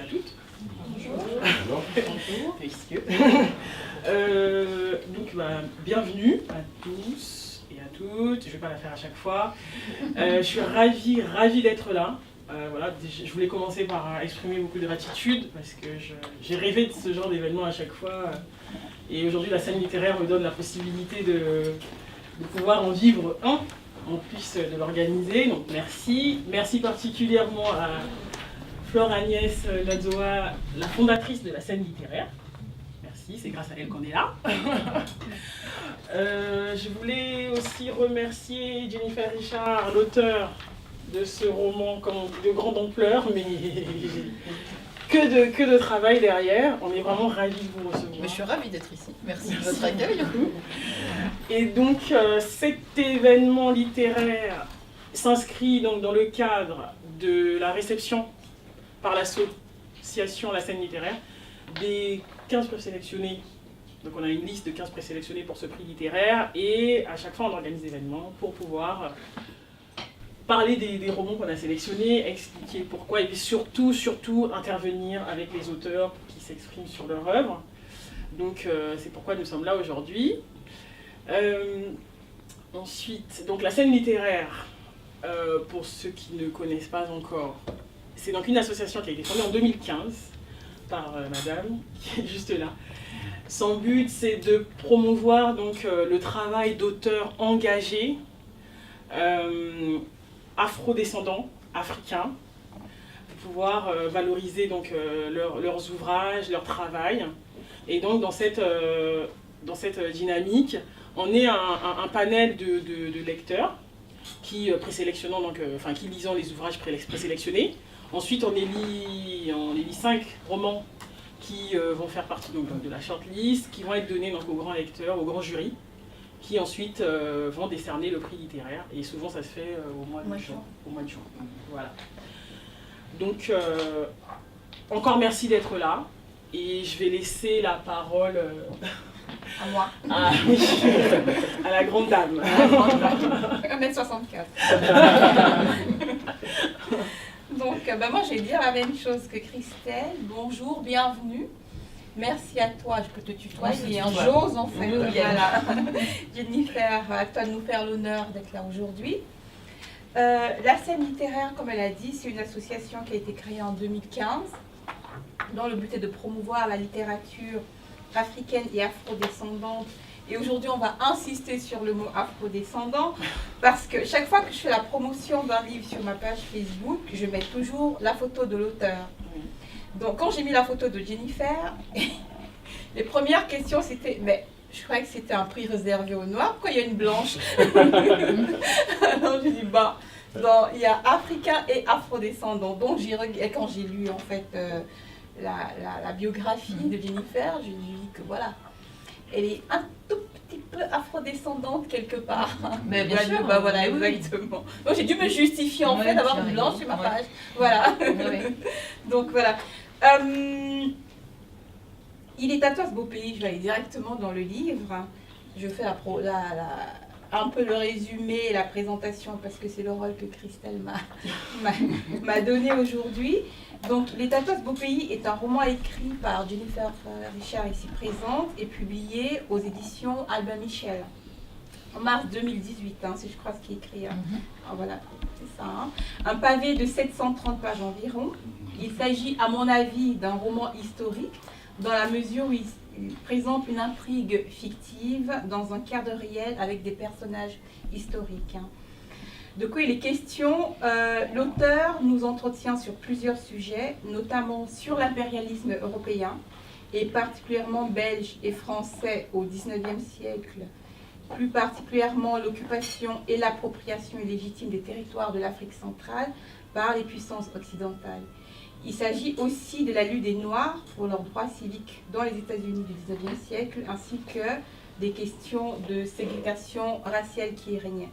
toutes. Bonjour. Bonjour. Excusez. Bienvenue à tous et à toutes. Je ne vais pas la faire à chaque fois. Je suis ravie d'être là. Voilà, je voulais commencer par exprimer beaucoup de gratitude parce que j'ai rêvé de ce genre d'événement à chaque fois. Et aujourd'hui, la scène littéraire me donne la possibilité de pouvoir en vivre un, en plus de l'organiser. Donc merci. Merci particulièrement à Flore Agnès Lazoa, la fondatrice de la scène littéraire. Merci, c'est grâce à elle qu'on est là. Je voulais aussi remercier Jennifer Richard, l'auteur de ce roman de grande ampleur, mais que de travail derrière. On est vraiment ravis de vous recevoir. Mais je suis ravie d'être ici. Merci de votre accueil. Et donc, cet événement littéraire s'inscrit donc dans le cadre de la réception par l'association La Scène Littéraire des 15 présélectionnés. Donc on a une liste de 15 présélectionnés pour ce prix littéraire et à chaque fois on organise des événements pour pouvoir parler des romans qu'on a sélectionnés, expliquer pourquoi et puis surtout intervenir avec les auteurs qui s'expriment sur leur œuvre. Donc c'est pourquoi nous sommes là aujourd'hui. Ensuite, donc la scène littéraire, pour ceux qui ne connaissent pas encore, c'est donc une association qui a été fondée en 2015 par madame, qui est juste là. Son but, c'est de promouvoir donc, le travail d'auteurs engagés, afro-descendants, africains, pour pouvoir valoriser donc, leurs ouvrages, leur travail. Et donc dans cette dynamique, on est un panel de lecteurs qui présélectionnant donc, qui lisant les ouvrages présélectionnés. Ensuite, on élit 5 romans qui vont faire partie donc, de la shortlist, qui vont être donnés donc, aux grands lecteurs, au grand jury, qui ensuite vont décerner le prix littéraire. Et souvent, ça se fait au mois de juin. Voilà. Donc, encore merci d'être là. Et je vais laisser la parole À moi. À la grande dame. 1m64. Donc, moi, je vais dire la même chose que Christelle. Bonjour, bienvenue. Merci à toi, je peux te tutoyer, Jose en fait. Voilà. Jennifer, à toi de nous faire l'honneur d'être là aujourd'hui. La scène littéraire, comme elle a dit, c'est une association qui a été créée en 2015, dont le but est de promouvoir la littérature africaine et afro-descendante. Et aujourd'hui, on va insister sur le mot afro-descendant parce que chaque fois que je fais la promotion d'un livre sur ma page Facebook, je mets toujours la photo de l'auteur. Donc, quand j'ai mis la photo de Jennifer, les premières questions c'était, mais je croyais que c'était un prix réservé aux Noirs, pourquoi il y a une blanche? Alors, j'ai dit, il y a africain et afro-descendant. Donc, quand j'ai lu en fait la biographie de Jennifer, je dis que voilà. Elle est un tout petit peu afrodescendante quelque part. Mais bien sûr. Voilà, exactement. Donc j'ai dû me justifier en fait d'avoir une blanche sur ma page. Voilà. Donc voilà. Il est à toi ce beau pays. Je vais aller directement dans le livre. Je fais un peu le résumé et la présentation parce que c'est le rôle que Christelle m'a donné aujourd'hui. Donc, Les Tatouages Beau Pays est un roman écrit par Jennifer Richard, ici présente, et publié aux éditions Albin Michel en mars 2018, c'est je crois ce qui est écrit. Voilà, c'est ça. Un pavé de 730 pages environ. Il s'agit, à mon avis, d'un roman historique, dans la mesure où il présente une intrigue fictive dans un cadre réel avec des personnages historiques. De quoi il est question? L'auteur nous entretient sur plusieurs sujets, notamment sur l'impérialisme européen, et particulièrement belge et français au XIXe siècle, plus particulièrement l'occupation et l'appropriation illégitime des territoires de l'Afrique centrale par les puissances occidentales. Il s'agit aussi de la lutte des Noirs pour leurs droits civiques dans les États-Unis du XIXe siècle, ainsi que des questions de ségrégation raciale qui y régnaient.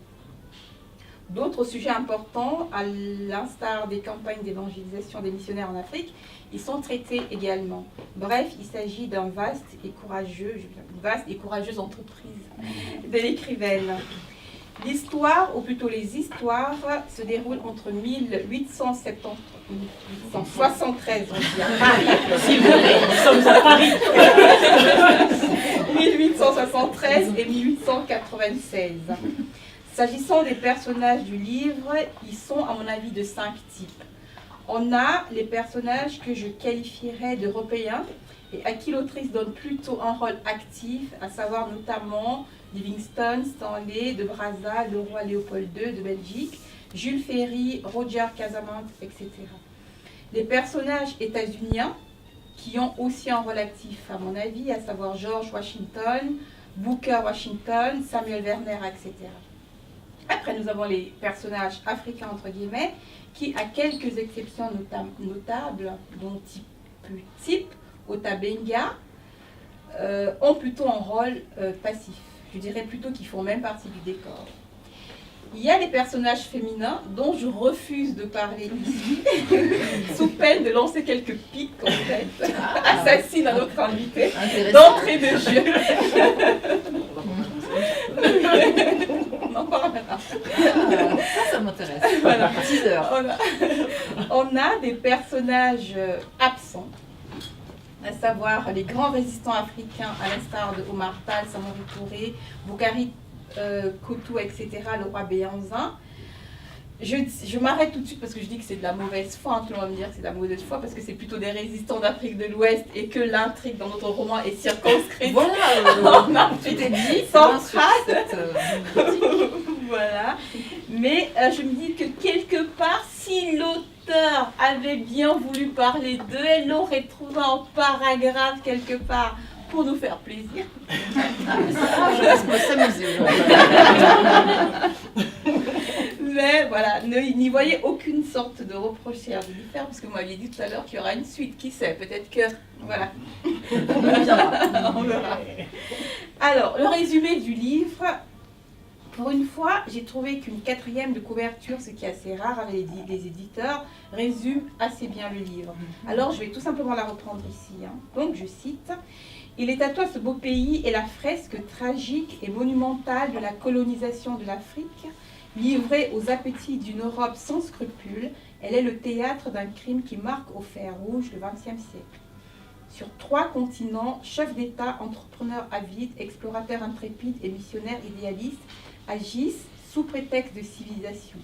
D'autres sujets importants, à l'instar des campagnes d'évangélisation des missionnaires en Afrique, ils sont traités également. Bref, il s'agit d'une vaste et courageuse entreprise de l'écrivaine. L'histoire, ou plutôt les histoires, se déroulent entre 1873, on dit à Paris. S'il vous plaît, nous sommes à Paris. 1873 et 1896. S'agissant des personnages du livre, ils sont à mon avis de 5 types. On a les personnages que je qualifierais d'européens et à qui l'autrice donne plutôt un rôle actif, à savoir notamment Livingstone, Stanley, de Brazza, le roi Léopold II de Belgique, Jules Ferry, Roger Casamance, etc. Les personnages états-uniens qui ont aussi un rôle actif à mon avis, à savoir George Washington, Booker Washington, Samuel Werner, etc. Après, nous avons les personnages africains, entre guillemets, qui, à quelques exceptions notables, dont type Otabenga, ont plutôt un rôle passif. Je dirais plutôt qu'ils font même partie du décor. Il y a les personnages féminins dont je refuse de parler ici, sous peine de lancer quelques piques, en fait, assassine à notre invité, d'entrée de jeu. On en parlera. Ça m'intéresse. Voilà. Teaser. On a des personnages absents, à savoir les grands résistants africains, à l'instar de Omar Tall, Samori Touré, Boukari Kotou, etc., le roi Béhanzin. Je m'arrête tout de suite parce que je dis que c'est de la mauvaise foi. Tout le monde va me dire que c'est de la mauvaise foi parce que c'est plutôt des résistants d'Afrique de l'Ouest et que l'intrigue dans notre roman est circonscrite. Voilà, tu t'es dit, centrale. Voilà. Mais je me dis que quelque part, si l'auteur avait bien voulu parler d'eux, elle aurait trouvé un paragraphe quelque part pour nous faire plaisir. Je laisse me s'amuser aujourd'hui. Mais voilà, n'y voyez aucune sorte de reproche à lui faire, parce que vous m'aviez dit tout à l'heure qu'il y aura une suite, qui sait, peut-être que... Voilà. On verra. Alors, le résumé du livre, pour une fois, j'ai trouvé qu'une 4e de couverture, ce qui est assez rare avec les éditeurs, résume assez bien le livre. Alors, je vais tout simplement la reprendre ici. Donc, je cite... Il est à toi ce beau pays et la fresque tragique et monumentale de la colonisation de l'Afrique, livrée aux appétits d'une Europe sans scrupules. Elle est le théâtre d'un crime qui marque au fer rouge le XXe siècle. Sur 3 continents, chefs d'État, entrepreneurs avides, explorateurs intrépides et missionnaires idéalistes agissent sous prétexte de civilisation.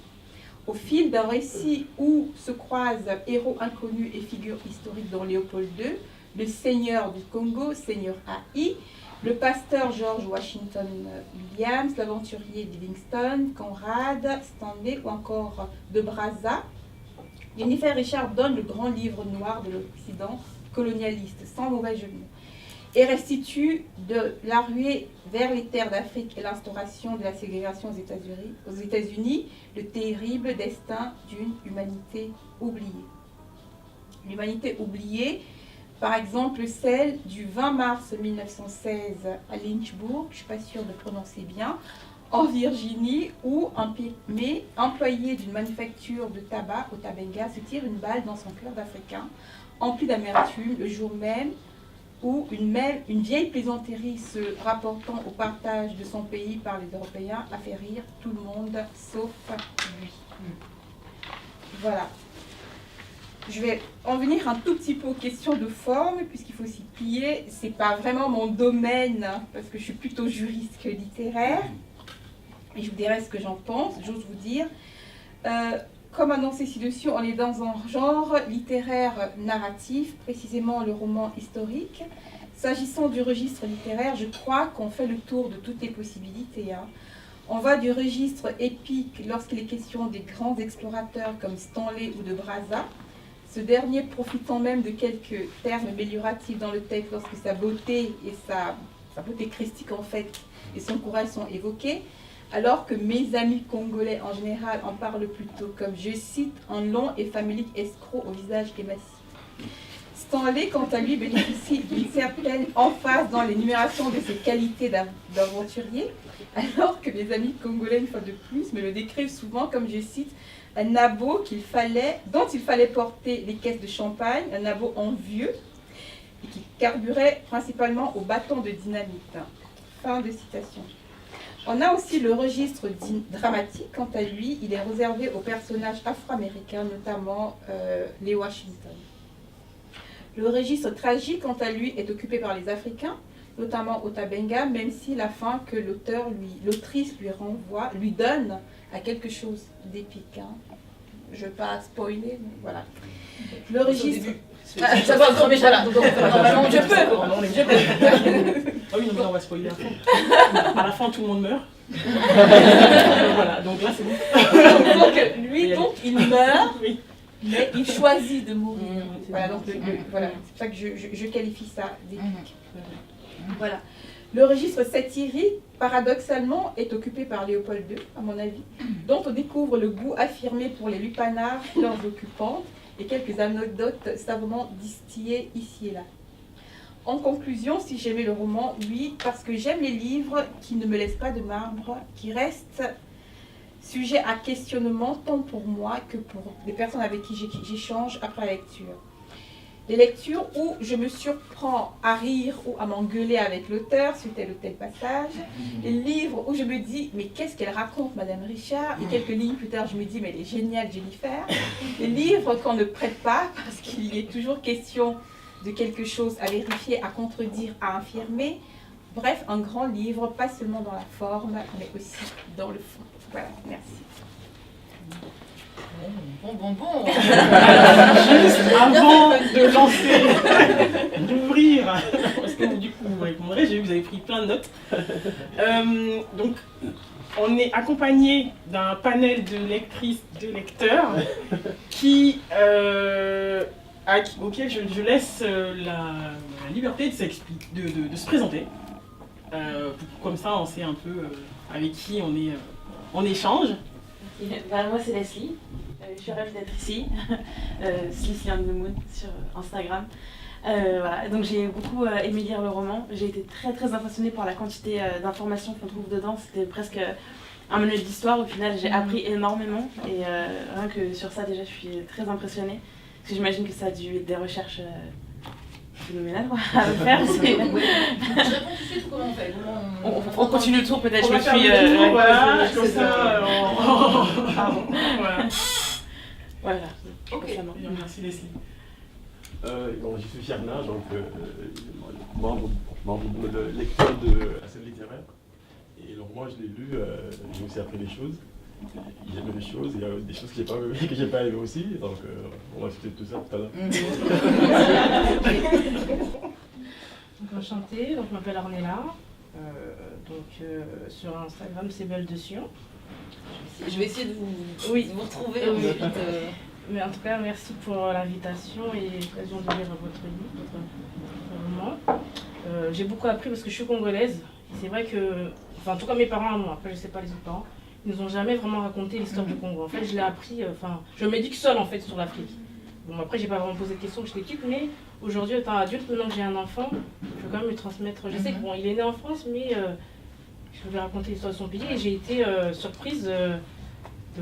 Au fil d'un récit où se croisent héros inconnus et figures historiques dont Léopold II, le seigneur du Congo, seigneur AI, le pasteur George Washington Williams, l'aventurier Livingstone, Conrad, Stanley ou encore de Brazza, Jennifer Richard donne le grand livre noir de l'Occident colonialiste, sans mauvais jeu de mots, et restitue de la ruée vers les terres d'Afrique et l'instauration de la ségrégation aux États-Unis le terrible destin d'une humanité oubliée. L'humanité oubliée, par exemple, celle du 20 mars 1916 à Lynchburg, je ne suis pas sûre de prononcer bien, en Virginie, où un employé d'une manufacture de tabac au Tabenga se tire une balle dans son cœur d'Africain, empli d'amertume, le jour même où une vieille plaisanterie se rapportant au partage de son pays par les Européens a fait rire tout le monde, sauf lui. Voilà. Je vais en venir un tout petit peu aux questions de forme, puisqu'il faut s'y plier. Ce n'est pas vraiment mon domaine, parce que je suis plutôt juriste que littéraire. Et je vous dirai ce que j'en pense, j'ose vous dire. Comme annoncé ci-dessus, on est dans un genre littéraire narratif, précisément le roman historique. S'agissant du registre littéraire, je crois qu'on fait le tour de toutes les possibilités. On va du registre épique lorsqu'il est question des grands explorateurs comme Stanley ou de Brazza, ce dernier profitant même de quelques termes amélioratifs dans le texte lorsque sa beauté et sa beauté christique en fait et son courage sont évoqués, alors que mes amis congolais en général en parlent plutôt comme, je cite, un long et famélique escroc au visage émacié. Stanley, quant à lui, bénéficie d'une certaine emphase dans l'énumération de ses qualités d'aventurier, alors que mes amis congolais, une fois de plus, me le décrivent souvent comme, je cite, un abo dont il fallait porter les caisses de champagne, un abo envieux, et qui carburait principalement au bâton de dynamite. Fin de citation. On a aussi le registre dit dramatique. Quant à lui, il est réservé aux personnages afro-américains, notamment les Washington. Le registre tragique, quant à lui, est occupé par les Africains, notamment Otabenga, même si la fin que l'autrice lui renvoie, lui donne à quelque chose d'épique. Hein. Je ne vais pas spoiler, mais voilà. Le registre... Ça va encore, mais voilà. Je peux. Ah oui, non, mais on va spoiler à fond. À la fin, tout le monde meurt. Voilà, donc là, c'est bon. Donc, lui, il meurt, Oui. mais il choisit de mourir. C'est Voilà, bon, donc, c'est bon. voilà, c'est pour ça que je qualifie ça d'épique. Voilà. Le registre satirique, paradoxalement, est occupé par Léopold II, à mon avis, dont on découvre le goût affirmé pour les lupanards et leurs occupantes, et quelques anecdotes savamment distillées ici et là. En conclusion, si j'aimais le roman, oui, parce que j'aime les livres qui ne me laissent pas de marbre, qui restent sujets à questionnement tant pour moi que pour les personnes avec qui j'échange après la lecture. Les lectures où je me surprends à rire ou à m'engueuler avec l'auteur sur tel ou tel passage. Les livres où je me dis, mais qu'est-ce qu'elle raconte, Madame Richard? Et quelques lignes plus tard, je me dis, mais elle est géniale, Jennifer. Les livres qu'on ne prête pas, parce qu'il y est toujours question de quelque chose à vérifier, à contredire, à infirmer. Bref, un grand livre, pas seulement dans la forme, mais aussi dans le fond. Voilà, merci. Bon. Juste avant de lancer, d'ouvrir, parce que du coup vous répondrez, j'ai vu que vous avez pris plein de notes. Donc on est accompagné d'un panel de lectrices, de lecteurs auquel je laisse la liberté de se présenter. Comme ça on sait un peu avec qui on échange. Moi c'est Leslie, je suis ravie d'être ici, Slicy and the Moon sur Instagram. Voilà. Donc j'ai beaucoup aimé lire le roman, j'ai été très impressionnée par la quantité d'informations qu'on trouve dedans, c'était presque un manuel d'histoire. Au final j'ai appris énormément et rien que sur ça déjà je suis très impressionnée, parce que j'imagine que ça a dû être des recherches phénoménales à faire. Je réponds tout de suite ou comment on fait? On continue le tour peut-être, On je va me faire suis... le tour, voilà, c'est comme ça, voilà. Voilà. Ok. Ça marche. Merci Leslie. Bon, je suis Fernand, donc membre de lecteur de la scène littéraire. Et le roman, je l'ai lu, j'ai aussi appris des choses. J'ai aimé des choses, il y a des choses que j'ai pas aimé aussi, donc on va discuter de tout ça tout à l'heure. Donc enchantée, donc je m'appelle Ornella, sur Instagram c'est Belle de Sion. Je vais essayer de vous retrouver. Oui. Mais en tout cas merci pour l'invitation et l'occasion de lire votre livre, votre roman. J'ai beaucoup appris parce que je suis congolaise. C'est vrai que, en tout cas mes parents à moi, après je sais pas les autres parents, ils nous ont jamais vraiment raconté l'histoire du Congo. En fait je l'ai appris, je m'éduque seule en fait sur l'Afrique. Bon après j'ai pas vraiment posé de questions, je l'éduque, mais aujourd'hui étant adulte, maintenant que j'ai un enfant, je veux quand même lui transmettre. Je sais que bon il est né en France, mais je lui ai raconté l'histoire de son pays et j'ai été surprise de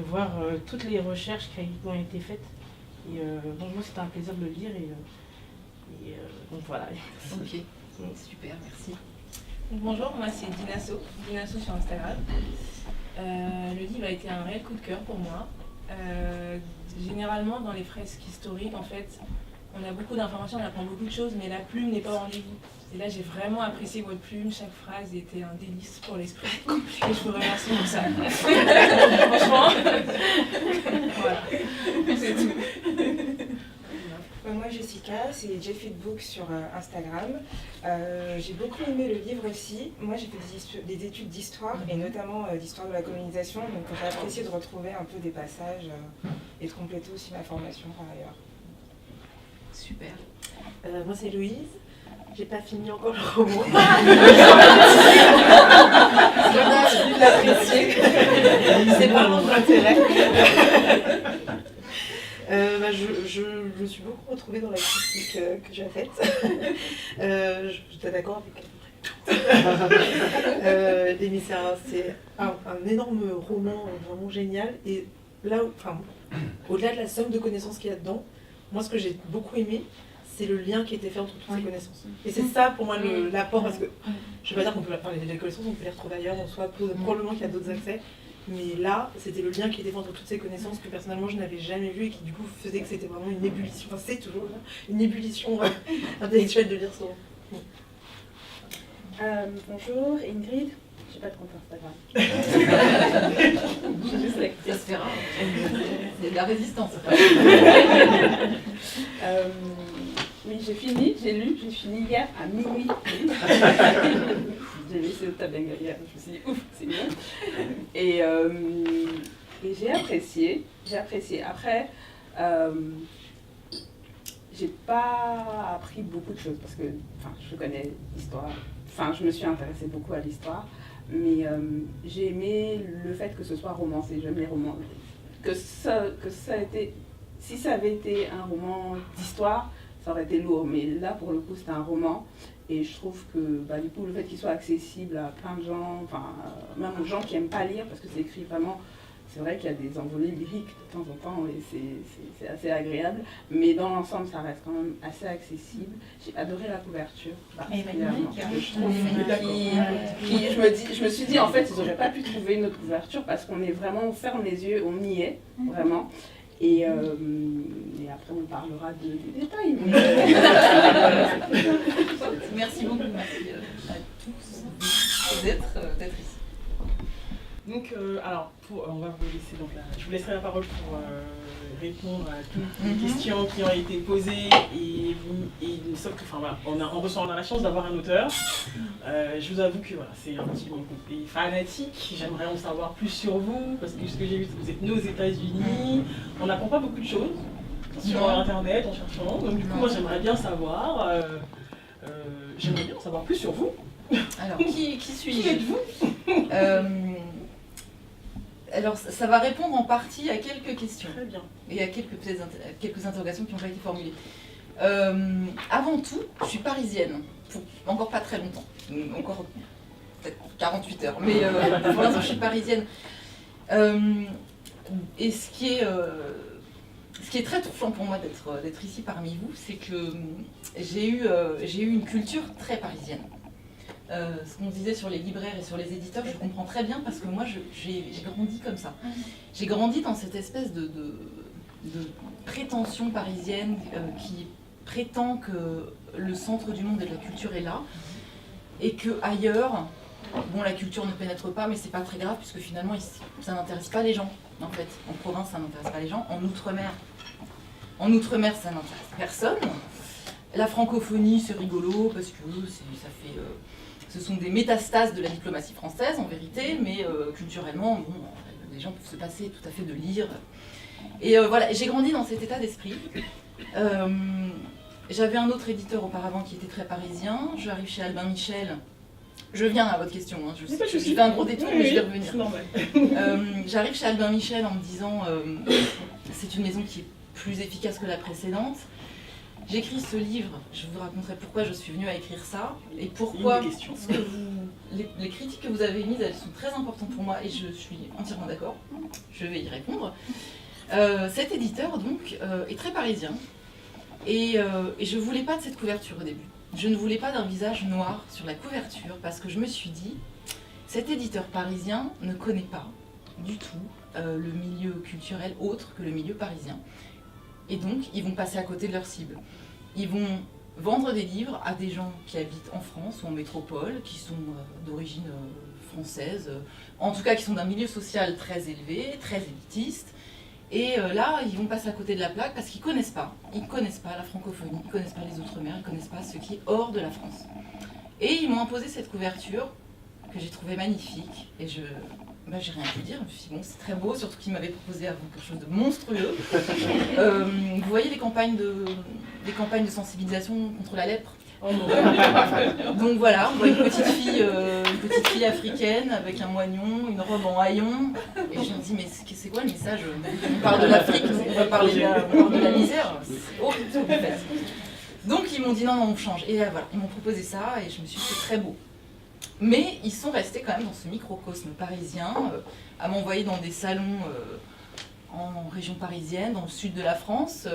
voir toutes les recherches qui ont été faites. Et donc moi c'était un plaisir de le lire et donc voilà. Ok, super, merci. Bonjour, moi c'est Dinasso sur Instagram. Le livre a été un réel coup de cœur pour moi. Généralement dans les fresques historiques, en fait, on a beaucoup d'informations, on apprend beaucoup de choses, mais la plume n'est pas au rendez-vous. Et là j'ai vraiment apprécié votre plume, chaque phrase était un délice pour l'esprit. Et je vous remercie pour ça. Franchement, voilà, c'est tout. Moi Jessica, c'est Jeffit Book sur Instagram. J'ai beaucoup aimé le livre aussi. Moi j'ai fait des études d'histoire et notamment d'histoire de la colonisation, donc j'ai apprécié de retrouver un peu des passages et de compléter aussi ma formation par ailleurs. Super. Moi c'est Louise, j'ai pas fini encore le roman. Je l'apprécier. C'est pas mon intérêt. Je me suis beaucoup retrouvée dans la critique que tu as faite. J'étais d'accord avec elle. Mais c'est un énorme roman vraiment génial. Et là, au-delà de la somme de connaissances qu'il y a dedans, moi ce que j'ai beaucoup aimé, c'est le lien qui était fait entre toutes ces connaissances. Et c'est ça pour moi l'apport, parce que je ne vais pas dire qu'on peut parler des connaissances, on peut les retrouver ailleurs, en soi, probablement qu'il y a d'autres accès. Mais là, c'était le lien qui était fait entre toutes ces connaissances que personnellement je n'avais jamais vu et qui du coup faisait que c'était vraiment une ébullition, enfin c'est toujours une ébullition intellectuelle de lire ce roman. Bonjour, Ingrid. J'ai pas de compte Instagram. Ça se fait rare. C'est de la résistance. Oui, j'ai fini, j'ai lu, j'ai fini hier à minuit. J'ai laissé au Tabenga hier, je me suis dit ouf, c'est bien. Et j'ai apprécié. Après, j'ai pas appris beaucoup de choses parce que je connais l'histoire. Je me suis intéressée beaucoup à l'histoire, mais j'ai aimé le fait que ce soit romancé. J'aime les romans. Si ça avait été un roman d'histoire, ça aurait été lourd, mais là pour le coup c'était un roman et je trouve que du coup le fait qu'il soit accessible à plein de gens, même aux gens qui n'aiment pas lire parce que c'est écrit vraiment, c'est vrai qu'il y a des envolées lyriques de temps en temps et c'est assez agréable, mais dans l'ensemble ça reste quand même assez accessible. J'ai adoré la couverture particulièrement. Je me suis dit en fait ils n'auraient pas pu trouver une autre couverture parce qu'on est vraiment, on ferme les yeux, on y est vraiment. Et après on parlera des détails. Merci beaucoup, merci à tous d'être ici. Donc, alors, on va vous laisser, je vous laisserai la parole pour répondre à toutes les questions qui ont été posées. Sauf que, on a la chance d'avoir un auteur. Je vous avoue que c'est un petit mon côté fanatique. J'aimerais en savoir plus sur vous, parce que ce que j'ai vu, c'est que vous êtes né aux États-Unis. On n'apprend pas beaucoup de choses sur Internet en cherchant. Donc, du coup, moi, j'aimerais bien savoir. Plus sur vous. Alors, qui suis-je? Qui êtes-vous? Alors, ça va répondre en partie à quelques questions. Très bien. Et à quelques interrogations qui n'ont pas été formulées. Avant tout, je suis parisienne, pour encore pas très longtemps, encore peut-être 48 heures, mais pour l'instant je suis parisienne. Et ce qui est très touchant pour moi d'être ici parmi vous, c'est que j'ai eu une culture très parisienne. Ce qu'on disait sur les libraires et sur les éditeurs, je comprends très bien parce que moi j'ai grandi comme ça. J'ai grandi dans cette espèce de prétention parisienne qui prétend que le centre du monde et de la culture est là et que ailleurs, la culture ne pénètre pas, mais c'est pas très grave puisque finalement ça n'intéresse pas les gens. En fait, en province ça n'intéresse pas les gens, en outre-mer ça n'intéresse personne. La francophonie c'est rigolo parce que ce sont des métastases de la diplomatie française en vérité, mais culturellement, les gens peuvent se passer tout à fait de lire. Et voilà, j'ai grandi dans cet état d'esprit. J'avais un autre éditeur auparavant qui était très parisien. J'arrive chez Albin Michel. Je viens à votre question, je fais un gros détour, mais je vais revenir. J'arrive chez Albin Michel en me disant c'est une maison qui est plus efficace que la précédente. J'écris ce livre, je vous raconterai pourquoi je suis venue à écrire ça et pourquoi les critiques que vous avez émises, elles sont très importantes pour moi et je suis entièrement d'accord. Je vais y répondre. Cet éditeur donc est très parisien et je ne voulais pas de cette couverture au début. Je ne voulais pas d'un visage noir sur la couverture parce que je me suis dit, cet éditeur parisien ne connaît pas du tout le milieu culturel autre que le milieu parisien. Et donc, ils vont passer à côté de leur cible. Ils vont vendre des livres à des gens qui habitent en France ou en métropole, qui sont d'origine française, en tout cas qui sont d'un milieu social très élevé, très élitiste. Et là, ils vont passer à côté de la plaque parce qu'ils ne connaissent pas. Ils ne connaissent pas la francophonie, ils ne connaissent pas les Outre-mer, ils ne connaissent pas ce qui est hors de la France. Et ils m'ont imposé cette couverture que j'ai trouvée magnifique. Et j'ai rien pu dire. Je me suis dit, c'est très beau, surtout qu'ils m'avaient proposé avant quelque chose de monstrueux. Vous voyez les campagnes de sensibilisation contre la lèpre? Donc voilà, on voit une petite fille africaine avec un moignon, une robe en haillons. Et je me dis, mais c'est quoi le message? On parle de l'Afrique, on va parler de la misère. C'est horrible ce que vous faites. Donc ils m'ont dit, non, on change. Et là, voilà, ils m'ont proposé ça et je me suis dit, c'est très beau. Mais ils sont restés quand même dans ce microcosme parisien, à m'envoyer dans des salons en région parisienne, dans le sud de la France,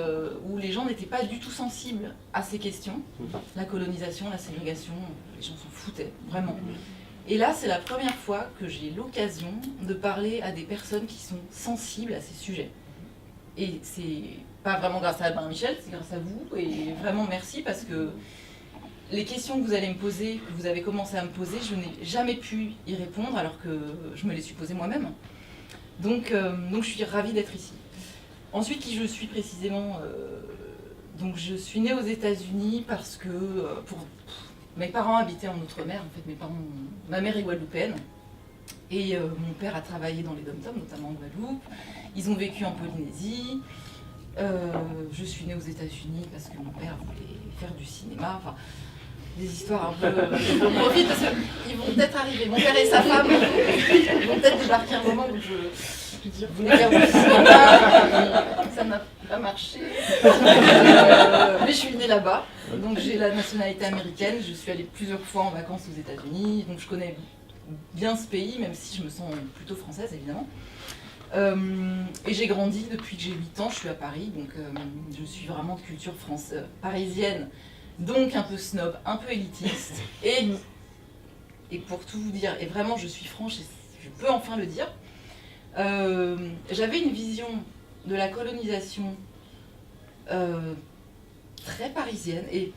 où les gens n'étaient pas du tout sensibles à ces questions. La colonisation, la ségrégation, les gens s'en foutaient, vraiment. Et là, c'est la première fois que j'ai l'occasion de parler à des personnes qui sont sensibles à ces sujets. Et c'est pas vraiment grâce à Albin Michel, c'est grâce à vous, et vraiment merci, parce que les questions que vous allez me poser, que vous avez commencé à me poser, je n'ai jamais pu y répondre alors que je me les suis posées moi-même. Donc je suis ravie d'être ici. Ensuite, qui je suis précisément donc je suis née aux États-Unis parce que mes parents habitaient en Outre-mer. En fait, ma mère est guadeloupéenne et mon père a travaillé dans les dom-toms, notamment en Guadeloupe. Ils ont vécu en Polynésie. Je suis née aux États-Unis parce que mon père voulait faire du cinéma. Enfin, des histoires un peu vite parce qu'ils vont peut-être arriver. Mon père et sa femme ils vont peut-être débarquer un moment où je voulais faire du cinéma. Ça n'a pas marché. Mais je suis née là-bas, donc j'ai la nationalité américaine. Je suis allée plusieurs fois en vacances aux États-Unis, donc je connais bien ce pays, même si je me sens plutôt française évidemment. Et j'ai grandi depuis que j'ai 8 ans, je suis à Paris, donc je suis vraiment de culture parisienne. Donc un peu snob, un peu élitiste, et pour tout vous dire, et vraiment je suis franche, et je peux enfin le dire, j'avais une vision de la colonisation très parisienne et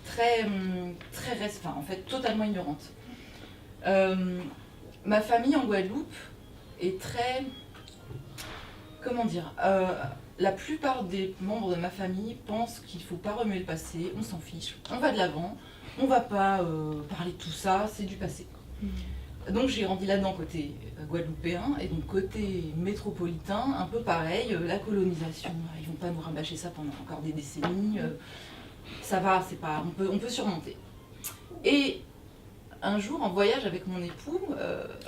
en fait totalement ignorante. Ma famille en Guadeloupe est très, comment dire, la plupart des membres de ma famille pensent qu'il ne faut pas remuer le passé, on s'en fiche, on va de l'avant, on ne va pas parler de tout ça, c'est du passé. Donc j'ai grandi là-dedans côté guadeloupéen, et donc côté métropolitain, un peu pareil, la colonisation, ils ne vont pas nous rabâcher ça pendant encore des décennies, ça va, c'est pas, on peut surmonter. Et un jour, en voyage avec mon époux,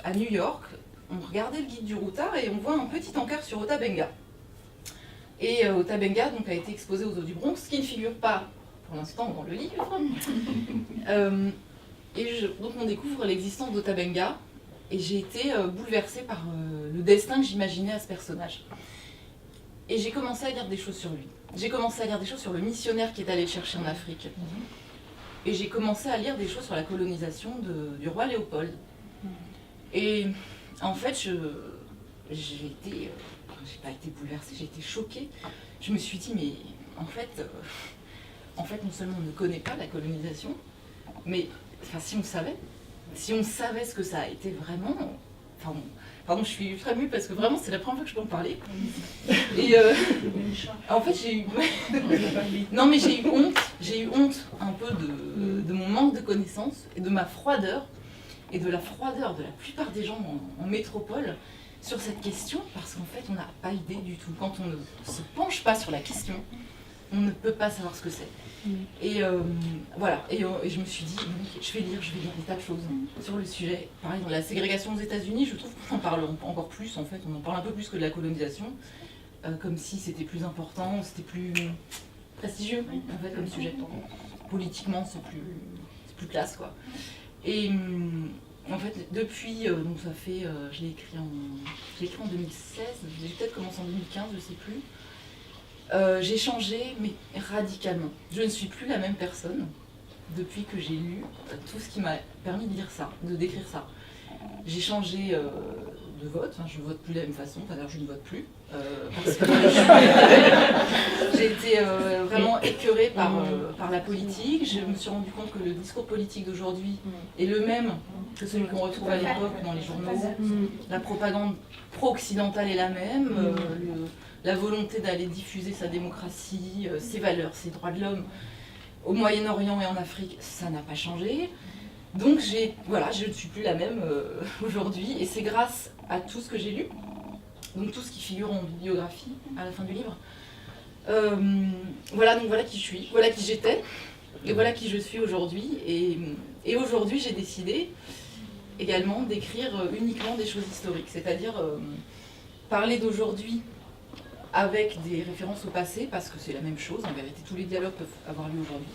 à New York, on regardait le guide du routard et on voit un petit encart sur Otabenga. Et Otabenga donc, a été exposé aux eaux du Bronx, ce qui ne figure pas pour l'instant dans le livre. Donc on découvre l'existence d'Otabenga et j'ai été bouleversée par le destin que j'imaginais à ce personnage. Et j'ai commencé à lire des choses sur lui. J'ai commencé à lire des choses sur le missionnaire qui est allé le chercher en Afrique. Et j'ai commencé à lire des choses sur la colonisation du roi Léopold. Et en fait, j'ai pas été bouleversée, j'ai été choquée. Je me suis dit, mais en fait, non seulement on ne connaît pas la colonisation, mais si on savait ce que ça a été vraiment, pardon, je suis très émue parce que vraiment c'est la première fois que je peux en parler. Et en fait j'ai eu honte un peu de mon manque de connaissances et de ma froideur et de la froideur de la plupart des gens en métropole sur cette question, parce qu'en fait on n'a pas idée du tout. Quand on ne se penche pas sur la question, on ne peut pas savoir ce que c'est. Et voilà, et je me suis dit, je vais lire des tas de choses sur le sujet. Pareil, dans la ségrégation aux États-Unis, je trouve qu'on en parle encore plus, en fait, on en parle un peu plus que de la colonisation, comme si c'était plus important, c'était plus prestigieux, en fait, comme sujet. Politiquement, c'est plus classe, quoi. Et en fait, depuis, donc ça fait, je l'ai écrit en 2016, j'ai peut-être commencé en 2015, je sais plus. J'ai changé, mais radicalement. Je ne suis plus la même personne depuis que j'ai lu tout ce qui m'a permis de lire ça, de décrire ça. J'ai changé de vote, je ne vote plus de la même façon, d'ailleurs je ne vote plus, parce que j'ai été vraiment écœurée par la politique. Je me suis rendu compte que le discours politique d'aujourd'hui est le même que celui qu'on retrouve à l'époque dans les journaux. La propagande pro-occidentale est la même, la volonté d'aller diffuser sa démocratie, ses valeurs, ses droits de l'homme au Moyen-Orient et en Afrique, ça n'a pas changé. Donc je ne suis plus la même aujourd'hui, et c'est grâce à tout ce que j'ai lu, donc tout ce qui figure en bibliographie à la fin du livre. Voilà qui je suis, voilà qui j'étais, et voilà qui je suis aujourd'hui. Et aujourd'hui j'ai décidé également d'écrire uniquement des choses historiques, c'est-à-dire parler d'aujourd'hui avec des références au passé, parce que c'est la même chose, en vérité tous les dialogues peuvent avoir lieu aujourd'hui.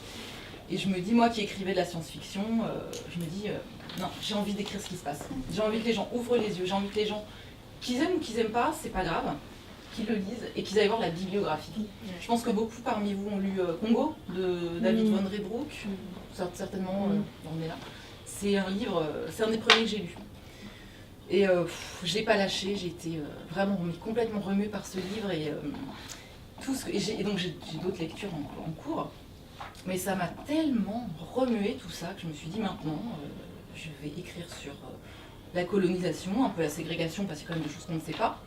Et je me dis, moi qui écrivais de la science-fiction, je me dis, non, j'ai envie d'écrire ce qui se passe. J'ai envie que les gens ouvrent les yeux, j'ai envie que les gens, qu'ils aiment ou qu'ils n'aiment pas, c'est pas grave. qu'ils le lisent et qu'ils aillent voir la bibliographie. Je pense que beaucoup parmi vous ont lu Congo de David von Redbrook, certainement on est là. C'est un livre, c'est un des premiers que j'ai lu. Et je ne l'ai pas lâché, j'ai été vraiment complètement remuée par ce livre et donc j'ai d'autres lectures en cours. Mais ça m'a tellement remué tout ça que je me suis dit maintenant, je vais écrire sur la colonisation, un peu la ségrégation parce qu'il y a quand même des choses qu'on ne sait pas.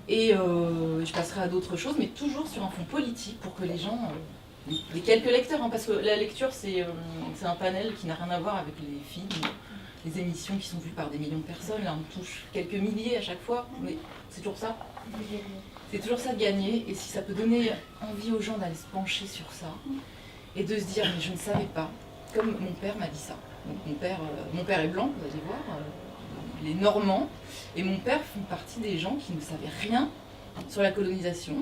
Et je passerai à d'autres choses, mais toujours sur un fond politique pour que les gens, les quelques lecteurs, hein, parce que la lecture c'est un panel qui n'a rien à voir avec les films, les émissions qui sont vues par des millions de personnes. Là on touche quelques milliers à chaque fois, mais c'est toujours ça. C'est toujours ça de gagner, et si ça peut donner envie aux gens d'aller se pencher sur ça, et de se dire mais je ne savais pas, comme mon père m'a dit ça. Donc, mon père est blanc, vous allez voir, il est normand, et mon père fait partie des gens qui ne savaient rien sur la colonisation,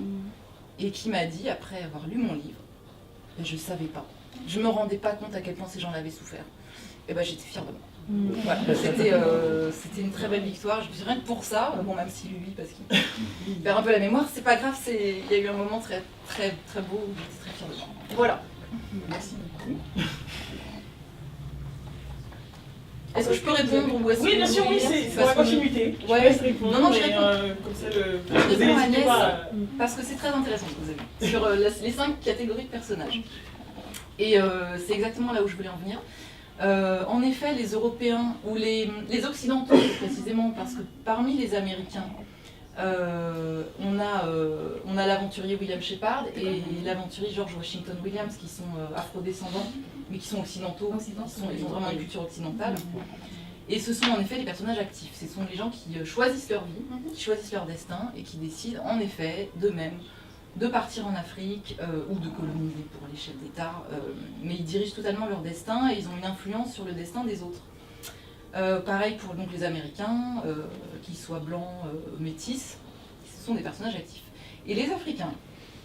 et qui m'a dit, après avoir lu mon livre, je ne savais pas. Je ne me rendais pas compte à quel point ces gens l'avaient souffert. Et ben j'étais fière de moi. Voilà, c'était une très belle victoire, je me suis rien que pour ça, bon même s'il lui, parce qu'il perd un peu la mémoire, c'est pas grave, il y a eu un moment très, très, très beau où j'étais très fière de moi. Voilà. Merci beaucoup. Est-ce que je peux répondre ou est-ce Oui, bien sûr, oui, c'est dans la continuité. Je laisse répondre. Non, je réponds. Comme ça, je réponds à Agnès, parce que c'est très intéressant ce que vous avez dit, sur les 5 catégories de personnages. Et c'est exactement là où je voulais en venir. En effet, les Européens, ou les Occidentaux précisément, parce que parmi les Américains, on a l'aventurier William Shepard et l'aventurier George Washington Williams qui sont afro-descendants, mais qui sont occidentaux, ils ont vraiment une culture occidentale. Et ce sont en effet des personnages actifs, ce sont les gens qui choisissent leur vie, qui choisissent leur destin et qui décident en effet d'eux-mêmes de partir en Afrique ou de coloniser pour les chefs d'État, mais ils dirigent totalement leur destin et ils ont une influence sur le destin des autres. Pareil pour donc, les Américains, qu'ils soient blancs, métis, ce sont des personnages actifs. Et les Africains,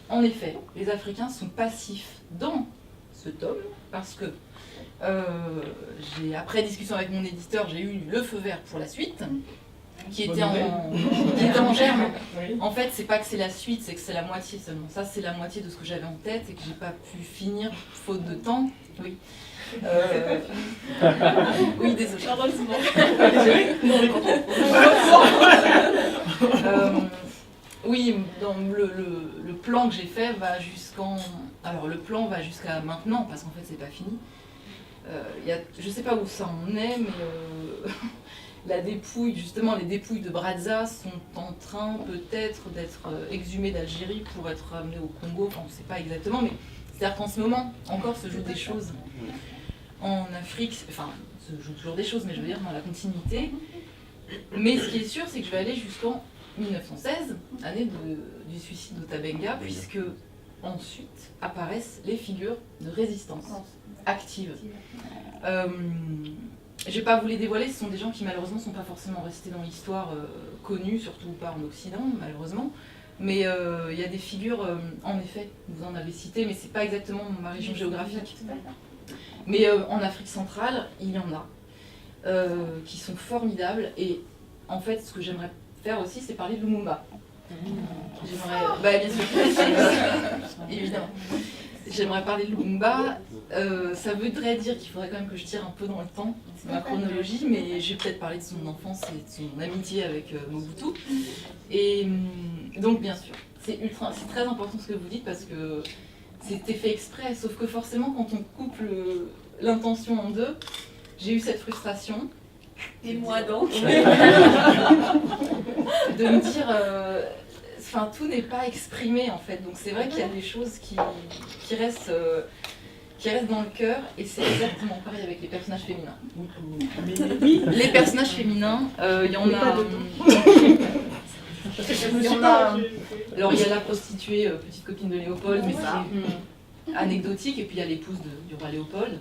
en effet, les Africains sont passifs dans ce tome, parce que après discussion avec mon éditeur, j'ai eu le feu vert pour la suite, qui était en germe. En fait, c'est pas que c'est la suite, c'est que c'est la moitié seulement. Ça, c'est la moitié de ce que j'avais en tête et que j'ai pas pu finir, faute de temps. Oui. Oui, désolé. Oui, dans le plan que j'ai fait va jusqu'en... Alors le plan va jusqu'à maintenant, parce qu'en fait c'est pas fini. Je sais pas où ça en est, mais la dépouille, justement les dépouilles de Brazza sont en train peut-être d'être exhumées d'Algérie pour être amenées au Congo, enfin on sait pas exactement, mais c'est-à-dire qu'en ce moment encore se jouent des choses en Afrique, enfin se jouent toujours des choses, mais je veux dire dans la continuité. Mais ce qui est sûr, c'est que je vais aller jusqu'en 1916, année du suicide d'Otabenga, puisque ensuite apparaissent les figures de résistance active. Je ne vais pas vous les dévoiler, ce sont des gens qui malheureusement ne sont pas forcément restés dans l'histoire connue, surtout pas en Occident malheureusement. Mais il y a des figures, en effet, vous en avez cité, mais c'est pas exactement ma région géographique. Mais en Afrique centrale, il y en a qui sont formidables. Et en fait, ce que j'aimerais faire aussi, c'est parler de Lumumba. J'aimerais, bien sûr, évidemment. J'aimerais parler de Lumumba. Ça voudrait dire qu'il faudrait quand même que je tire un peu dans le temps, c'est ma chronologie, mais je vais peut-être parler de son enfance et de son amitié avec Mobutu. Et donc, bien sûr, c'est très important ce que vous dites parce que c'était fait exprès, sauf que forcément, quand on coupe l'intention en deux, j'ai eu cette frustration. Et moi donc de me dire, tout n'est pas exprimé en fait, donc c'est vrai qu'il y a des choses qui restent dans le cœur, et c'est exactement pareil avec les personnages féminins. Les personnages féminins, il y en a... Alors il y a la prostituée, petite copine de Léopold, mais c'est anecdotique, et puis il y a l'épouse du roi Léopold,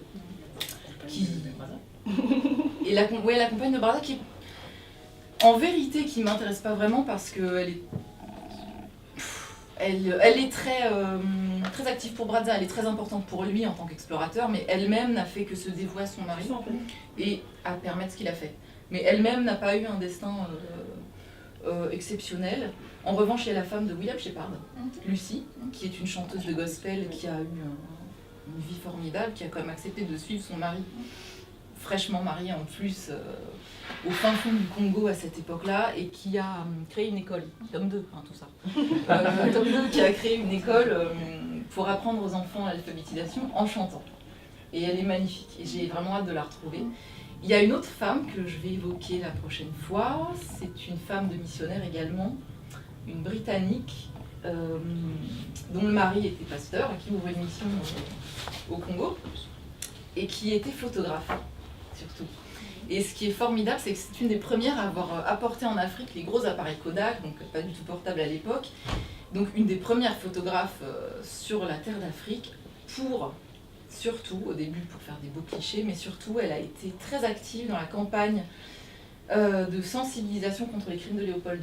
et la compagne de Brazza qui, en vérité, qui m'intéresse pas vraiment parce qu'elle est très active pour Brazza, elle est très importante pour lui en tant qu'explorateur, mais elle-même n'a fait que se dévouer à son mari et à permettre ce qu'il a fait. Mais elle-même n'a pas eu un destin exceptionnelle. En revanche, il y a la femme de William Shepard, Lucy, qui est une chanteuse de gospel qui a eu une vie formidable, qui a quand même accepté de suivre son mari, fraîchement marié en plus, au fin fond du Congo à cette époque-là, et qui a créé une école, tome 2, tout ça. Tome 2 qui a créé une école pour apprendre aux enfants l'alphabétisation en chantant. Et elle est magnifique, et j'ai vraiment hâte de la retrouver. Il y a une autre femme que je vais évoquer la prochaine fois, c'est une femme de missionnaire également, une Britannique, dont le mari était pasteur et qui ouvrait une mission au Congo, et qui était photographe, surtout. Et ce qui est formidable, c'est que c'est une des premières à avoir apporté en Afrique les gros appareils Kodak, donc pas du tout portables à l'époque, donc une des premières photographes sur la terre d'Afrique, pour, surtout, au début pour faire des beaux clichés, mais surtout elle a été très active dans la campagne de sensibilisation contre les crimes de Léopold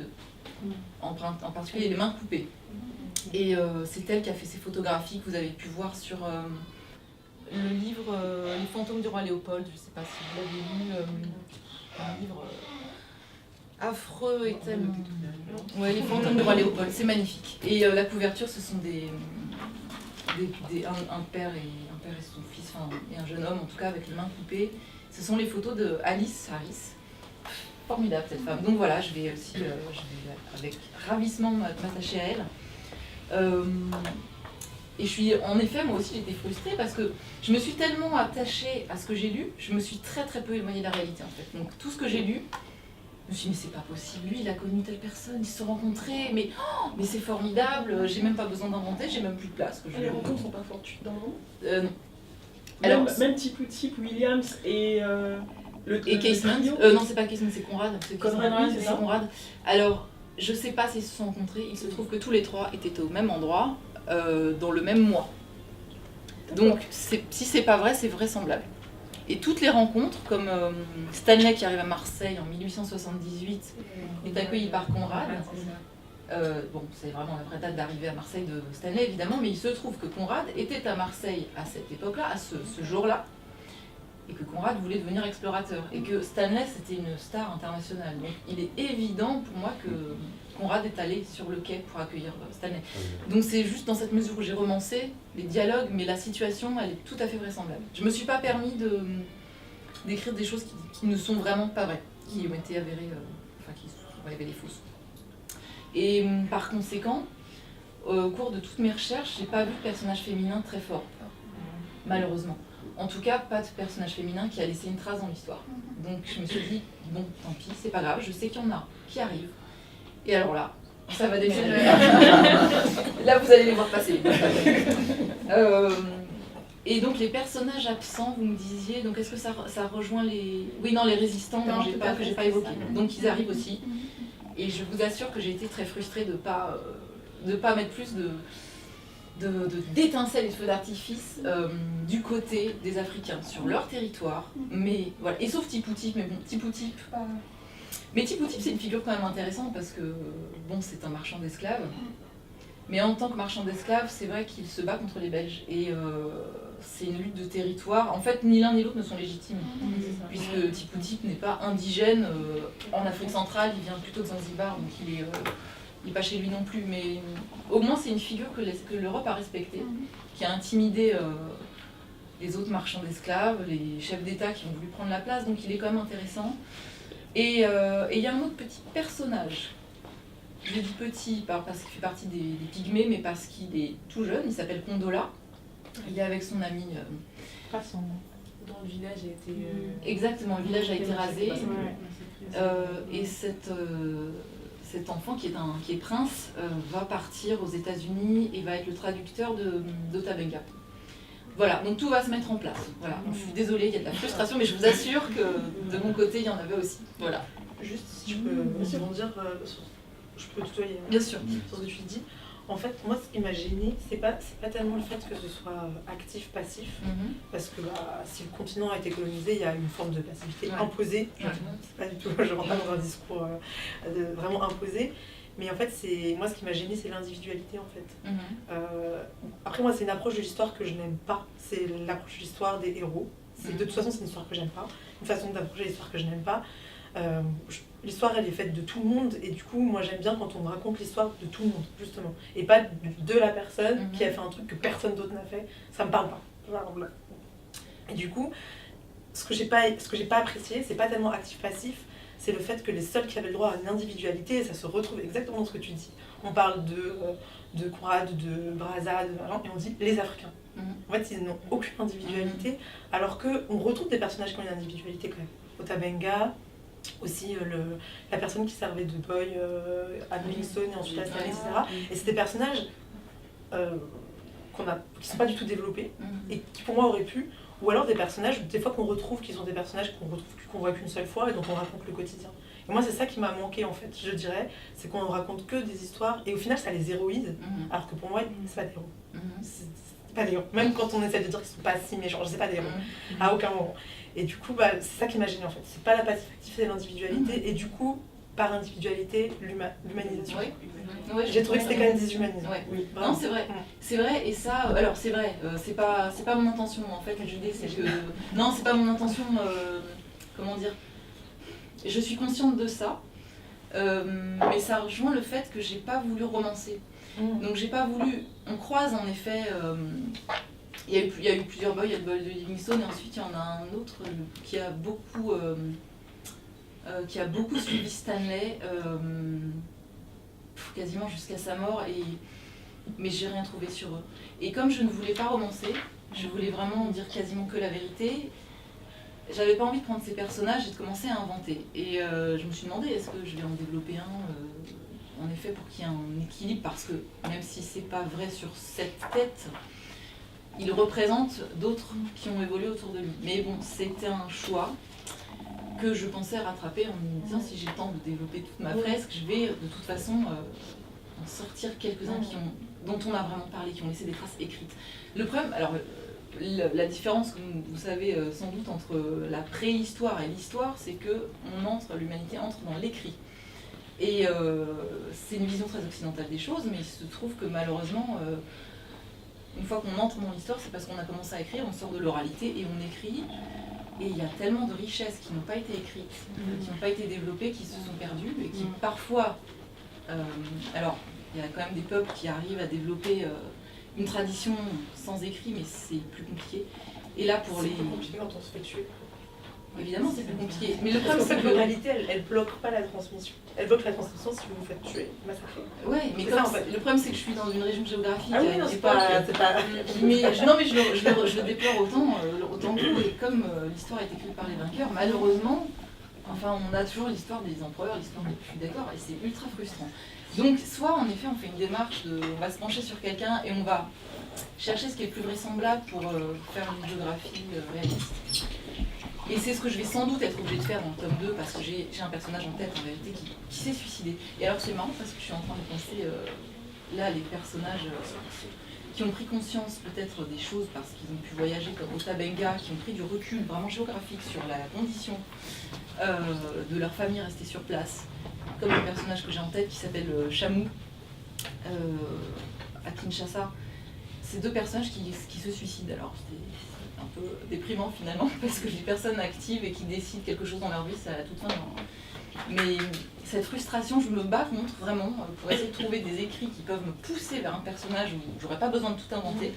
II, en particulier les mains coupées. Et c'est elle qui a fait ces photographies que vous avez pu voir sur le livre Les fantômes du roi Léopold. Je ne sais pas si vous l'avez lu, un livre affreux et tel. Ouais, Les fantômes du roi Léopold, c'est magnifique. Et la couverture, ce sont un père et son fils, et un jeune homme en tout cas avec les mains coupées. Ce sont les photos de Alice Harris. Formidable cette femme. Donc voilà, je vais aussi avec ravissement m'attacher à elle. Et je suis, en effet, moi aussi j'étais frustrée parce que je me suis tellement attachée à ce que j'ai lu, je me suis très très peu éloignée de la réalité en fait. Donc tout ce que j'ai lu, je me suis dit mais c'est pas possible, lui il a connu telle personne, ils se sont rencontrés, mais c'est formidable, j'ai même pas besoin d'inventer, j'ai même plus de place. Les rencontres sont pas fortuites dans le monde. Non. Alors, même type Williams et et Casement. Non, c'est pas Casement, c'est Conrad. C'est Conrad. Alors, je sais pas s'ils se sont rencontrés, il se trouve que tous les trois étaient au même endroit, dans le même mois. Donc, si c'est pas vrai, c'est vraisemblable. Et toutes les rencontres, comme Stanley qui arrive à Marseille en 1878, est accueilli par Conrad. Bon, c'est vraiment la vraie date d'arrivée à Marseille de Stanley, évidemment, mais il se trouve que Conrad était à Marseille à cette époque-là, à ce jour-là, et que Conrad voulait devenir explorateur, et que Stanley, c'était une star internationale. Donc, il est évident pour moi que Conrad est allé sur le quai pour accueillir Stanley. Donc, c'est juste dans cette mesure où j'ai romancé les dialogues, mais la situation, elle est tout à fait vraisemblable. Je ne me suis pas permis d'écrire des choses qui ne sont vraiment pas vraies, qui ont été avérées, qui sont révélées fausses. Et par conséquent, au cours de toutes mes recherches, j'ai pas vu de personnage féminin très fort, malheureusement. En tout cas, pas de personnage féminin qui a laissé une trace dans l'histoire. Donc je me suis dit, bon, tant pis, c'est pas grave, je sais qu'il y en a qui arrivent. Et alors là, ça va dégénérer. Là, vous allez les voir passer. Et donc les personnages absents, vous me disiez, donc est-ce que ça rejoint les... Oui, non, les résistants que j'ai pas évoqués. Donc ils arrivent aussi. Et je vous assure que j'ai été très frustrée de pas mettre plus d'étincelles et de feux d'artifice du côté des Africains sur leur territoire. Mais voilà, et sauf Tipoutip, mais bon, Tipoutip. Mais Tipoutip, c'est une figure quand même intéressante parce que bon, c'est un marchand d'esclaves. Mais en tant que marchand d'esclaves, c'est vrai qu'il se bat contre les Belges. Et c'est une lutte de territoire. En fait, ni l'un ni l'autre ne sont légitimes. Puisque Tipoutip n'est pas indigène en Afrique centrale, il vient plutôt de Zanzibar, donc il n'est pas chez lui non plus. Mais au moins, c'est une figure que l'Europe a respectée, qui a intimidé les autres marchands d'esclaves, les chefs d'État qui ont voulu prendre la place. Donc il est quand même intéressant. Et il y a un autre petit personnage. Je dis petit parce qu'il fait partie des pygmées, mais parce qu'il est tout jeune, il s'appelle Kondola. Il est avec son ami. Pas son nom. Dont le village a été. Exactement, le village a été rasé. Et cet enfant qui est prince va partir aux États-Unis et va être le traducteur d'Ota Benga. Voilà, donc tout va se mettre en place. Voilà. Donc, je suis désolée, il y a de la frustration, mais je vous assure que de mon côté, il y en avait aussi. Voilà. Juste si je peux rebondir, je peux tutoyer. Bien sûr. Sur ce que tu dis. En fait, moi, ce qui m'a gênée, c'est pas tellement le fait que ce soit actif-passif, parce que si le continent a été colonisé, il y a une forme de passivité imposée. C'est pas du tout, je rentre pas dans un discours vraiment imposé. Mais en fait, moi, ce qui m'a gênée, c'est l'individualité, en fait. Après, moi, c'est une approche de l'histoire que je n'aime pas. C'est l'approche de l'histoire des héros. De toute façon, c'est une histoire que j'aime pas. Une façon d'approcher l'histoire que je n'aime pas. L'histoire, elle est faite de tout le monde, et du coup, moi, j'aime bien quand on me raconte l'histoire de tout le monde, justement. Et pas de la personne qui a fait un truc que personne d'autre n'a fait. Ça me parle pas. Voilà. Et du coup, ce que j'ai pas apprécié, c'est pas tellement actif-passif, c'est le fait que les seuls qui avaient le droit à une individualité, et ça se retrouve exactement dans ce que tu dis. On parle de Conrad, de Brazza, de Valent, et on dit les Africains. En fait, ils n'ont aucune individualité, alors qu'on retrouve des personnages qui ont une individualité quand même. Otabenga, aussi la personne qui servait de boy à Livingstone et ensuite à Stanley, etc. Et c'est des personnages qui ne sont pas du tout développés et qui pour moi auraient pu, ou alors des personnages des fois qu'on retrouve, qui sont des personnages qu'on voit qu'une seule fois et dont on raconte le quotidien. Et moi c'est ça qui m'a manqué en fait, je dirais, c'est qu'on ne raconte que des histoires et au final ça les héroïse, alors que pour moi c'est pas des héros. C'est pas des héros. Même quand on essaie de dire qu'ils sont pas si méchants, c'est pas des héros, à aucun moment. Et du coup, c'est ça qui m'a gênée en fait. C'est pas la passif active, c'est l'individualité. Et du coup, par individualité, l'humanisation. Ouais, j'ai trouvé que c'était quand même déshumanisant. Ouais. Oui, non, c'est vrai. C'est vrai, et ça, alors c'est vrai, c'est pas mon intention en fait, l'idée c'est que. Non, c'est pas mon intention, comment dire. Je suis consciente de ça, mais ça rejoint le fait que j'ai pas voulu romancer. Donc j'ai pas voulu. On croise en effet. Il y a eu plusieurs boys, il y a le boy de Livingstone et ensuite il y en a un autre qui a beaucoup suivi Stanley, quasiment jusqu'à sa mort, mais j'ai rien trouvé sur eux. Et comme je ne voulais pas romancer, je voulais vraiment dire quasiment que la vérité, j'avais pas envie de prendre ces personnages et de commencer à inventer. Et je me suis demandé, est-ce que je vais en développer un, en effet, pour qu'il y ait un équilibre, parce que même si c'est pas vrai sur cette tête, il représente d'autres qui ont évolué autour de lui. Mais bon, c'était un choix que je pensais rattraper en me disant, si j'ai le temps de développer toute ma fresque, je vais de toute façon en sortir quelques-uns dont on a vraiment parlé, qui ont laissé des traces écrites. Le problème, alors la différence, comme vous savez sans doute, entre la préhistoire et l'histoire, c'est que l'humanité entre dans l'écrit. Et c'est une vision très occidentale des choses, mais il se trouve que malheureusement, une fois qu'on entre dans l'histoire, c'est parce qu'on a commencé à écrire, on sort de l'oralité et on écrit. Et il y a tellement de richesses qui n'ont pas été écrites, qui n'ont pas été développées, qui se sont perdues et qui parfois... alors, il y a quand même des peuples qui arrivent à développer une tradition sans écrit, mais c'est plus compliqué. Et là, pour les... C'est plus compliqué quand on se fait tuer. Évidemment, c'est plus compliqué. Mais le problème, c'est que l'oralité, elle bloque pas la transmission. Elle bloque la transmission si vous vous faites tuer, massacrer. Ouais, mais comme ça, en fait. Le problème, c'est que je suis dans une région géographique. Ah oui, non, c'est pas... Mais je le déplore autant que vous. Et comme l'histoire est écrite par les vainqueurs, malheureusement, enfin, on a toujours l'histoire des empereurs, l'histoire des... Je suis d'accord, et c'est ultra frustrant. Donc, soit en effet, on fait une démarche on va se pencher sur quelqu'un et on va chercher ce qui est le plus vraisemblable pour faire une biographie réaliste. Et c'est ce que je vais sans doute être obligée de faire dans le tome 2 parce que j'ai un personnage en tête en vérité qui s'est suicidé. Et alors c'est marrant parce que je suis en train de penser, là, les personnages qui ont pris conscience peut-être des choses parce qu'ils ont pu voyager comme Otabenga, qui ont pris du recul vraiment géographique sur la condition de leur famille restée sur place. Comme le personnage que j'ai en tête qui s'appelle Chamou à Kinshasa. C'est deux personnages qui se suicident. Alors c'est un peu déprimant finalement parce que des personnes actives et qui décident quelque chose dans leur vie, c'est à la toute fin. Mais cette frustration, je me bats contre vraiment pour essayer de trouver des écrits qui peuvent me pousser vers un personnage où j'aurais pas besoin de tout inventer.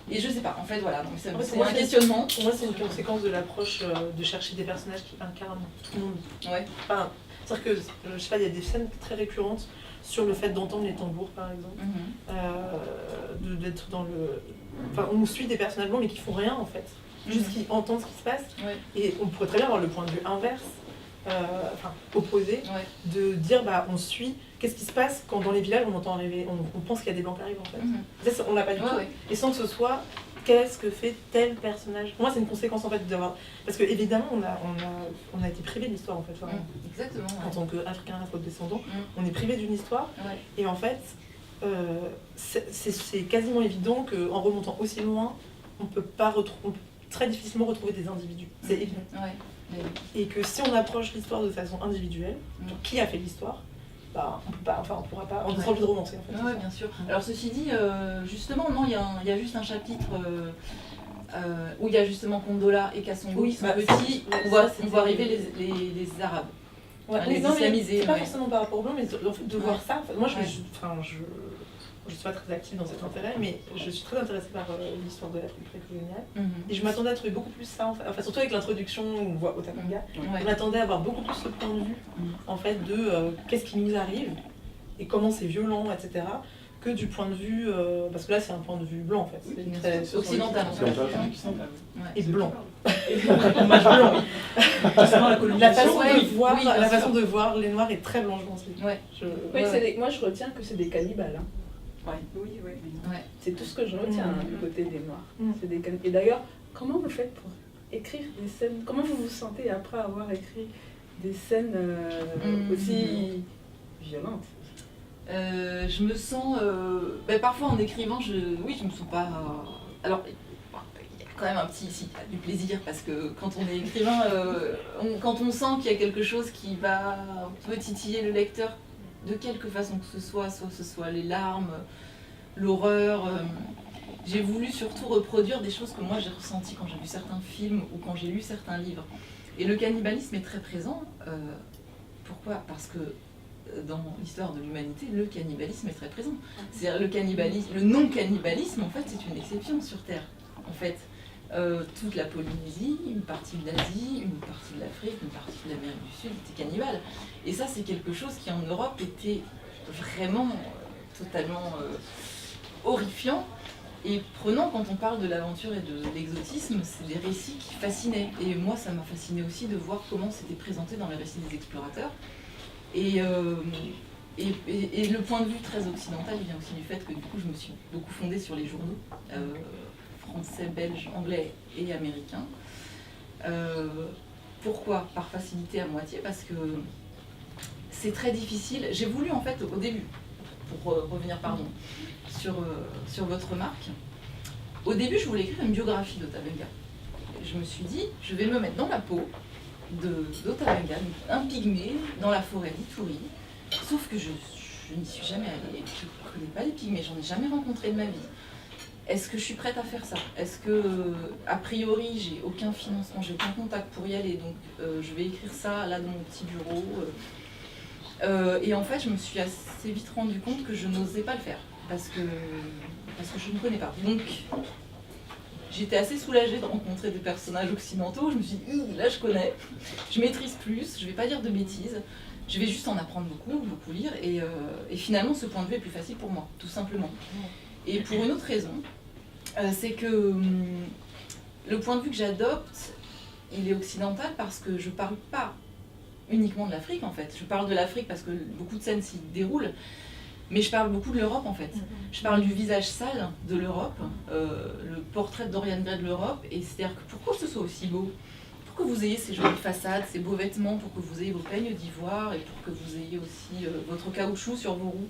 Et je sais pas, en fait voilà, donc c'est un questionnement. Pour moi c'est une conséquence de l'approche de chercher des personnages qui incarnent tout le monde. Ouais. Enfin, c'est-à-dire que, je sais pas, il y a des scènes très récurrentes sur le fait d'entendre les tambours par exemple, d'être dans le... Enfin, on suit des personnages blancs mais qui font rien en fait, juste qui entendent ce qui se passe, et on pourrait très bien avoir le point de vue inverse, opposé, de dire bah on suit, qu'est-ce qui se passe quand dans les villages on entend arriver, on pense qu'il y a des blancs qui arrivent en fait. Ça, on l'a pas du tout, et sans que ce soit qu'est-ce que fait tel personnage. Pour moi c'est une conséquence en fait d'avoir, parce que évidemment on a été privé de l'histoire en fait, exactement, en tant qu'Africain, afro-descendant, on est privé d'une histoire, et en fait c'est quasiment évident qu'en remontant aussi loin, on peut très difficilement retrouver des individus, c'est évident. Et que si on approche l'histoire de façon individuelle, qui a fait l'histoire, bah, on peut pas, on pourra pas, on a envie de romancer en fait. Oui, bien sûr. Alors ceci dit, justement, non, il y a juste un chapitre où il y a justement Kondola et Kassongo qui sont petits, on voit arriver les Arabes. les islamisés. C'est pas forcément par rapport au blanc, mais en fait, de voir ça. En fait, moi, je suis pas très active dans cet intérêt, mais je suis très intéressée par l'histoire de l'Afrique précoloniale. Et je m'attendais à trouver beaucoup plus ça, en fait. Enfin, surtout avec l'introduction où on voit Otakanga. Je m'attendais à avoir beaucoup plus ce point de vue, en fait, de qu'est-ce qui nous arrive et comment c'est violent, etc. que du point de vue, parce que là c'est un point de vue blanc en fait, c'est très occidental et blanc. Hommage blanc, oui. La façon de voir les noirs est très blanche dans ce livre. Moi je retiens que c'est des cannibales. Hein. Oui. C'est tout ce que je retiens du côté des noirs. C'est des Et d'ailleurs, comment vous faites pour écrire des scènes, comment vous vous sentez après avoir écrit des scènes aussi violentes? Je me sens... parfois en écrivant, je me sens pas... Alors, il y a quand même un petit du plaisir, parce que quand on est écrivain, quand on sent qu'il y a quelque chose qui va un peu titiller le lecteur, de quelque façon que ce soit ce soit les larmes, l'horreur... j'ai voulu surtout reproduire des choses que moi j'ai ressenties quand j'ai vu certains films ou quand j'ai lu certains livres. Et le cannibalisme est très présent. Pourquoi ? Parce que dans l'histoire de l'humanité, le cannibalisme est très présent. C'est-à-dire le non-cannibalisme, en fait, c'est une exception sur Terre. En fait, toute la Polynésie, une partie de l'Asie, une partie de l'Afrique, une partie de l'Amérique du Sud étaient cannibales. Et ça, c'est quelque chose qui, en Europe, était vraiment totalement horrifiant et prenant. Quand on parle de l'aventure et de l'exotisme, c'est des récits qui fascinaient. Et moi, ça m'a fasciné aussi de voir comment c'était présenté dans les récits des explorateurs. Et le point de vue très occidental vient aussi du fait que du coup je me suis beaucoup fondée sur les journaux français, belges, anglais et américains. Pourquoi ? Par facilité à moitié, parce que c'est très difficile. J'ai voulu en fait au début, pour revenir sur votre remarque, au début je voulais écrire une biographie d'Otabenga. Je me suis dit, je vais me mettre dans la peau d'Otabenga, un pygmée dans la forêt d'Ituri, sauf que je n'y suis jamais allée, je ne connais pas les pygmées, j'en ai jamais rencontré de ma vie. Est-ce que je suis prête à faire ça ? Est-ce que, a priori, j'ai aucun financement, j'ai aucun contact pour y aller, donc je vais écrire ça là dans mon petit bureau. Et en fait, je me suis assez vite rendu compte que je n'osais pas le faire, parce que je ne connais pas. Donc, j'étais assez soulagée de rencontrer des personnages occidentaux. Je me suis dit, là je connais, je maîtrise plus, je vais pas dire de bêtises, je vais juste en apprendre beaucoup lire, et finalement ce point de vue est plus facile pour moi, tout simplement. Et pour une autre raison, c'est que le point de vue que j'adopte, il est occidental parce que je parle pas uniquement de l'Afrique en fait. Je parle de l'Afrique parce que beaucoup de scènes s'y déroulent, mais je parle beaucoup de l'Europe en fait. Je parle du visage sale de l'Europe, le portrait de Dorian Gray de l'Europe, et c'est-à-dire que pourquoi ce soit aussi beau, pour que vous ayez ces jolies façades, ces beaux vêtements, pour que vous ayez vos peignes d'ivoire et pour que vous ayez aussi votre caoutchouc sur vos roues,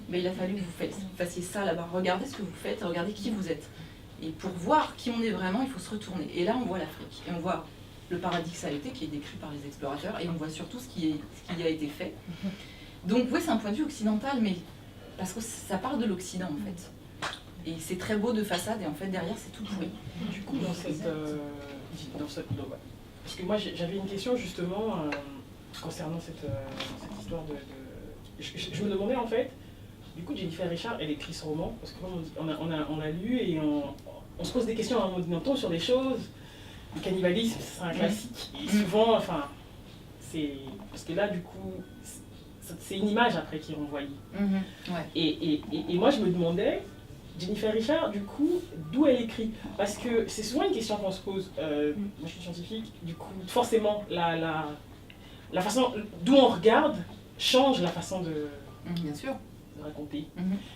mais il a fallu que vous fassiez ça là-bas. Regardez ce que vous faites, regardez qui vous êtes. Et pour voir qui on est vraiment, il faut se retourner. Et là, on voit l'Afrique, et on voit le paradis que ça a été, qui est décrit par les explorateurs, et on voit surtout ce qui y a été fait. Donc oui, c'est un point de vue occidental, mais parce que ça parle de l'Occident en fait. Et c'est très beau de façade, et en fait derrière c'est tout pourri. Du coup, parce que moi j'avais une question justement concernant cette histoire de... Je me demandais en fait, du coup Jennifer Richard elle écrit ce roman, parce qu'on a lu et on se pose des questions à un moment sur des choses. Le cannibalisme c'est un classique, et souvent, enfin, c'est... Parce que là du coup, c'est une image après qui est renvoyée. Et moi je me demandais, Jennifer Richard, du coup, d'où elle écrit ? Parce que c'est souvent une question qu'on se pose. Moi je suis scientifique, du coup, forcément, la façon d'où on regarde change la façon de raconter.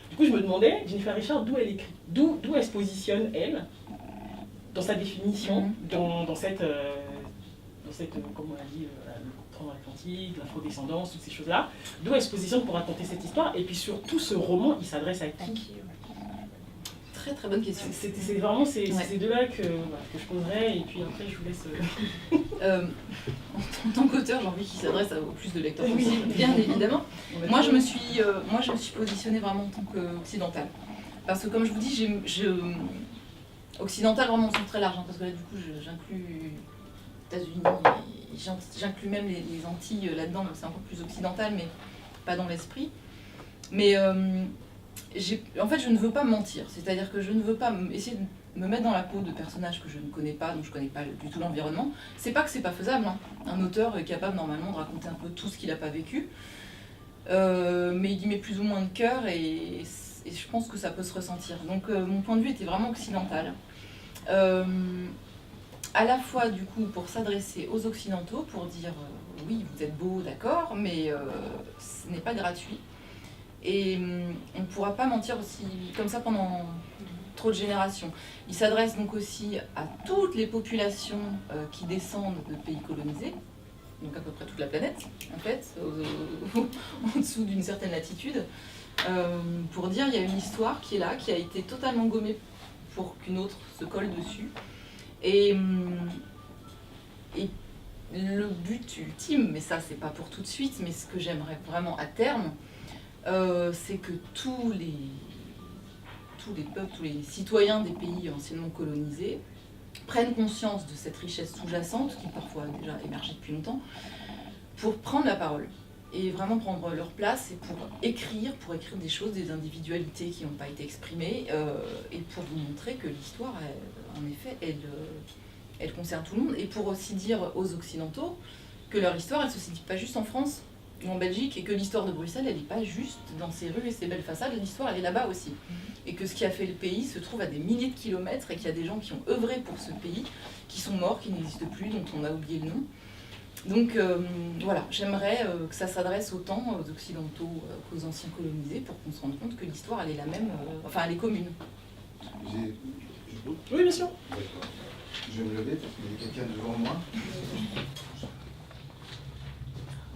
Du coup, je me demandais, Jennifer Richard, d'où elle écrit ? D'où elle se positionne, elle, dans sa définition, dans cette, comme on a dit, transatlantique, l'afrodescendance, toutes ces choses-là, d'où elle se positionne pour raconter cette histoire, et puis surtout ce roman, il s'adresse à qui ? Très très bonne question. C'est vraiment ces deux-là que je poserais, et puis après je vous laisse... En tant qu'auteur, j'ai envie qu'il s'adresse au plus de lecteurs possible, bien évidemment. Moi je me suis positionnée vraiment en tant qu'occidentale. Parce que comme je vous dis, occidentale vraiment au sens très large, parce que là du coup j'inclus États-Unis, j'inclus même les Antilles là-dedans, donc c'est encore plus occidental, mais pas dans l'esprit. Mais en fait, je ne veux pas mentir, c'est-à-dire que je ne veux pas essayer de me mettre dans la peau de personnages que je ne connais pas, dont je ne connais pas du tout l'environnement. C'est pas que c'est pas faisable, hein. Un auteur est capable normalement de raconter un peu tout ce qu'il n'a pas vécu, mais il y met plus ou moins de cœur et je pense que ça peut se ressentir. Donc mon point de vue était vraiment occidental. À la fois du coup pour s'adresser aux occidentaux, pour dire oui vous êtes beaux d'accord, mais ce n'est pas gratuit. Et on ne pourra pas mentir aussi comme ça pendant trop de générations. Il s'adresse donc aussi à toutes les populations qui descendent de pays colonisés, donc à peu près toute la planète, en fait, en dessous d'une certaine latitude, pour dire il y a une histoire qui est là, qui a été totalement gommée pour qu'une autre se colle dessus. Et le but ultime, mais ça c'est pas pour tout de suite, mais ce que j'aimerais vraiment à terme, c'est que tous les peuples, tous les citoyens des pays anciennement colonisés prennent conscience de cette richesse sous-jacente, qui parfois a déjà émergé depuis longtemps, pour prendre la parole et vraiment prendre leur place et pour écrire des choses, des individualités qui n'ont pas été exprimées, et pour vous montrer que l'histoire, en effet, elle concerne tout le monde, et pour aussi dire aux Occidentaux que leur histoire, elle ne se situe pas juste en France ou en Belgique, et que l'histoire de Bruxelles, elle n'est pas juste dans ses rues et ses belles façades, l'histoire, elle est là-bas aussi. Et que ce qui a fait le pays se trouve à des milliers de kilomètres, et qu'il y a des gens qui ont œuvré pour ce pays, qui sont morts, qui n'existent plus, dont on a oublié le nom. Donc voilà, j'aimerais que ça s'adresse autant aux Occidentaux qu'aux anciens colonisés, pour qu'on se rende compte que l'histoire, elle est la même, enfin elle est commune. Oui, bien sûr. D'accord. Je vais me lever parce qu'il y a quelqu'un devant moi.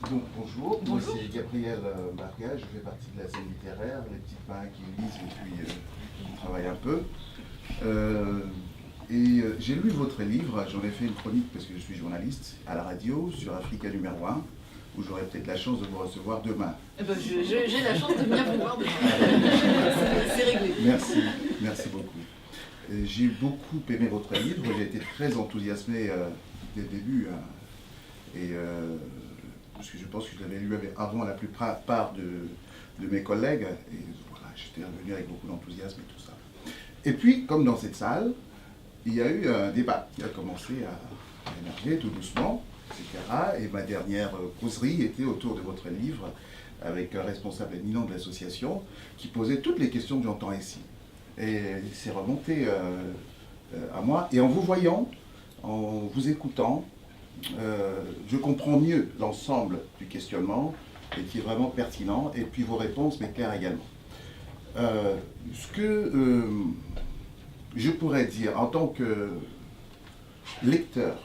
Donc bonjour, moi c'est Gabriel Barga, je fais partie de la scène littéraire, les petites mains qui lisent et puis qui travaillent un peu. J'ai lu votre livre, j'en ai fait une chronique parce que je suis journaliste à la radio sur Africa numéro 1, où j'aurai peut-être la chance de vous recevoir demain. Eh ben, j'ai la chance de venir vous voir demain. C'est réglé. Merci beaucoup. J'ai beaucoup aimé votre livre, j'ai été très enthousiasmé dès le début. Parce que je pense que je l'avais lu avant la plupart de mes collègues. Et voilà, j'étais revenu avec beaucoup d'enthousiasme et tout ça. Et puis, comme dans cette salle, il y a eu un débat qui a commencé à émerger tout doucement, etc. Et ma dernière causerie était autour de votre livre, avec un responsable éminent de l'association, qui posait toutes les questions que j'entends ici. Et c'est remonté à moi. Et en vous voyant, en vous écoutant, je comprends mieux l'ensemble du questionnement, et qui est vraiment pertinent, et puis vos réponses m'éclairent également. Ce que je pourrais dire en tant que lecteur,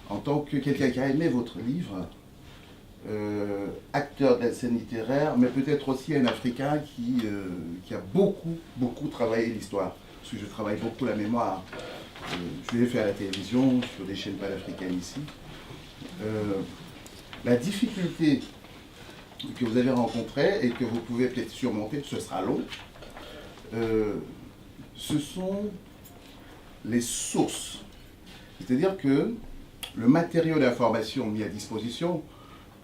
en tant que quelqu'un qui a aimé votre livre, acteur de la scène littéraire, mais peut-être aussi un Africain qui a beaucoup travaillé l'histoire, parce que je travaille beaucoup la mémoire. Je l'ai fait à la télévision, sur des chaînes panafricaines ici. La difficulté que vous avez rencontrée et que vous pouvez peut-être surmonter, ce sera long, ce sont les sources. C'est-à-dire que le matériau d'information mis à disposition,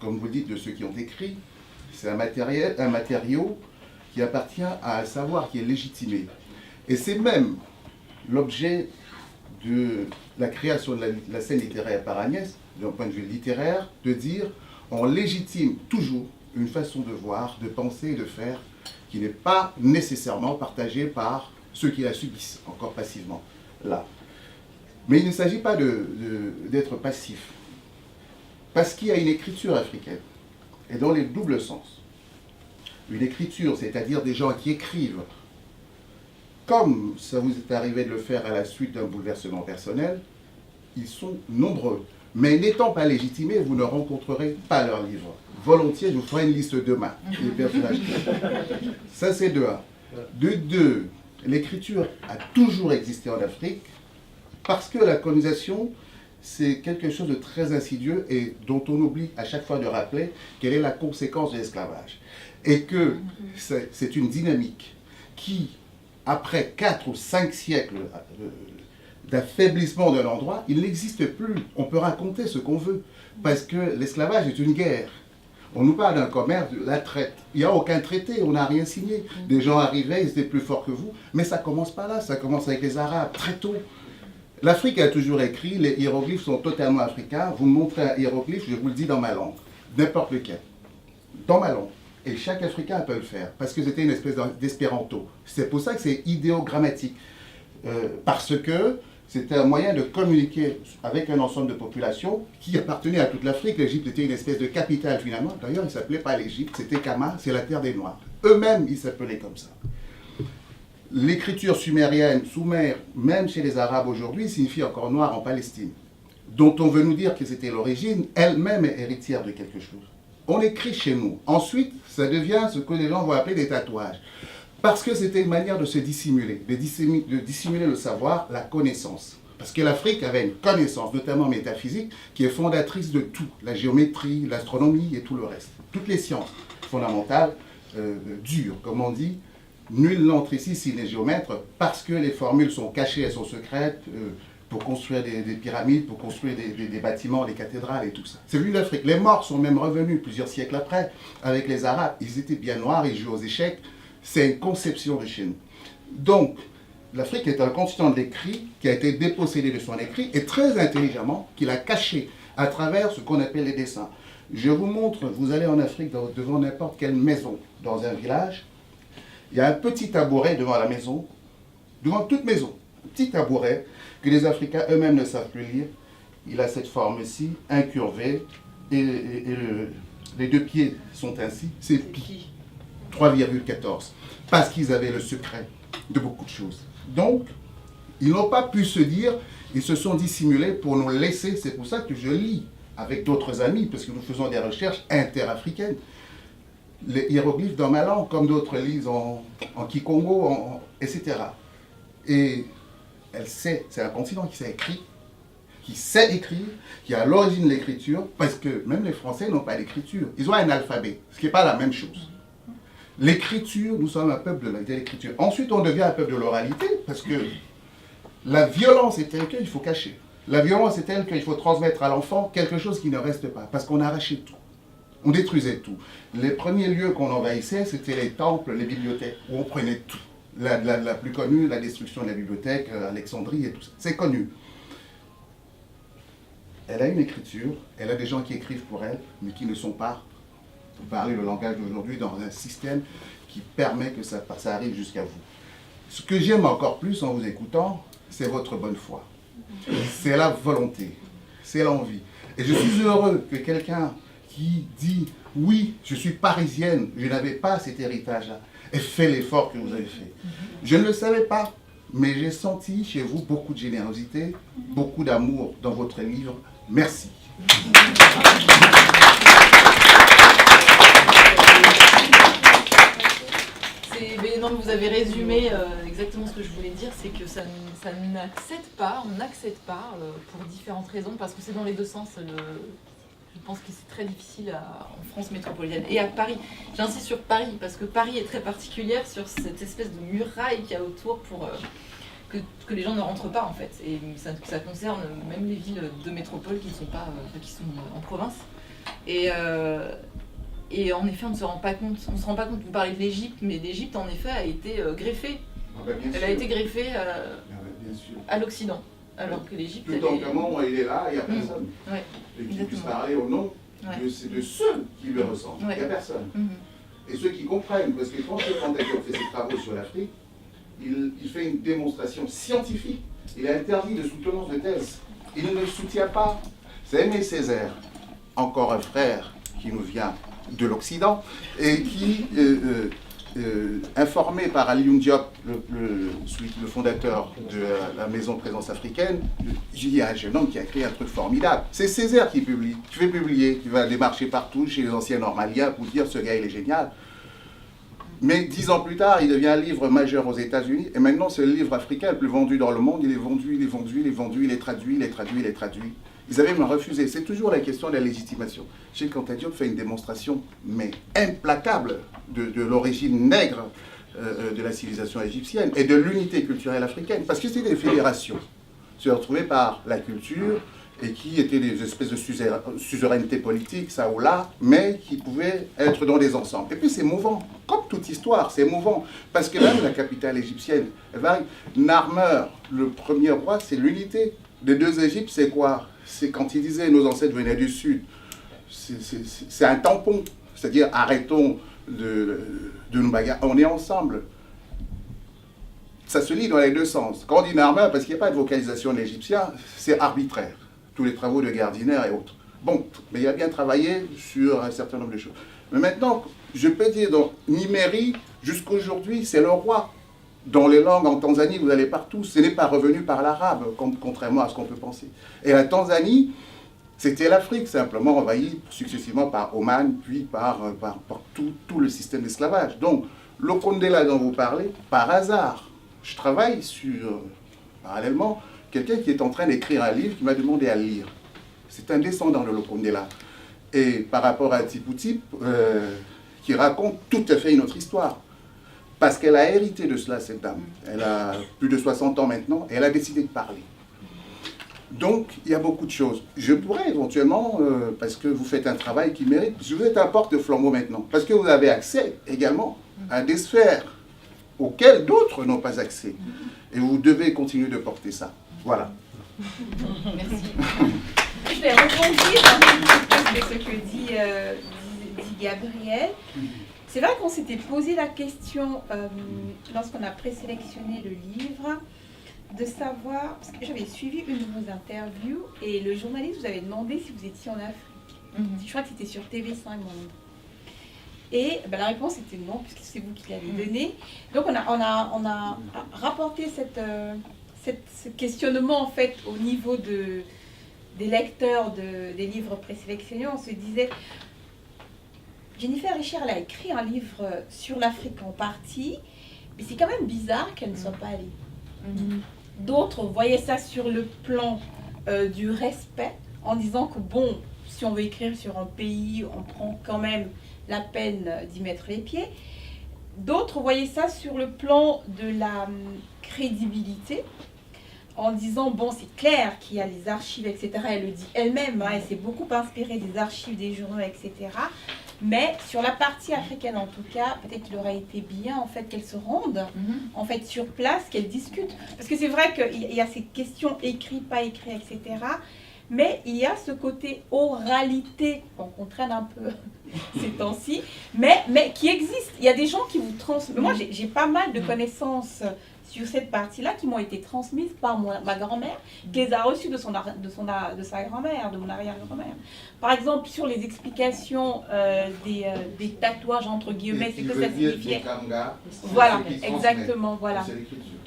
comme vous le dites, de ceux qui ont écrit, c'est un matériau qui appartient à un savoir qui est légitimé. Et c'est même l'objet de la création de la scène littéraire par Agnès, d'un point de vue littéraire, de dire on légitime toujours une façon de voir, de penser et de faire qui n'est pas nécessairement partagée par ceux qui la subissent, encore passivement, là. Mais il ne s'agit pas d'être passif, parce qu'il y a une écriture africaine, et dans les doubles sens. Une écriture, c'est-à-dire des gens qui écrivent, comme ça vous est arrivé de le faire à la suite d'un bouleversement personnel, ils sont nombreux. Mais n'étant pas légitimés, vous ne rencontrerez pas leurs livres. Volontiers, je vous ferai une liste demain, des personnages. Ça, c'est de 1. De 2, l'écriture a toujours existé en Afrique, parce que la colonisation, c'est quelque chose de très insidieux et dont on oublie à chaque fois de rappeler quelle est la conséquence de l'esclavage. Et que c'est une dynamique qui, après 4 ou 5 siècles d'affaiblissement d'un endroit, il n'existe plus. On peut raconter ce qu'on veut, parce que l'esclavage est une guerre. On nous parle d'un commerce, de la traite. Il n'y a aucun traité, on n'a rien signé. Des gens arrivaient, ils étaient plus forts que vous, mais ça commence pas là, ça commence avec les Arabes, très tôt. L'Afrique a toujours écrit, les hiéroglyphes sont totalement africains. Vous me montrez un hiéroglyphe, je vous le dis dans ma langue, n'importe lequel, dans ma langue. Et chaque Africain peut le faire, parce que c'était une espèce d'espéranto. C'est pour ça que c'est idéogrammatique, parce que c'était un moyen de communiquer avec un ensemble de populations qui appartenait à toute l'Afrique. L'Égypte était une espèce de capitale finalement. D'ailleurs, il ne s'appelait pas l'Égypte, c'était Kama, c'est la terre des Noirs. Eux-mêmes, ils s'appelaient comme ça. L'écriture sumérienne, Soumer, même chez les Arabes aujourd'hui, signifie encore noir en Palestine, dont on veut nous dire que c'était l'origine, elle-même est héritière de quelque chose. On écrit chez nous. Ensuite, ça devient ce que les gens vont appeler des tatouages. Parce que c'était une manière de se dissimuler, de dissimuler le savoir, la connaissance. Parce que l'Afrique avait une connaissance, notamment métaphysique, qui est fondatrice de tout. La géométrie, l'astronomie et tout le reste. Toutes les sciences fondamentales, dures, comme on dit. Nul n'entre ici s'il est géomètre, parce que les formules sont cachées, elles sont secrètes, pour construire des pyramides, pour construire des bâtiments, des cathédrales et tout ça. C'est venu d'Afrique. Les morts sont même revenus plusieurs siècles après, avec les Arabes. Ils étaient bien noirs, ils jouaient aux échecs. C'est une conception de chez nous. Donc, l'Afrique est un continent d'écrit qui a été dépossédé de son écrit et très intelligemment qu'il a caché à travers ce qu'on appelle les dessins. Je vous montre, vous allez en Afrique devant n'importe quelle maison, dans un village, il y a un petit tabouret devant la maison, devant toute maison, un petit tabouret que les Africains eux-mêmes ne savent plus lire. Il a cette forme-ci, incurvée, et les deux pieds sont ainsi, c'est pi. 3,14, parce qu'ils avaient le secret de beaucoup de choses. Donc, ils n'ont pas pu se dire, ils se sont dissimulés pour nous laisser, c'est pour ça que je lis avec d'autres amis, parce que nous faisons des recherches interafricaines, les hiéroglyphes dans ma langue, comme d'autres lisent en kikongo, etc. Et elle sait, c'est un continent qui sait écrire, qui est à l'origine de l'écriture, parce que même les Français n'ont pas d'écriture, ils ont un alphabet, ce qui n'est pas la même chose. L'écriture, nous sommes un peuple de l'écriture. Ensuite, on devient un peuple de l'oralité, parce que la violence est telle qu'il faut cacher. La violence est telle qu'il faut transmettre à l'enfant quelque chose qui ne reste pas, parce qu'on arrachait tout. On détruisait tout. Les premiers lieux qu'on envahissait, c'était les temples, les bibliothèques, où on prenait tout. La plus connue, la destruction de la bibliothèque, Alexandrie et tout ça. C'est connu. Elle a une écriture, elle a des gens qui écrivent pour elle, mais qui ne sont pas, pour parler le langage d'aujourd'hui, dans un système qui permet que ça arrive jusqu'à vous. Ce que j'aime encore plus en vous écoutant, c'est votre bonne foi. C'est la volonté, c'est l'envie. Et je suis heureux que quelqu'un qui dit « Oui, je suis parisienne, je n'avais pas cet héritage-là », ait fait l'effort que vous avez fait. Je ne le savais pas, mais j'ai senti chez vous beaucoup de générosité, beaucoup d'amour dans votre livre. Merci. Non, vous avez résumé exactement ce que je voulais dire, c'est que ça n'accède pas, on n'accède pas pour différentes raisons, parce que c'est dans les deux sens. Je pense que c'est très difficile en France métropolitaine et à Paris. J'insiste sur Paris, parce que Paris est très particulière sur cette espèce de muraille qu'il y a autour pour que les gens ne rentrent pas en fait. Et ça concerne même les villes de métropole qui sont en province. Et en effet, on ne se rend pas compte. On se rend pas compte. Vous parlez de l'Égypte, mais l'Égypte, en effet, a été greffée. Elle a été greffée à l'Occident. Alors que l'Égypte. Le temps qu'un moment, il est là, il n'y a personne. Ouais, et qu'il puisse parler au nom de ceux qui lui ressemblent. Il n'y a personne. Et ceux qui comprennent, parce que quand Diop fait ses travaux sur l'Afrique, il fait une démonstration scientifique. Il a interdit de soutenance de thèse. Il ne soutient pas. C'est Aimé Césaire, encore un frère qui nous vient de l'Occident, et qui, informé par Alioune Diop, le fondateur de la maison de présence africaine, il y a un jeune homme qui a créé un truc formidable. C'est Césaire qui publie, qui fait publier, qui va démarcher partout chez les anciens normaliens pour dire ce gars il est génial. Mais 10 ans plus tard, il devient un livre majeur aux États-Unis, et maintenant c'est le livre africain le plus vendu dans le monde. Il est vendu, il est vendu, il est vendu, il est traduit, il est traduit, il est traduit. Ils avaient même refusé. C'est toujours la question de la légitimation. Cheikh Anta Diop fait une démonstration, mais implacable, de l'origine nègre de la civilisation égyptienne et de l'unité culturelle africaine. Parce que c'est des fédérations. se retrouvaient par la culture et qui étaient des espèces de suzeraineté politique, ça ou là, mais qui pouvaient être dans des ensembles. Et puis c'est mouvant, comme toute histoire, c'est mouvant, parce que même la capitale égyptienne, Narmer, le premier roi, c'est l'unité. Les deux Égyptes, c'est quoi? C'est quand il disait nos ancêtres venaient du sud, c'est un tampon, c'est-à-dire arrêtons de nous bagarrer, on est ensemble. Ça se lit dans les deux sens. Quand on dit Narmer, parce qu'il n'y a pas de vocalisation en égyptien, c'est arbitraire. Tous les travaux de Gardiner et autres. Bon, mais il a bien travaillé sur un certain nombre de choses. Mais maintenant, je peux dire, dans Nimeri, jusqu'aujourd'hui, c'est le roi. Dans les langues en Tanzanie, vous allez partout, ce n'est pas revenu par l'arabe, contrairement à ce qu'on peut penser. Et la Tanzanie, c'était l'Afrique, simplement envahie successivement par Oman, puis par tout le système d'esclavage. Donc, l'Okondela dont vous parlez, par hasard, je travaille sur, parallèlement, quelqu'un qui est en train d'écrire un livre qui m'a demandé à le lire. C'est un descendant de l'Okondela. Et par rapport à Tipoutip, qui raconte tout à fait une autre histoire. Parce qu'elle a hérité de cela, cette dame. Elle a plus de 60 ans maintenant, et elle a décidé de parler. Donc, il y a beaucoup de choses. Je pourrais éventuellement, parce que vous faites un travail qui mérite, je vous êtes un porte-flambeau maintenant, parce que vous avez accès également à des sphères auxquelles d'autres n'ont pas accès. Et vous devez continuer de porter ça. Voilà. Merci. Je vais rebondir avec ce que dit Gabriel. C'est vrai qu'on s'était posé la question, lorsqu'on a présélectionné le livre, de savoir, parce que j'avais suivi une de vos interviews, et le journaliste vous avait demandé si vous étiez en Afrique. Je crois que c'était sur TV5 Monde. Et ben, la réponse était non, puisque c'est vous qui l'avez donné. Donc on a rapporté ce questionnement en fait au niveau des lecteurs des livres présélectionnés. On se disait, Jennifer Richard, elle a écrit un livre sur l'Afrique en partie, mais c'est quand même bizarre qu'elle ne soit pas allée. D'autres voyaient ça sur le plan du respect, en disant que bon, si on veut écrire sur un pays, on prend quand même la peine d'y mettre les pieds. D'autres voyaient ça sur le plan de la crédibilité, en disant, bon, c'est clair qu'il y a les archives, etc. Elle le dit elle-même, hein, elle s'est beaucoup inspirée des archives, des journaux, etc. Mais sur la partie africaine, en tout cas, peut-être qu'il aurait été bien, en fait, qu'elle se rende, en fait, sur place, qu'elle discute. Parce que c'est vrai qu'il y a ces questions écrites, pas écrites, etc. Mais il y a ce côté oralité, qu'on traîne un peu ces temps-ci, mais qui existe. Il y a des gens qui vous transmettent. Moi, j'ai pas mal de connaissances sur cette partie-là qui m'ont été transmises par ma grand-mère, qui les a reçues de sa grand-mère, de mon arrière-grand-mère. Par exemple, sur les explications des tatouages, entre guillemets, c'est que ça signifiait. Voilà, exactement, voilà.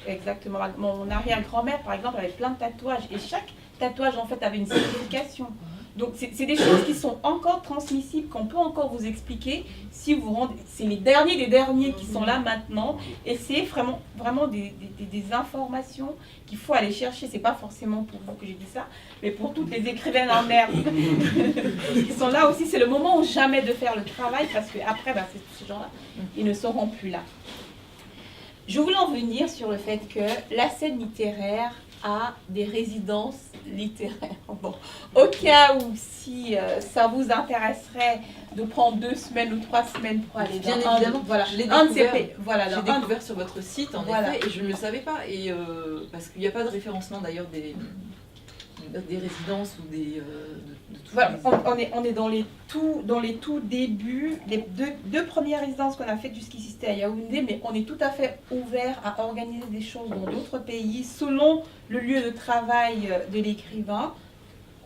Exactement. Mon arrière-grand-mère, par exemple, avait plein de tatouages, et chaque tatouage, en fait, avait une signification. Donc, c'est des choses qui sont encore transmissibles, qu'on peut encore vous expliquer si vous rendez. C'est les derniers des derniers qui sont là maintenant. Et c'est vraiment des informations qu'il faut aller chercher. C'est pas forcément pour vous que j'ai dit ça, mais pour toutes les écrivaines en herbe qui sont là aussi. C'est le moment ou jamais de faire le travail, parce qu'après, ces gens-là, ils ne seront plus là. Je voulais en venir sur le fait que la scène littéraire a des résidences littéraires. Bon, au cas où, si ça vous intéresserait de prendre 2 semaines ou 3 semaines pour aller bien évidemment, voilà, je l'ai découvert sur votre site, en effet, et je ne le savais pas. Et, parce qu'il n'y a pas de référencement d'ailleurs des résidences ou des... Voilà, on est dans les tout débuts. Les deux premières résidences qu'on a faites jusqu'ici, c'était à Yaoundé, mais on est tout à fait ouvert à organiser des choses dans d'autres pays, selon le lieu de travail de l'écrivain.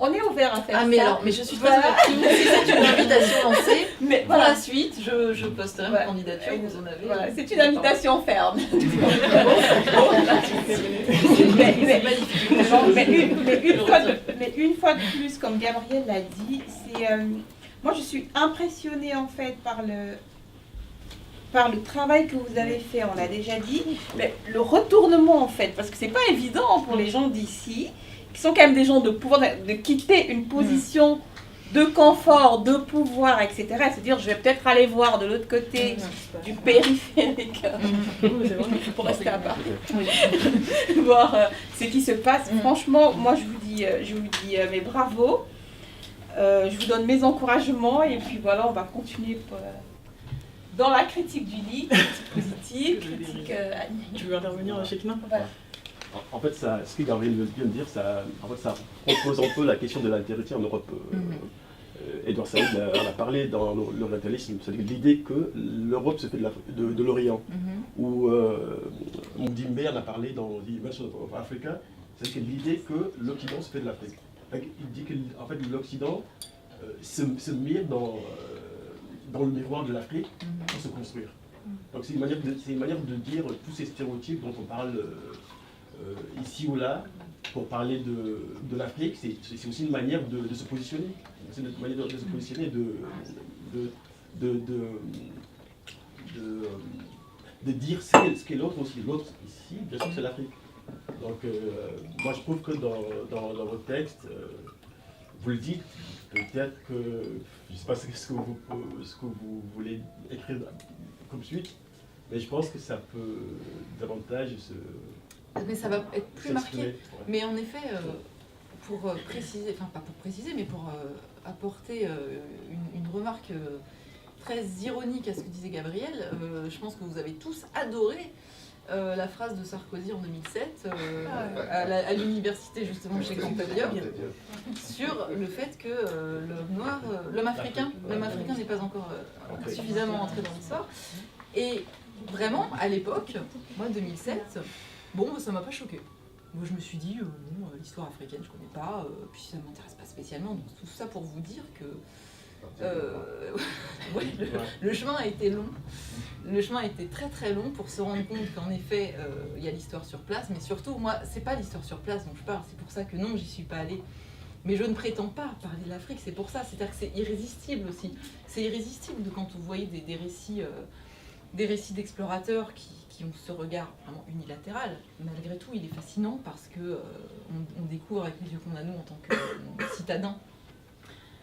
On est ouvert à faire ça. Mais je suis très ouverte. Si c'est une invitation lancée, mais pour la suite, je posterai ma candidature, vous en avez. Voilà, c'est une invitation ferme. Mais une fois de plus, comme Gabriel l'a dit, moi je suis impressionnée en fait par le travail que vous avez fait, on l'a déjà dit, mais le retournement en fait, parce que c'est pas évident pour les gens d'ici, qui sont quand même des gens de pouvoir, de quitter une position de confort, de pouvoir, etc. Et se dire, je vais peut-être aller voir de l'autre côté du périphérique, pour rester à Paris, voir ce qui se passe. Franchement, moi je vous dis mais bravo. Je vous donne mes encouragements et puis voilà, on va continuer dans la critique du livre, critique positive, critique Tu veux intervenir, Chekna? Voilà. En fait, ça, ce que Gabriel vient de dire, ça propose un peu la question de l'altérité en Europe. Edouard Saïd en a parlé dans l'orientalisme, c'est-à-dire l'idée que l'Europe se fait de l'Orient. Ou Moudi Mbe en a parlé dans The Invention of Africa, c'est-à-dire l'idée que l'Occident se fait de l'Afrique. Il dit que en fait, l'Occident se mire dans le miroir de l'Afrique pour se construire. Donc c'est une manière de dire tous ces stéréotypes dont on parle ici ou là, pour parler de l'Afrique, c'est aussi une manière de se positionner. C'est une manière de se positionner, de dire ce qu'est l'autre aussi. L'autre ici, bien sûr, c'est l'Afrique. Donc moi je trouve que dans votre texte, vous le dites, peut-être que, je ne sais pas ce que vous voulez écrire comme suite, mais je pense que ça peut davantage se... Mais ça va être plus marqué. Ouais. Mais en effet, pour préciser, enfin pas pour préciser, mais pour apporter une remarque très ironique à ce que disait Gabriel, je pense que vous avez tous adoré la phrase de Sarkozy en 2007 à l'université justement chez Camtadia sur le fait que l'homme africain n'est pas encore suffisamment entré dans l'histoire. Et vraiment, à l'époque, moi 2007, bon, ça m'a pas choqué. Moi, je me suis dit, non, l'histoire africaine, je connais pas, puis ça m'intéresse pas spécialement. Donc, tout ça pour vous dire que le chemin a été long. Le chemin a été très très long pour se rendre compte qu'en effet, il y a l'histoire sur place. Mais surtout, moi, c'est pas l'histoire sur place dont je parle. C'est pour ça que non, j'y suis pas allée. Mais je ne prétends pas parler de l'Afrique, c'est pour ça. C'est-à-dire que c'est irrésistible aussi. C'est irrésistible de quand vous voyez des récits d'explorateurs qui ont ce regard vraiment unilatéral. Malgré tout, il est fascinant parce que on découvre avec les yeux qu'on a nous en tant que citadins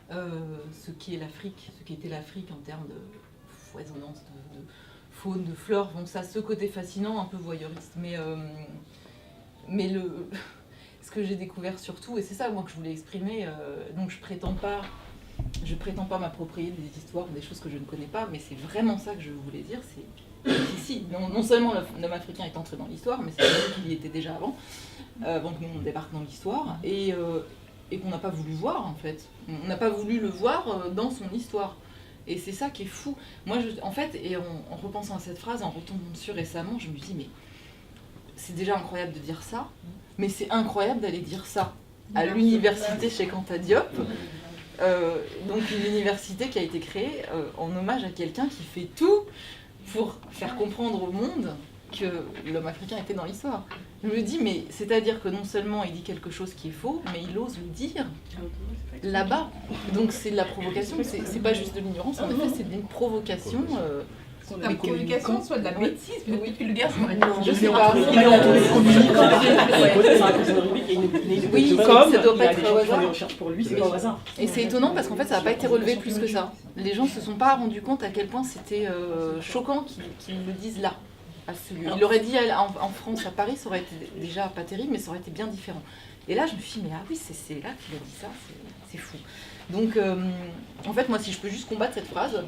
ce qu'est l'Afrique, ce qu'était l'Afrique en termes de foisonnance, de faune, de flore. Donc ça, ce côté fascinant, un peu voyeuriste. Mais ce que j'ai découvert surtout, et c'est ça moi que je voulais exprimer, donc je prétends pas m'approprier des histoires, des choses que je ne connais pas, mais c'est vraiment ça que je voulais dire, c'est ici, non seulement l'homme africain est entré dans l'histoire, mais c'est qu'il y était déjà avant que nous on débarque dans l'histoire, et qu'on n'a pas voulu voir en fait. On n'a pas voulu le voir dans son histoire. Et c'est ça qui est fou. Moi, en fait, et en repensant à cette phrase, en retombant dessus récemment, je me dis, mais c'est déjà incroyable de dire ça, mais c'est incroyable d'aller dire ça à l'université chez Anta Diop. Donc une université qui a été créée en hommage à quelqu'un qui fait tout pour faire comprendre au monde que l'homme africain était dans l'histoire. Je me dis, mais c'est-à-dire que non seulement il dit quelque chose qui est faux, mais il ose le dire là-bas. Donc c'est de la provocation, c'est pas juste de l'ignorance, en effet c'est d'une provocation. Soit de la communication, soit de la bêtise, peut-être plus vulgaire. Je sais pas. Il est entouré de communicants. Oui, ça doit pas être au hasard. Et c'est étonnant parce qu'en fait ça n'a pas été relevé plus que ça. Les gens se sont pas rendus compte à quel point c'était choquant qu'ils le disent là. Il l'aurait dit en France, à Paris, ça aurait été déjà pas terrible, mais ça aurait été bien différent. Et là je me suis dit, mais ah oui, c'est là qu'il a dit ça, c'est fou. Donc en fait moi si je peux juste combattre cette phrase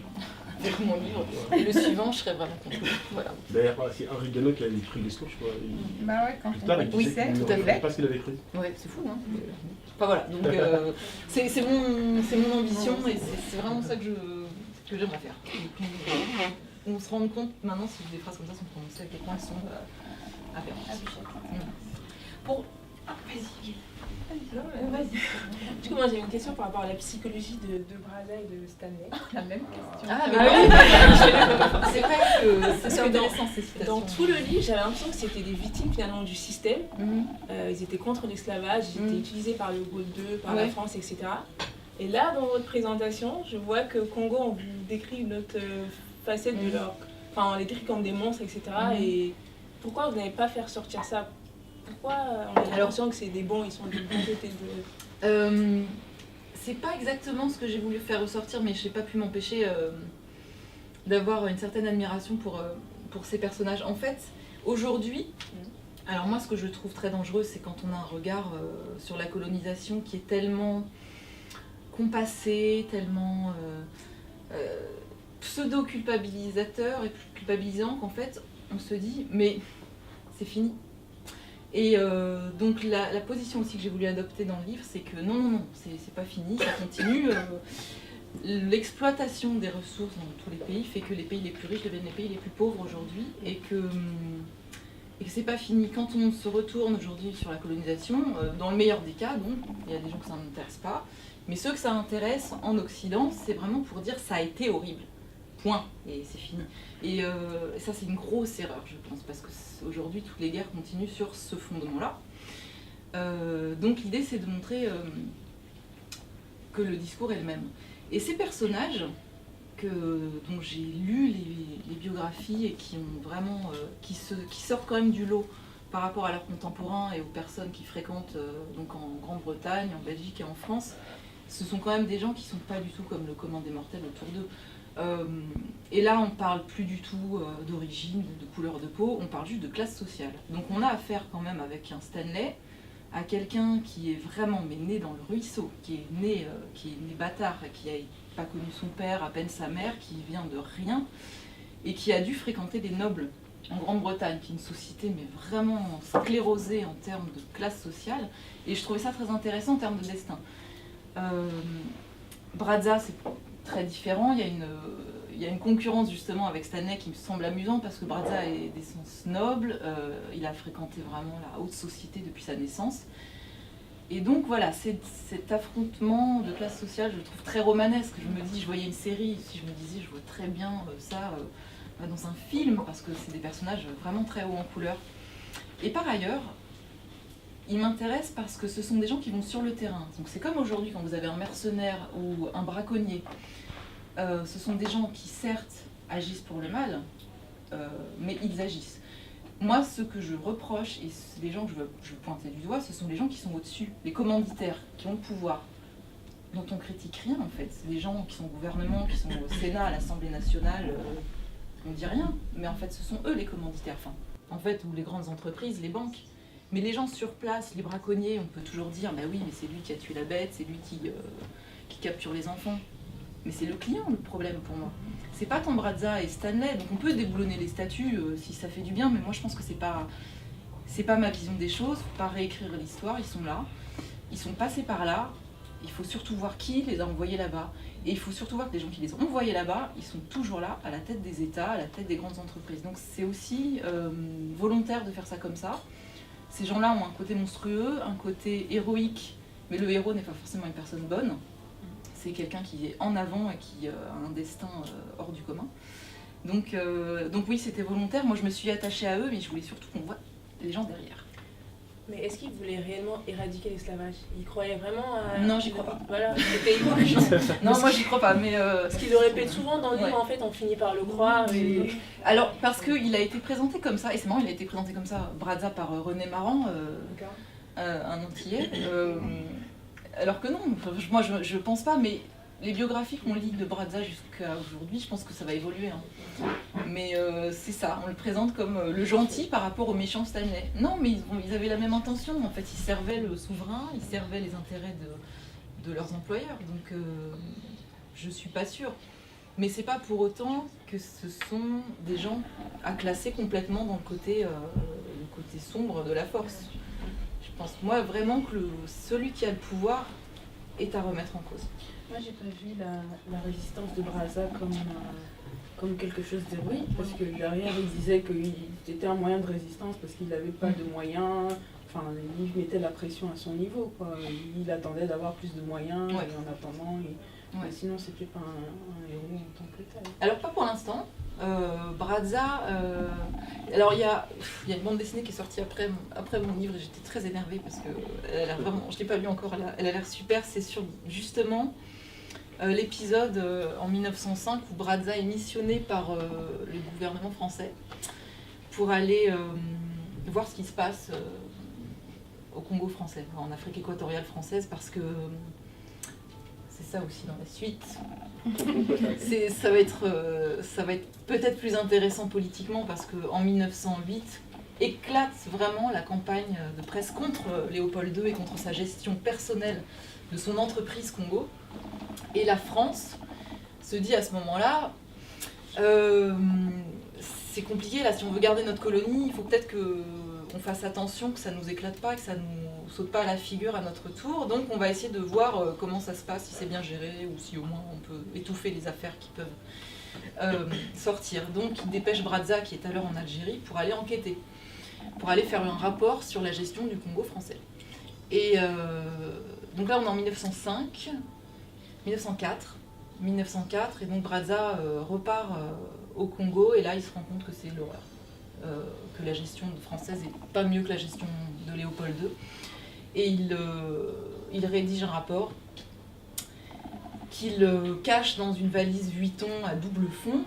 avec mon livre, et le suivant je serais vraiment contente. Voilà. D'ailleurs c'est Henri Guénaud qui a écrit le discours, je crois. Bah ouais, quand on c'est tout à fait. Pas ce qu'il avait écrit. Ouais, c'est fou, hein. Enfin voilà, donc c'est mon ambition et c'est vraiment ça que j'aimerais faire. On se rend compte maintenant si des phrases comme ça sont prononcées à quel point elles sont aberrantes. Pour... Ah, vas-y. Du coup, moi j'ai une question par rapport à la psychologie de Brazza et de Stanley. La même question. Ah, mais oui. C'est vrai que c'est intéressant ces citations. Dans tout le livre, j'avais l'impression que c'était des victimes finalement du système. Ils étaient contre l'esclavage, ils étaient utilisés par le Gaulle II, par la France, etc. Et là, dans votre présentation, je vois que Congo, on vous décrit une autre facette de leur... Enfin, on les décrit comme des monstres, etc. Et pourquoi vous n'avez pas fait ressortir ça? Pourquoi on a l'impression que c'est des bons, ils sont du bon côté de... c'est pas exactement ce que j'ai voulu faire ressortir, mais je n'ai pas pu m'empêcher d'avoir une certaine admiration pour ces personnages. En fait, aujourd'hui, alors moi ce que je trouve très dangereux, c'est quand on a un regard sur la colonisation qui est tellement compassé, tellement pseudo-culpabilisateur et culpabilisant qu'en fait on se dit mais c'est fini. Et donc la position aussi que j'ai voulu adopter dans le livre, c'est que non, c'est pas fini, ça continue. L'exploitation des ressources dans tous les pays fait que les pays les plus riches deviennent les pays les plus pauvres aujourd'hui et que c'est pas fini. Quand on se retourne aujourd'hui sur la colonisation, dans le meilleur des cas, donc il y a des gens que ça n'intéresse pas, mais ceux que ça intéresse en Occident, c'est vraiment pour dire ça a été horrible. Point. Et c'est fini. Et ça, c'est une grosse erreur, je pense, parce qu'aujourd'hui, toutes les guerres continuent sur ce fondement-là. Donc l'idée, c'est de montrer que le discours est le même. Et ces personnages, dont j'ai lu les biographies et qui ont vraiment, qui sortent quand même du lot par rapport à leurs contemporains et aux personnes qui fréquentent donc en Grande-Bretagne, en Belgique et en France, ce sont quand même des gens qui ne sont pas du tout comme le commun des mortels autour d'eux. Et là, on parle plus du tout d'origine, de couleur de peau, on parle juste de classe sociale. Donc on a affaire quand même avec un Stanley, à quelqu'un qui est vraiment né dans le ruisseau, qui est né bâtard, qui n'a pas connu son père, à peine sa mère, qui vient de rien, et qui a dû fréquenter des nobles en Grande-Bretagne, qui est une société mais vraiment sclérosée en termes de classe sociale. Et je trouvais ça très intéressant en termes de destin. Brazza, c'est très différent. Il y a une concurrence justement avec Stanley qui me semble amusant parce que Brazza est d'essence noble, il a fréquenté vraiment la haute société depuis sa naissance. Et donc voilà, cet affrontement de classe sociale, je le trouve très romanesque. Je me dis, je voyais une série, si je me disais, je vois très bien ça dans un film parce que c'est des personnages vraiment très hauts en couleur. Et par ailleurs, ils m'intéressent parce que ce sont des gens qui vont sur le terrain. Donc c'est comme aujourd'hui quand vous avez un mercenaire ou un braconnier. Ce sont des gens qui certes agissent pour le mal, mais ils agissent. Moi, ce que je reproche, et c'est des gens que je veux pointer du doigt, ce sont les gens qui sont au-dessus, les commanditaires, qui ont le pouvoir, dont on critique rien en fait. C'est des gens qui sont au gouvernement, qui sont au Sénat, à l'Assemblée nationale, on dit rien, mais en fait ce sont eux les commanditaires, enfin, en fait, ou les grandes entreprises, les banques. Mais les gens sur place, les braconniers, on peut toujours dire, bah oui, mais c'est lui qui a tué la bête, c'est lui qui capture les enfants. Mais c'est le client le problème pour moi. C'est pas tant Brazza et Stanley, donc on peut déboulonner les statuts si ça fait du bien, mais moi je pense que c'est pas ma vision des choses, faut pas réécrire l'histoire, ils sont là, ils sont passés par là, il faut surtout voir qui les a envoyés là-bas, et il faut surtout voir que les gens qui les ont envoyés là-bas, ils sont toujours là, à la tête des États, à la tête des grandes entreprises. Donc c'est aussi volontaire de faire ça comme ça. Ces gens-là ont un côté monstrueux, un côté héroïque, mais le héros n'est pas forcément une personne bonne. C'est quelqu'un qui est en avant et qui a un destin hors du commun. Donc oui, c'était volontaire. Moi, je me suis attachée à eux, mais je voulais surtout qu'on voit les gens derrière. Mais est-ce qu'ils voulaient réellement éradiquer l'esclavage? Ils croyaient vraiment à... Non, j'y crois pas. Voilà, c'était non, moi, j'y crois pas, mais... Parce qu'ils le répètent souvent dans le livre, en fait, on finit par le croire. Et... Alors, parce qu'il a été présenté comme ça, et c'est marrant, il a été présenté comme ça, Brazza, par René Maran, un Antillais. Alors que non, moi je pense pas, mais les biographies qu'on lit de Brazza jusqu'à aujourd'hui, je pense que ça va évoluer. Hein. Mais c'est ça, on le présente comme le gentil par rapport au méchant Stanley. Non, mais ils avaient la même intention, en fait, ils servaient le souverain, ils servaient les intérêts de leurs employeurs, donc je suis pas sûre. Mais c'est pas pour autant que ce sont des gens à classer complètement dans le côté sombre de la force. Je pense moi vraiment que celui qui a le pouvoir est à remettre en cause. Moi j'ai pas vu la résistance de Brazza comme quelque chose d'héroïque, parce que derrière il disait qu'il était un moyen de résistance parce qu'il n'avait pas de moyens, enfin il mettait la pression à son niveau, quoi. Il attendait d'avoir plus de moyens, et en attendant, mais sinon c'était pas un héros en tant que tel. Alors pas pour l'instant. Brazza, alors il y a une bande dessinée qui est sortie après mon livre et j'étais très énervée parce que elle a vraiment, je ne l'ai pas lu encore, elle a l'air super. C'est sur justement l'épisode en 1905 où Brazza est missionné par le gouvernement français pour aller voir ce qui se passe au Congo français, en Afrique équatoriale française, parce que c'est ça aussi dans la suite. Ça va être peut-être plus intéressant politiquement parce qu'en 1908 éclate vraiment la campagne de presse contre Léopold II et contre sa gestion personnelle de son entreprise Congo. Et la France se dit à ce moment-là, c'est compliqué là, si on veut garder notre colonie, il faut peut-être qu'on fasse attention, que ça ne nous éclate pas, que ça ne nous saute pas à la figure à notre tour. Donc on va essayer de voir comment ça se passe, si c'est bien géré ou si au moins on peut étouffer les affaires qui peuvent sortir. Donc il dépêche Brazza, qui est alors en Algérie, pour aller enquêter, pour aller faire un rapport sur la gestion du Congo français. Et donc là on est en 1904, et donc Brazza repart au Congo, et là il se rend compte que c'est l'horreur, que la gestion française n'est pas mieux que la gestion de Léopold II, et il rédige un rapport qu'il cache dans une valise Vuitton à double fond,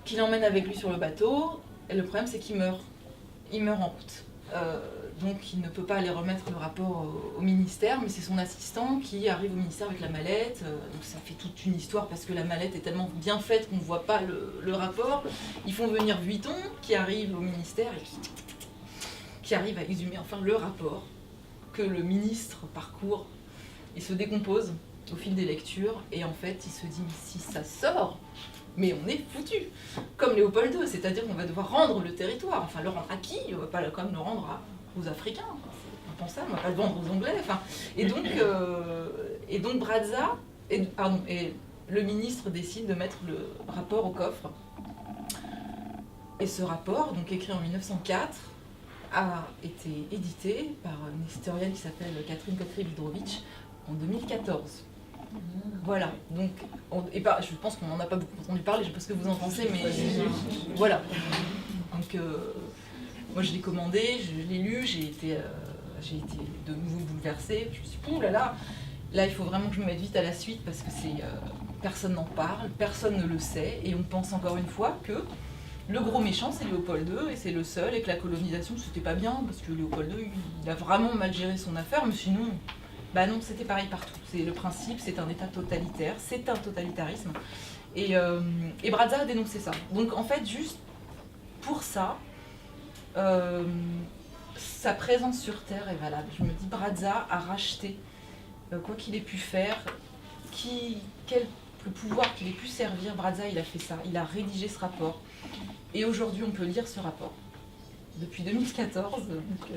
qu'il emmène avec lui sur le bateau, et le problème c'est qu'il meurt en route. Donc il ne peut pas aller remettre le rapport au ministère, mais c'est son assistant qui arrive au ministère avec la mallette. Donc ça fait toute une histoire parce que la mallette est tellement bien faite qu'on ne voit pas le rapport. Ils font venir Vuitton qui arrive au ministère et qui arrive à exhumer enfin le rapport que le ministre parcourt et se décompose au fil des lectures. Et en fait il se dit mais si ça sort, mais on est foutu, comme Léopold II, c'est-à-dire qu'on va devoir rendre le territoire. Enfin le rendre à qui? On ne va pas quand même le rendre aux Africains, c'est impensable, on ne va pas le vendre aux Anglais. Enfin, et donc Brazza, et le ministre décide de mettre le rapport au coffre. Et ce rapport, donc écrit en 1904, a été édité par une historienne qui s'appelle Catherine Kotry-Widrowicz en 2014. Voilà, donc, je pense qu'on n'en a pas beaucoup entendu parler, je ne sais pas ce que vous en pensez, mais voilà. Donc, moi je l'ai commandé, je l'ai lu, j'ai été de nouveau bouleversée. Je me suis dit, là, il faut vraiment que je me mette vite à la suite parce que personne n'en parle, personne ne le sait, et on pense encore une fois que le gros méchant c'est Léopold II et c'est le seul, et que la colonisation c'était pas bien parce que Léopold II il a vraiment mal géré son affaire, mais sinon, bah non, c'était pareil partout. C'est le principe, c'est un état totalitaire, c'est un totalitarisme, et Brazza a dénoncé ça. Donc en fait, juste pour ça, sa présence sur Terre est valable. Je me dis, Brazza a racheté quoi qu'il ait pu faire, le pouvoir qu'il ait pu servir. Brazza, il a fait ça, il a rédigé ce rapport. Et aujourd'hui, on peut lire ce rapport. Depuis 2014, donc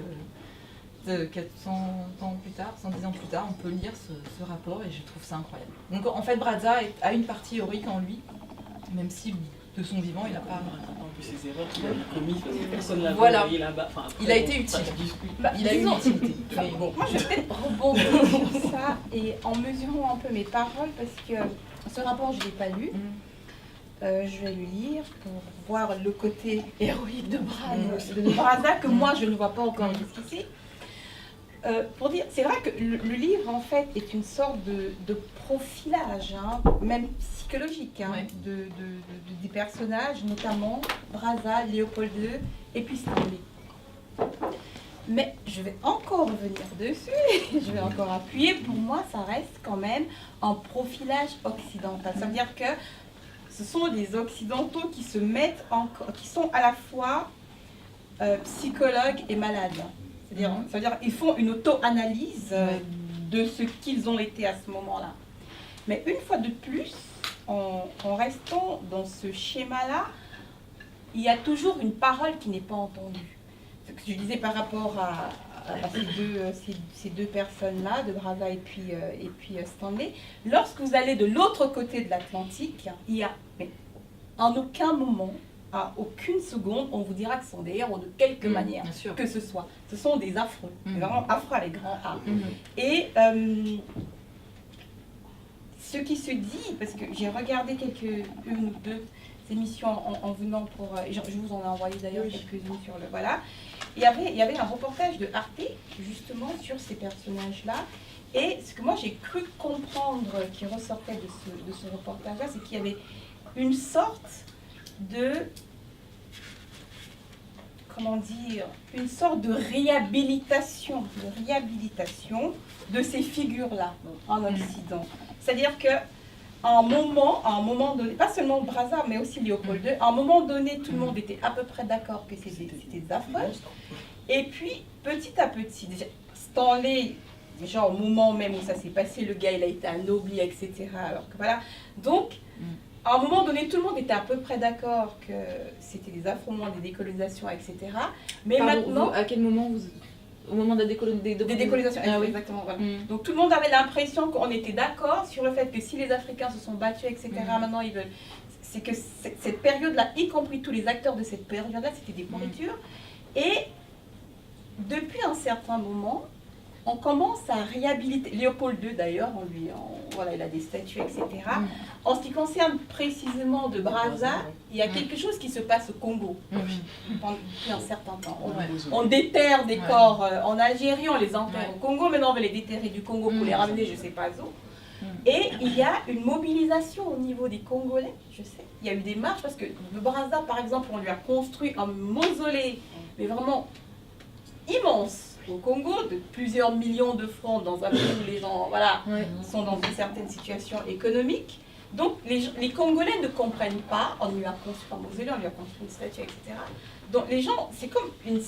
400 ans plus tard, 110 ans plus tard, on peut lire ce rapport et je trouve ça incroyable. Donc en fait, Brazza a une partie héroïque en lui, même si de son vivant, il n'a pas... En plus, ces erreurs qu'il a commises parce que personne ne l'a envoyé là-bas. Enfin, après, il a été utile. Il a eu une utilité. Mais bon, moi, je vais peut-être rebondir sur ça et en mesurant un peu mes paroles, parce que ce rapport, je ne l'ai pas lu. Je vais le lire pour voir le côté héroïque de Brazza, que moi, je ne vois pas encore jusqu'ici. Pour dire, c'est vrai que le livre, en fait, est une sorte de profilage, hein, même psychologique, hein, des personnages, notamment Brazza, Léopold II et puis Stanley. Mais je vais encore revenir dessus, je vais encore appuyer. Pour moi, ça reste quand même un profilage occidental. Ça veut dire que ce sont des Occidentaux qui se mettent qui sont à la fois psychologues et malades. Ça veut dire qu'ils font une auto-analyse de ce qu'ils ont été à ce moment-là. Mais une fois de plus, en restant dans ce schéma-là, il y a toujours une parole qui n'est pas entendue. Ce que je disais par rapport à ces deux personnes-là, de Brazza et puis Stanley, lorsque vous allez de l'autre côté de l'Atlantique, il y a, mais en aucun moment, à aucune seconde, on vous dira que ce sont des héros de quelque manière que ce soit. Ce sont des affreux, vraiment affreux avec grand A. Et ce qui se dit, parce que j'ai regardé une ou deux émissions en venant pour... je vous en ai envoyé d'ailleurs quelques-unes sur le... Voilà. Il y avait un reportage de Arte, justement, sur ces personnages-là. Et ce que moi j'ai cru comprendre qui ressortait de ce reportage-là, c'est qu'il y avait une sorte de... comment dire, une sorte de réhabilitation de ces figures-là en Occident. C'est-à-dire que à un moment donné, pas seulement Brazza, mais aussi Léopold II, à un moment donné, tout le monde était à peu près d'accord que c'était des affreux. Et puis, petit à petit, déjà, Stanley, déjà au moment même où ça s'est passé, le gars, il a été anobli, etc. Alors que voilà. Donc, à un moment donné, tout le monde était à peu près d'accord que c'était des affrontements, des décolonisations, etc. Mais maintenant... À quel moment vous... Au moment de des décolonisations, oui. exactement. Voilà. Donc tout le monde avait l'impression qu'on était d'accord sur le fait que si les Africains se sont battus, etc., maintenant ils veulent... C'est que cette période-là, y compris tous les acteurs de cette période-là, c'était des pourritures. Et depuis un certain moment, on commence à réhabiliter, Léopold II d'ailleurs, voilà, il a des statues, etc. En ce qui concerne précisément de Brazza, il y a quelque chose qui se passe au Congo depuis un certain temps. On déterre des corps en Algérie, on les enterre au Congo, maintenant on veut les déterrer du Congo pour les ramener je ne sais pas où. Et il y a une mobilisation au niveau des Congolais, je sais. Il y a eu des marches parce que de Brazza, par exemple, on lui a construit un mausolée, mais vraiment immense. Au Congo, de plusieurs millions de francs dans un pays où les gens sont dans une certaine situation économique. Donc les Congolais ne comprennent pas, on lui a construit un mausolée, on lui a construit une statue, etc. Donc les gens, c'est comme une...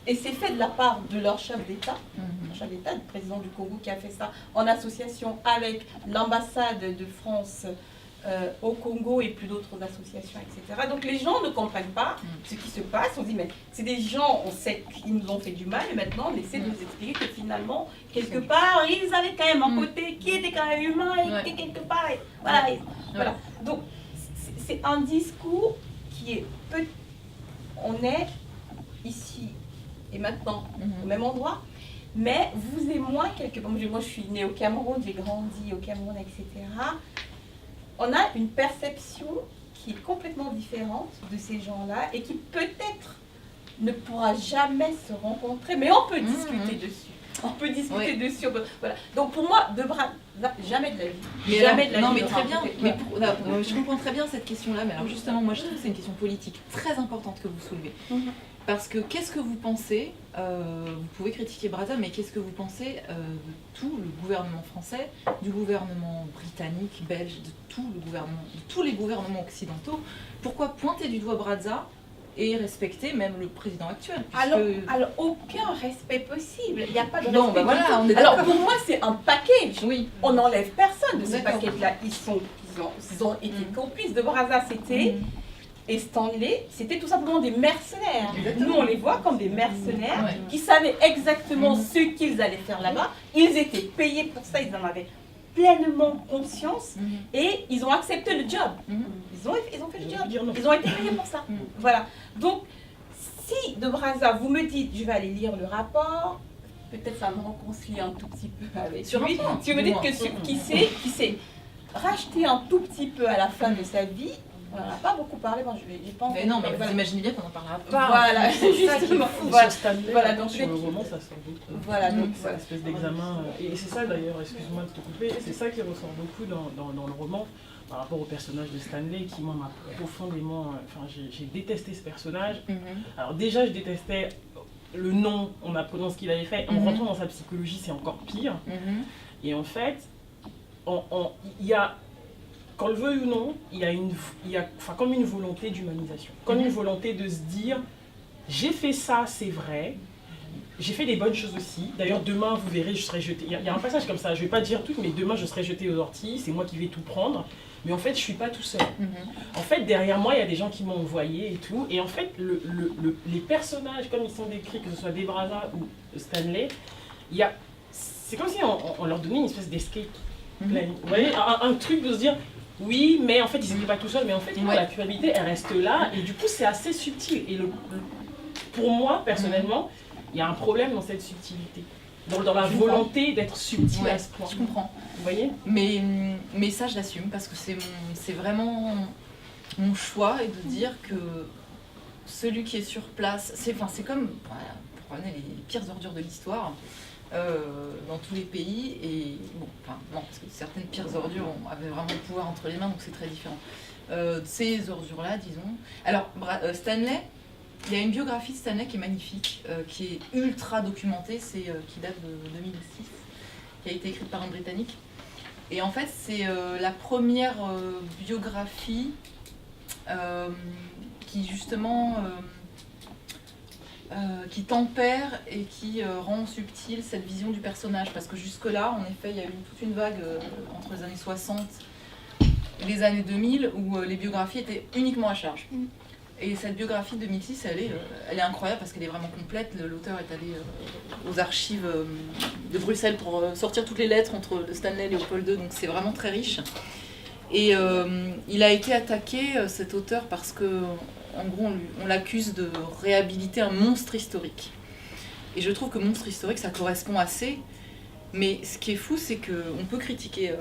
Et c'est fait de la part de leur chef d'État, le président du Congo qui a fait ça, en association avec l'ambassade de France au Congo et plus d'autres associations, etc. Donc les gens ne comprennent pas ce qui se passe. On dit, mais c'est des gens, on sait qu'ils nous ont fait du mal, et maintenant on essaie de nous expliquer que finalement, quelque part, ils avaient quand même un côté qui était quand même humain, et quelque part, voilà. Donc c'est un discours qui est on est ici et maintenant au même endroit, mais vous et moi, quelque part, moi je suis née au Cameroun, j'ai grandi au Cameroun, etc. On a une perception qui est complètement différente de ces gens-là et qui peut-être ne pourra jamais se rencontrer, mais on peut discuter dessus. On peut discuter dessus. Voilà. Donc pour moi, de Brazza, jamais de la vie. Jamais de la vie. Non, mais très bien. Mais je comprends très bien cette question-là. Mais alors justement, moi je trouve que c'est une question politique très importante que vous soulevez. Parce que qu'est-ce que vous pensez, vous pouvez critiquer Brazza, mais qu'est-ce que vous pensez de tout le gouvernement français, du gouvernement britannique, belge, de tous les gouvernements occidentaux? Pourquoi pointer du doigt Brazza et respecter même le président actuel? Alors aucun respect possible, il n'y a pas de respect. Bon, voilà, on est alors pour moi c'est un package, oui. On n'enlève personne de ce package-là, ils ont été complices de Brazza, c'était... Et Stanley, c'était tout simplement des mercenaires. Nous, on les voit comme des mercenaires qui savaient exactement ce qu'ils allaient faire là-bas. Ils étaient payés pour ça, ils en avaient pleinement conscience et ils ont accepté le job. Ils ont fait le job. Ils ont été payés pour ça. Voilà. Donc, si de Brazza, vous me dites, je vais aller lire le rapport, peut-être ça me réconcilie un tout petit peu avec lui. Si vous me dites que qui s'est racheté un tout petit peu à la fin de sa vie, on n'en a pas beaucoup parlé, moi je l'ai pas entendu. Mais non, mais vous imaginez bien qu'on en parlera pas. Voilà, justement. Voilà, donc sur le roman, ça sort beaucoup. Voilà, donc c'est une espèce d'examen. Et c'est ça d'ailleurs, excuse-moi de te couper, c'est ça qui ressort beaucoup dans le roman par rapport au personnage de Stanley qui moi m'a profondément. Enfin, j'ai détesté ce personnage. Alors déjà, je détestais le nom en apprenant ce qu'il avait fait. En rentrant dans sa psychologie, c'est encore pire. Et en fait, il y a. Qu'on le veuille ou non, il y a comme une volonté d'humanisation, comme une volonté de se dire j'ai fait ça, c'est vrai, j'ai fait des bonnes choses aussi. D'ailleurs, demain, vous verrez, je serai jeté. Il y a un passage comme ça, je ne vais pas dire tout, mais demain, je serai jeté aux orties, c'est moi qui vais tout prendre. Mais en fait, je ne suis pas tout seul. En fait, derrière moi, il y a des gens qui m'ont envoyé et tout. Et en fait, les personnages, comme ils sont décrits, que ce soit Brazza ou Stanley, c'est comme si on leur donnait une espèce d'escape. Vous voyez, un truc de se dire oui, mais en fait ils n'étaient pas tout seuls, mais en fait la culpabilité elle reste là et du coup c'est assez subtil. Et pour moi personnellement, il y a un problème dans cette subtilité, dans la volonté d'être subtil à ce point. Je comprends. Vous voyez, mais ça je l'assume parce que c'est vraiment mon choix et de dire que celui qui est sur place, c'est comme prenez les pires ordures de l'histoire. Dans tous les pays et bon, enfin non parce que certaines pires ordures avaient vraiment le pouvoir entre les mains donc c'est très différent. Ces ordures là disons. Alors Stanley, il y a une biographie de Stanley qui est magnifique, qui est ultra documentée, qui date de 2006, qui a été écrite par un Britannique Et en fait, c'est la première biographie qui justement qui tempère et qui rend subtile cette vision du personnage. Parce que jusque-là, en effet, il y a eu toute une vague entre les années 60 et les années 2000 où les biographies étaient uniquement à charge. Et cette biographie de 2006, elle est incroyable parce qu'elle est vraiment complète. L'auteur est allé aux archives de Bruxelles pour sortir toutes les lettres entre Stanley et Léopold II, donc c'est vraiment très riche. Et il a été attaqué, cet auteur, parce que, en gros, on l'accuse de réhabiliter un monstre historique. Et je trouve que monstre historique, ça correspond assez. Mais ce qui est fou, c'est qu'on peut critiquer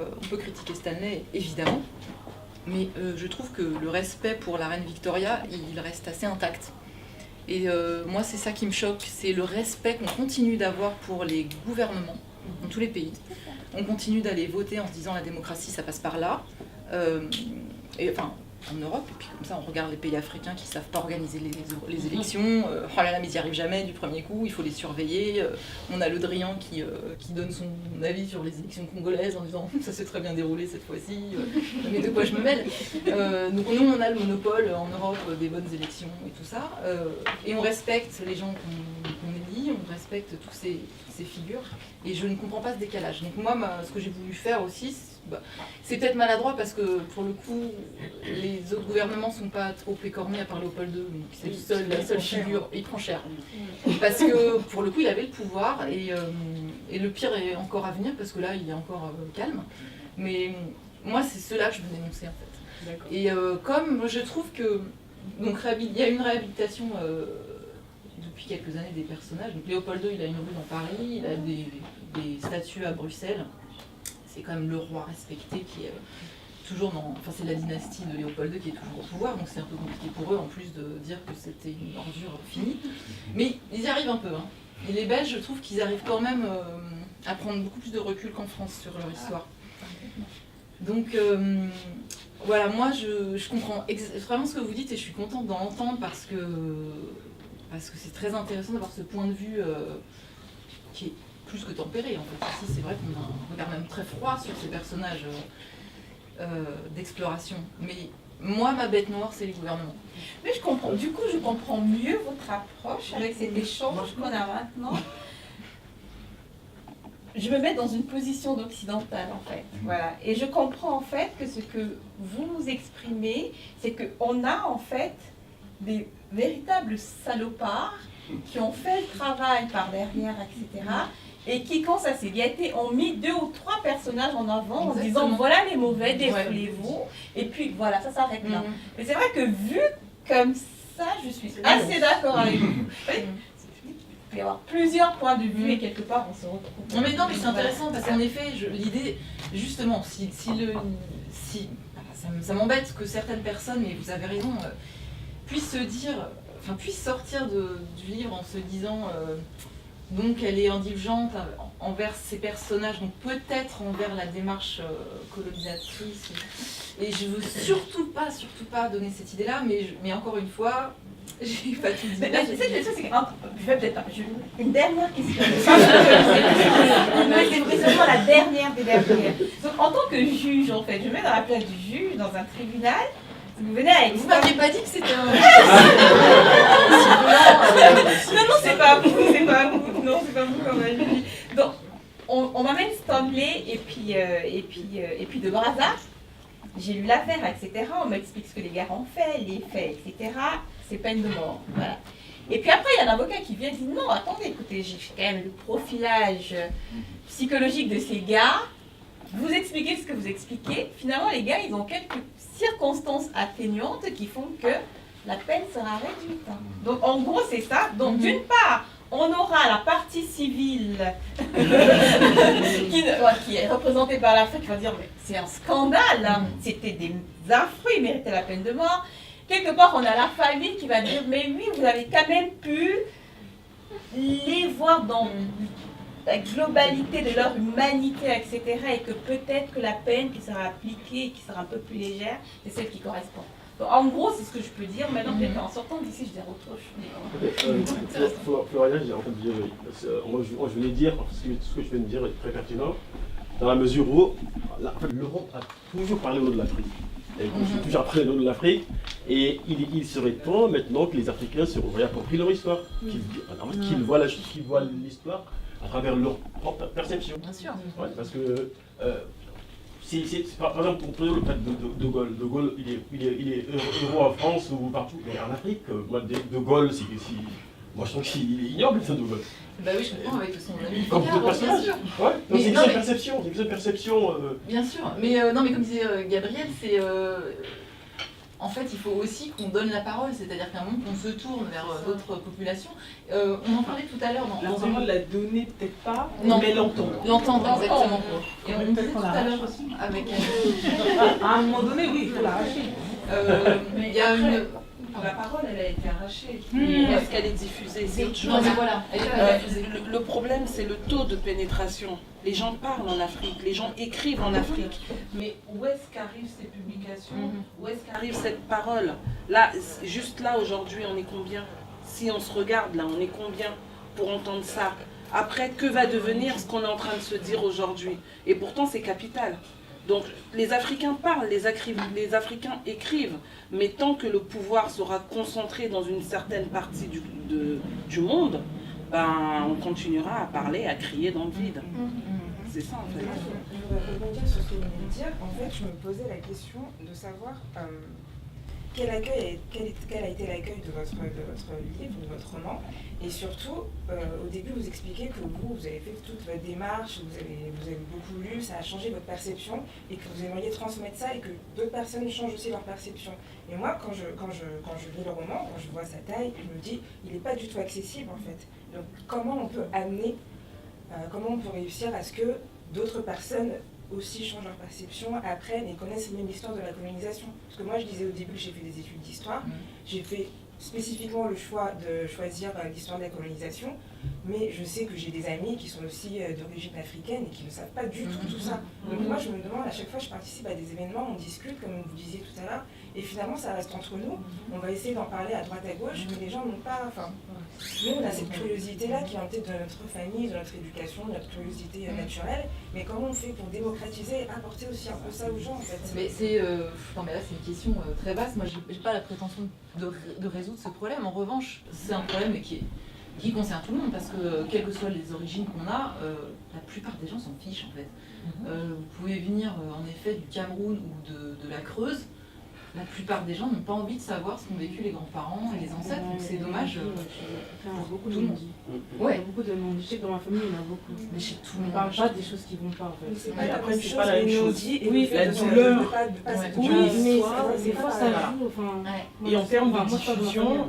Stanley, évidemment. Mais je trouve que le respect pour la reine Victoria, il reste assez intact. Et moi, c'est ça qui me choque, c'est le respect qu'on continue d'avoir pour les gouvernements dans tous les pays. On continue d'aller voter en se disant la démocratie, ça passe par là. Et enfin, en Europe, et puis comme ça, on regarde les pays africains qui ne savent pas organiser les élections. Oh là là, mais ils n'y arrivent jamais du premier coup, il faut les surveiller. On a Le Drian qui donne son avis sur les élections congolaises en disant ça s'est très bien déroulé cette fois-ci, mais de quoi je me mêle. Donc nous, on a le monopole en Europe des bonnes élections et tout ça. Et on respecte les gens qu'on élit, on respecte toutes ces figures. Et je ne comprends pas ce décalage. Donc moi, ce que j'ai voulu faire aussi, c'est peut-être maladroit parce que pour le coup, les autres gouvernements ne sont pas trop écornés à part Léopold II, donc c'est la seule figure, il prend cher. Parce que pour le coup, il avait le pouvoir et le pire est encore à venir parce que là, il est encore calme. Mais moi, c'est cela que je veux dénoncer en fait. Et comme je trouve que donc, il y a une réhabilitation depuis quelques années des personnages. Donc Léopold II, il a une rue dans Paris, il a des statues à Bruxelles. C'est quand même le roi respecté qui est toujours dans... Enfin, c'est la dynastie de Léopold II qui est toujours au pouvoir, donc c'est un peu compliqué pour eux, en plus de dire que c'était une ordure finie. Mais ils y arrivent un peu. Hein. Et les Belges, je trouve qu'ils arrivent quand même à prendre beaucoup plus de recul qu'en France sur leur histoire. Donc, voilà, moi, je comprends vraiment ce que vous dites et je suis contente d'en entendre parce que c'est très intéressant d'avoir ce point de vue qui est plus que tempéré en fait. Ici, c'est vrai qu'on a un regard même très froid sur ces personnages d'exploration. Mais moi, ma bête noire, c'est les gouvernements. Mais je comprends. Du coup, je comprends mieux votre approche avec cet échange qu'on a maintenant. Je me mets dans une position d'occidentale en fait. Voilà. Et je comprends en fait que ce que vous nous exprimez, c'est qu'on a en fait des véritables salopards qui ont fait le travail par derrière, etc. Et qui, quand ça s'est gâté, ont mis 2 ou 3 personnages en avant en disant voilà les mauvais, défoulez-vous. Et puis voilà, ça s'arrête là. Mais c'est vrai que vu comme ça, je suis assez d'accord avec vous. Il peut y avoir plusieurs points de vue et quelque part on se retrouve. Non mais c'est intéressant parce qu'en effet, l'idée, justement, ça m'embête que certaines personnes, et vous avez raison, puissent sortir du livre en se disant donc elle est indulgente envers ces personnages, donc peut-être envers la démarche colonisatrice. Et je veux surtout pas donner cette idée-là, mais encore une fois, j'ai pas tout dit. Je vais peut-être une dernière question. C'est vraiment la dernière des dernières. Donc en tant que juge, en fait, je me mets dans la place du juge dans un tribunal. Vous venez avec... Vous m'aviez pas dit que c'était un... Non, c'est pas vous. Non, c'est pas vous comme elle dit. Donc, on m'amène Stanley et puis de Brazza. J'ai lu l'affaire, etc. On m'explique ce que les gars ont fait, les faits, etc. C'est peine de mort. Voilà. Et puis après, il y a un avocat qui vient et dit non, attendez, écoutez, j'ai fait quand même le profilage psychologique de ces gars. Vous expliquez ce que vous expliquez. Finalement, les gars, ils ont quelques circonstances atténuantes qui font que la peine sera réduite. Donc, en gros, c'est ça. Donc, d'une part, on aura la partie civile qui est représentée par l'Afrique qui va dire mais c'est un scandale, hein. C'était des affreux, ils méritaient la peine de mort. Quelque part, on a la famille qui va dire mais oui, vous avez quand même pu les voir dans la globalité de leur humanité, etc. Et que peut-être que la peine qui sera appliquée et qui sera un peu plus légère, c'est celle qui correspond. Donc, en gros, c'est ce que je peux dire. Maintenant, peut-être qu'en sortant d'ici, je dirai autre chose. Florian, moi je venais dire, ce que je viens de dire est très pertinent. dans la mesure où en fait, l'Europe a toujours parlé au nom de l'Afrique. Elle continue toujours à parler au nom de l'Afrique. Et il serait temps maintenant que les Africains se réapproprient leur histoire, qu'ils voient l'histoire à travers leur propre perception. Bien sûr. Ouais, parce que par exemple, pour prendre le cas de Gaulle. De Gaulle, il est héros en France ou partout, mais en Afrique, moi, de Gaulle, moi je trouve qu'il est ignoble, ça, de Gaulle. Bah oui, je comprends avec son ami. Comme d'autres personnages. Ouais, donc c'est une perception, c'est une perception. Bien sûr, mais non, mais comme disait Gabriel, c'est en fait, il faut aussi qu'on donne la parole, c'est-à-dire qu'à un moment qu'on se tourne vers d'autres populations. On en parlait tout à l'heure. La parole, la donner peut-être pas, non, mais l'entendre. L'entendre, exactement. Et on disait tout à l'heure aussi avec. À un moment donné, oui, il faut l'arracher. Il y a une. La parole, elle a été arrachée. Est-ce qu'elle est diffusée? C'est autre chose. Non, mais voilà, elle est pas diffusée. Le problème, c'est le taux de pénétration. Les gens parlent en Afrique, les gens écrivent en Afrique. Mais où est-ce qu'arrivent ces publications? Où est-ce qu'arrive cette parole? Là, juste là, aujourd'hui, on est combien? Si on se regarde, là, on est combien pour entendre ça? Après, que va devenir ce qu'on est en train de se dire aujourd'hui? Et pourtant, c'est capital. Donc les Africains parlent, les Africains écrivent, mais tant que le pouvoir sera concentré dans une certaine partie du monde, ben, on continuera à parler, à crier dans le vide. C'est ça en fait. Je voudrais rebondir sur ce que vous venez de dire. En fait, je me posais la question de savoir quel a été l'accueil de votre livre, de votre roman. Et surtout, au début, vous expliquez que vous avez fait toute votre démarche, vous avez beaucoup lu, ça a changé votre perception et que vous aimeriez transmettre ça et que d'autres personnes changent aussi leur perception. Et moi, quand je lis le roman, quand je vois sa taille, je me dis, il n'est pas du tout accessible en fait. Donc comment on peut comment on peut réussir à ce que d'autres personnes aussi changent leur perception, apprennent et connaissent même l'histoire de la colonisation. Parce que moi, je disais au début que j'ai fait des études d'histoire, j'ai fait spécifiquement le choix de choisir l'histoire de la colonisation, mais je sais que j'ai des amis qui sont aussi d'origine africaine et qui ne savent pas du tout ça. Donc moi, je me demande, à chaque fois je participe à des événements, on discute, comme vous disiez tout à l'heure, et finalement, ça reste entre nous. On va essayer d'en parler à droite, à gauche, mais les gens n'ont pas... Enfin, nous, on a cette curiosité-là qui est peut-être de notre famille, de notre éducation, de notre curiosité naturelle, mais comment on fait pour démocratiser et apporter aussi un peu ça aux gens, en fait? Mais c'est... non, mais là, c'est une question très vaste. Moi, j'ai pas la prétention de résoudre ce problème. En revanche, c'est un problème qui concerne tout le monde, parce que quelles que soient les origines qu'on a, la plupart des gens s'en fichent, en fait. Vous pouvez venir, en effet, du Cameroun ou de la Creuse. La plupart des gens n'ont pas envie de savoir ce qu'ont vécu les grands-parents et les ancêtres, donc c'est dommage pour tout le monde. Ouais, beaucoup de monde. Je sais que dans ma famille, il y en a beaucoup. Mais chez tout le On monde. ne parle pas des choses qui ne vont pas, en fait. C'est pas après, c'est pas la même chose. Oui, la douleur. Oui, mais des fois, ça joue. Et en termes de diffusion,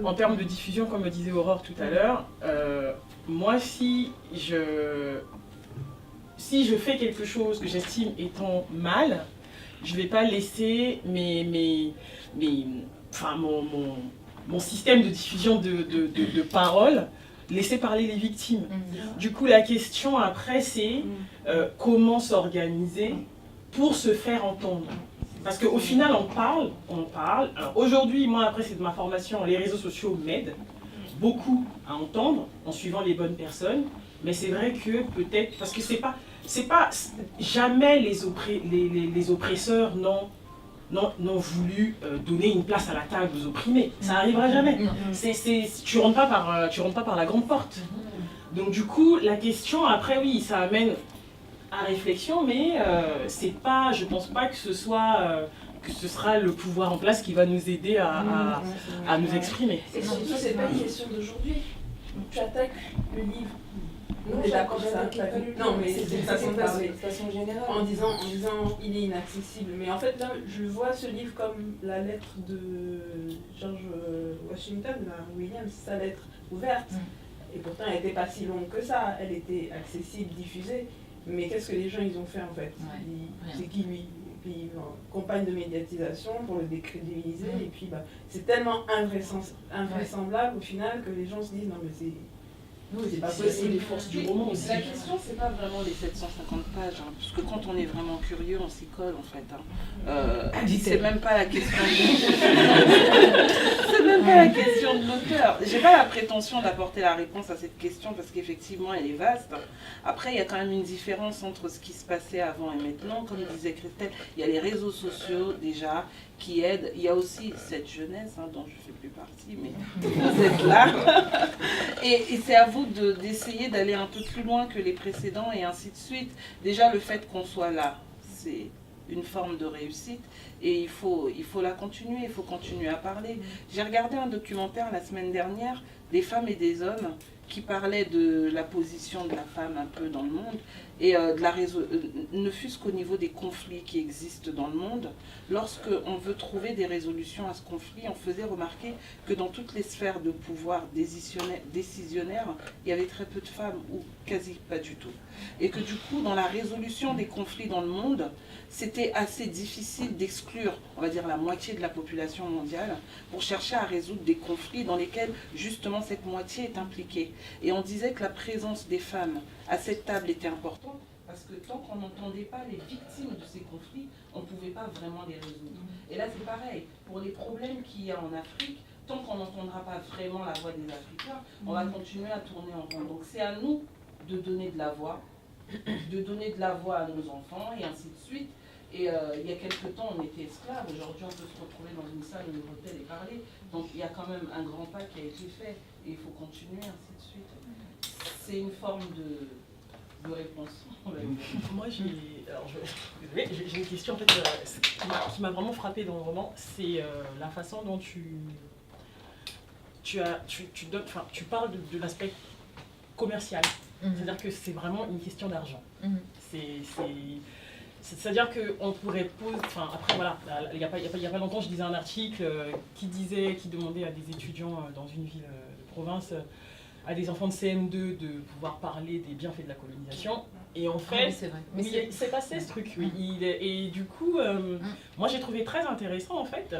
en termes de diffusion, comme le disait Aurore tout à l'heure, moi, si je fais quelque chose que j'estime étant mal, je ne vais pas laisser mon système de diffusion de paroles laisser parler les victimes. Du coup, la question après, c'est comment s'organiser pour se faire entendre. Parce qu'au final, on parle. Alors aujourd'hui, moi, après, c'est de ma formation, les réseaux sociaux m'aident beaucoup à entendre en suivant les bonnes personnes. Mais c'est vrai que peut-être, parce que c'est pas jamais les oppresseurs n'ont voulu donner une place à la table aux opprimés. Ça n'arrivera jamais. Tu rentres pas par la grande porte. Donc du coup, la question après, oui, ça amène à réflexion, mais je pense pas que ce sera le pouvoir en place qui va nous aider à nous exprimer. Et surtout, c'est pas une question d'aujourd'hui. Tu attaques le livre. Non, on est d'accord ça. Non, mais c'est une façon de parler, de façon générale. En disant il est inaccessible. Mais en fait, là, je vois ce livre comme la lettre de George Washington, Williams, sa lettre ouverte. Et pourtant, elle n'était pas si longue que ça. Elle était accessible, diffusée. Mais qu'est-ce que les gens ils ont fait en fait? C'est qui lui? Puis campagne de médiatisation pour le décrédibiliser. Et puis c'est tellement invraisemblable au final que les gens se disent non mais Oui, c'est pas possible, les forces du roman aussi. La question, c'est pas vraiment les 750 pages, hein, parce que quand on est vraiment curieux, on s'y colle en fait. C'est même pas la question c'est même pas la question de l'auteur. J'ai pas la prétention d'apporter la réponse à cette question parce qu'effectivement elle est vaste. Après, il y a quand même une différence entre ce qui se passait avant et maintenant. Comme disait Christelle, il y a les réseaux sociaux déjà qui aident. Il y a aussi cette jeunesse dont je ne fais plus partie, mais vous êtes là. Et c'est à vous d'essayer d'aller un peu plus loin que les précédents et ainsi de suite. Déjà, le fait qu'on soit là, c'est une forme de réussite et il faut la continuer, il faut continuer à parler. J'ai regardé un documentaire la semaine dernière, des femmes et des hommes, qui parlait de la position de la femme un peu dans le monde et ne fût-ce qu'au niveau des conflits qui existent dans le monde. Lorsqu'on veut trouver des résolutions à ce conflit, on faisait remarquer que dans toutes les sphères de pouvoir décisionnaire, il y avait très peu de femmes ou quasi pas du tout. Et que du coup, dans la résolution des conflits dans le monde, c'était assez difficile d'exclure, on va dire, la moitié de la population mondiale pour chercher à résoudre des conflits dans lesquels justement cette moitié est impliquée. Et on disait que la présence des femmes à cette table était importante parce que tant qu'on n'entendait pas les victimes de ces conflits, on ne pouvait pas vraiment les résoudre. Et là c'est pareil, pour les problèmes qu'il y a en Afrique, tant qu'on n'entendra pas vraiment la voix des Africains, on va continuer à tourner en rond. Donc c'est à nous de donner de la voix à nos enfants et ainsi de suite. Et il y a quelques temps, on était esclaves. Aujourd'hui, on peut se retrouver dans une salle, une hôtel et parler. Donc il y a quand même un grand pas qui a été fait et il faut continuer, ainsi de suite. C'est une forme de réponse. Moi, j'ai une question en fait, qui m'a vraiment frappée dans le roman. C'est la façon dont tu parles de l'aspect commercial. C'est-à-dire que c'est vraiment une question d'argent. C'est-à-dire qu'on pourrait poser... Enfin, après, voilà, il n'y a pas longtemps, je lisais un article qui demandait à des étudiants dans une ville de province, à des enfants de CM2, de pouvoir parler des bienfaits de la colonisation. Et en fait, c'est passé ce truc. Et du coup, moi, j'ai trouvé très intéressant, en fait,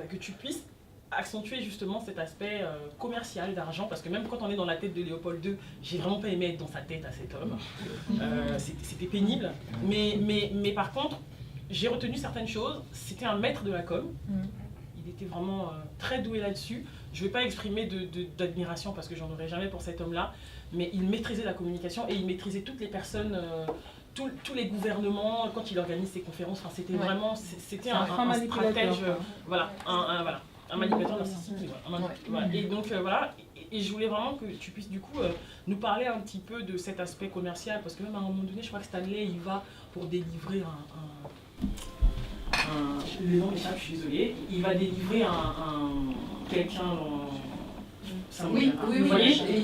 que tu puisses accentuer justement cet aspect commercial d'argent, parce que même quand on est dans la tête de Léopold II, j'ai vraiment pas aimé être dans sa tête à cet homme. C'était pénible, mais par contre, j'ai retenu certaines choses. C'était un maître de la com, il était vraiment très doué là-dessus. Je ne vais pas exprimer d'admiration parce que j'en aurais jamais pour cet homme-là, mais il maîtrisait la communication et il maîtrisait toutes les personnes, tous les gouvernements, quand il organise ses conférences. Enfin, c'était vraiment un stratège, voilà, un manipulateur narcissique. Voilà. Et donc voilà, et je voulais vraiment que tu puisses du coup nous parler un petit peu de cet aspect commercial, parce que même à un moment donné, je crois que Stanley, il va pour délivrer le nom m'échappe, je suis désolée, il va délivrer quelqu'un dans... Oui,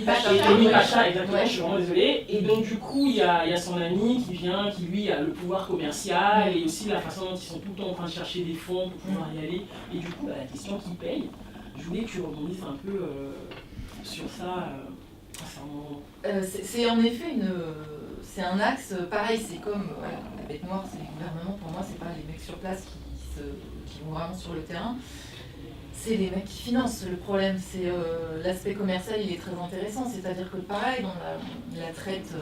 Pacha, exactement, je suis vraiment désolée. Et donc du coup, il y a son ami qui vient, qui lui a le pouvoir commercial et aussi la façon dont ils sont tout le temps en train de chercher des fonds pour pouvoir y aller. Et du coup, la question qui paye, je voulais que tu rebondisses un peu sur ça. C'est en effet c'est un axe, pareil, c'est comme la bête noire, c'est le gouvernement, pour moi, c'est pas les mecs sur place qui vont vraiment sur le terrain. C'est les mecs qui financent. Le problème, c'est l'aspect commercial, il est très intéressant. C'est-à-dire que pareil, dans la traite,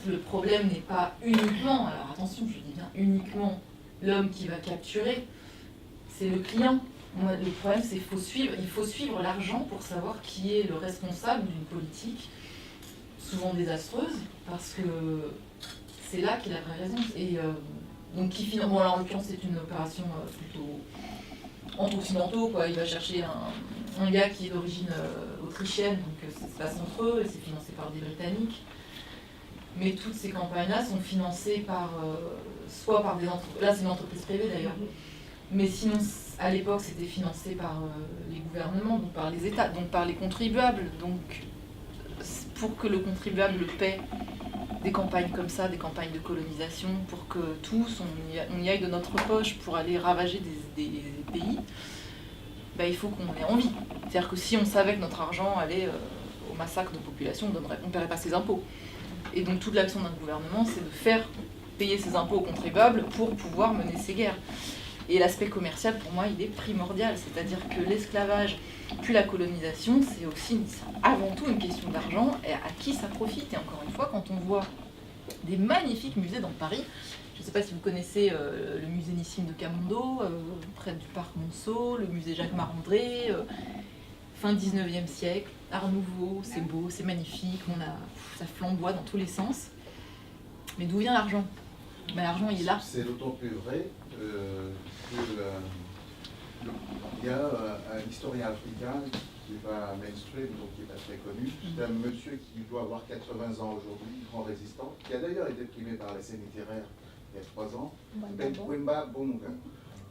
le problème n'est pas uniquement, alors attention, je dis bien uniquement l'homme qui va capturer, c'est le client. Le problème, c'est qu'il faut suivre l'argent pour savoir qui est le responsable d'une politique, souvent désastreuse, parce que c'est là qu'il a vraie raison. Et donc, qui finance. Bon, alors en l'occurrence, c'est une opération plutôt entre occidentaux, quoi. Il va chercher un gars qui est d'origine autrichienne, donc ça se passe entre eux, et c'est financé par des Britanniques. Mais toutes ces campagnes-là sont financées par, soit par des entreprises, là c'est une entreprise privée d'ailleurs, mais sinon à l'époque c'était financé par les gouvernements, donc par les États, donc par les contribuables. Donc pour que le contribuable paie des campagnes comme ça, des campagnes de colonisation, pour que tous on y aille de notre poche pour aller ravager des pays, bah, il faut qu'on ait envie. C'est-à-dire que si on savait que notre argent allait au massacre de population, on ne paierait pas ses impôts. Et donc toute l'action d'un gouvernement, c'est de faire payer ses impôts aux contribuables pour pouvoir mener ces guerres. Et l'aspect commercial, pour moi, il est primordial. C'est-à-dire que l'esclavage, puis la colonisation, c'est aussi avant tout une question d'argent et à qui ça profite. Et encore une fois, quand on voit des magnifiques musées dans Paris, je ne sais pas si vous connaissez le musée Nissim de Camondo, près du parc Monceau, le musée Jacques Marandré, fin 19e siècle, art nouveau, c'est beau, c'est magnifique, ça flamboie dans tous les sens. Mais d'où vient l'argent? L'argent, il est là. C'est d'autant plus vrai qu'il y a un historien africain qui n'est pas mainstream, donc qui n'est pas très connu. C'est un monsieur qui doit avoir 80 ans aujourd'hui, grand résistant, qui a d'ailleurs été primé par la scène littéraire il y a 3 ans. Wemba Bonga.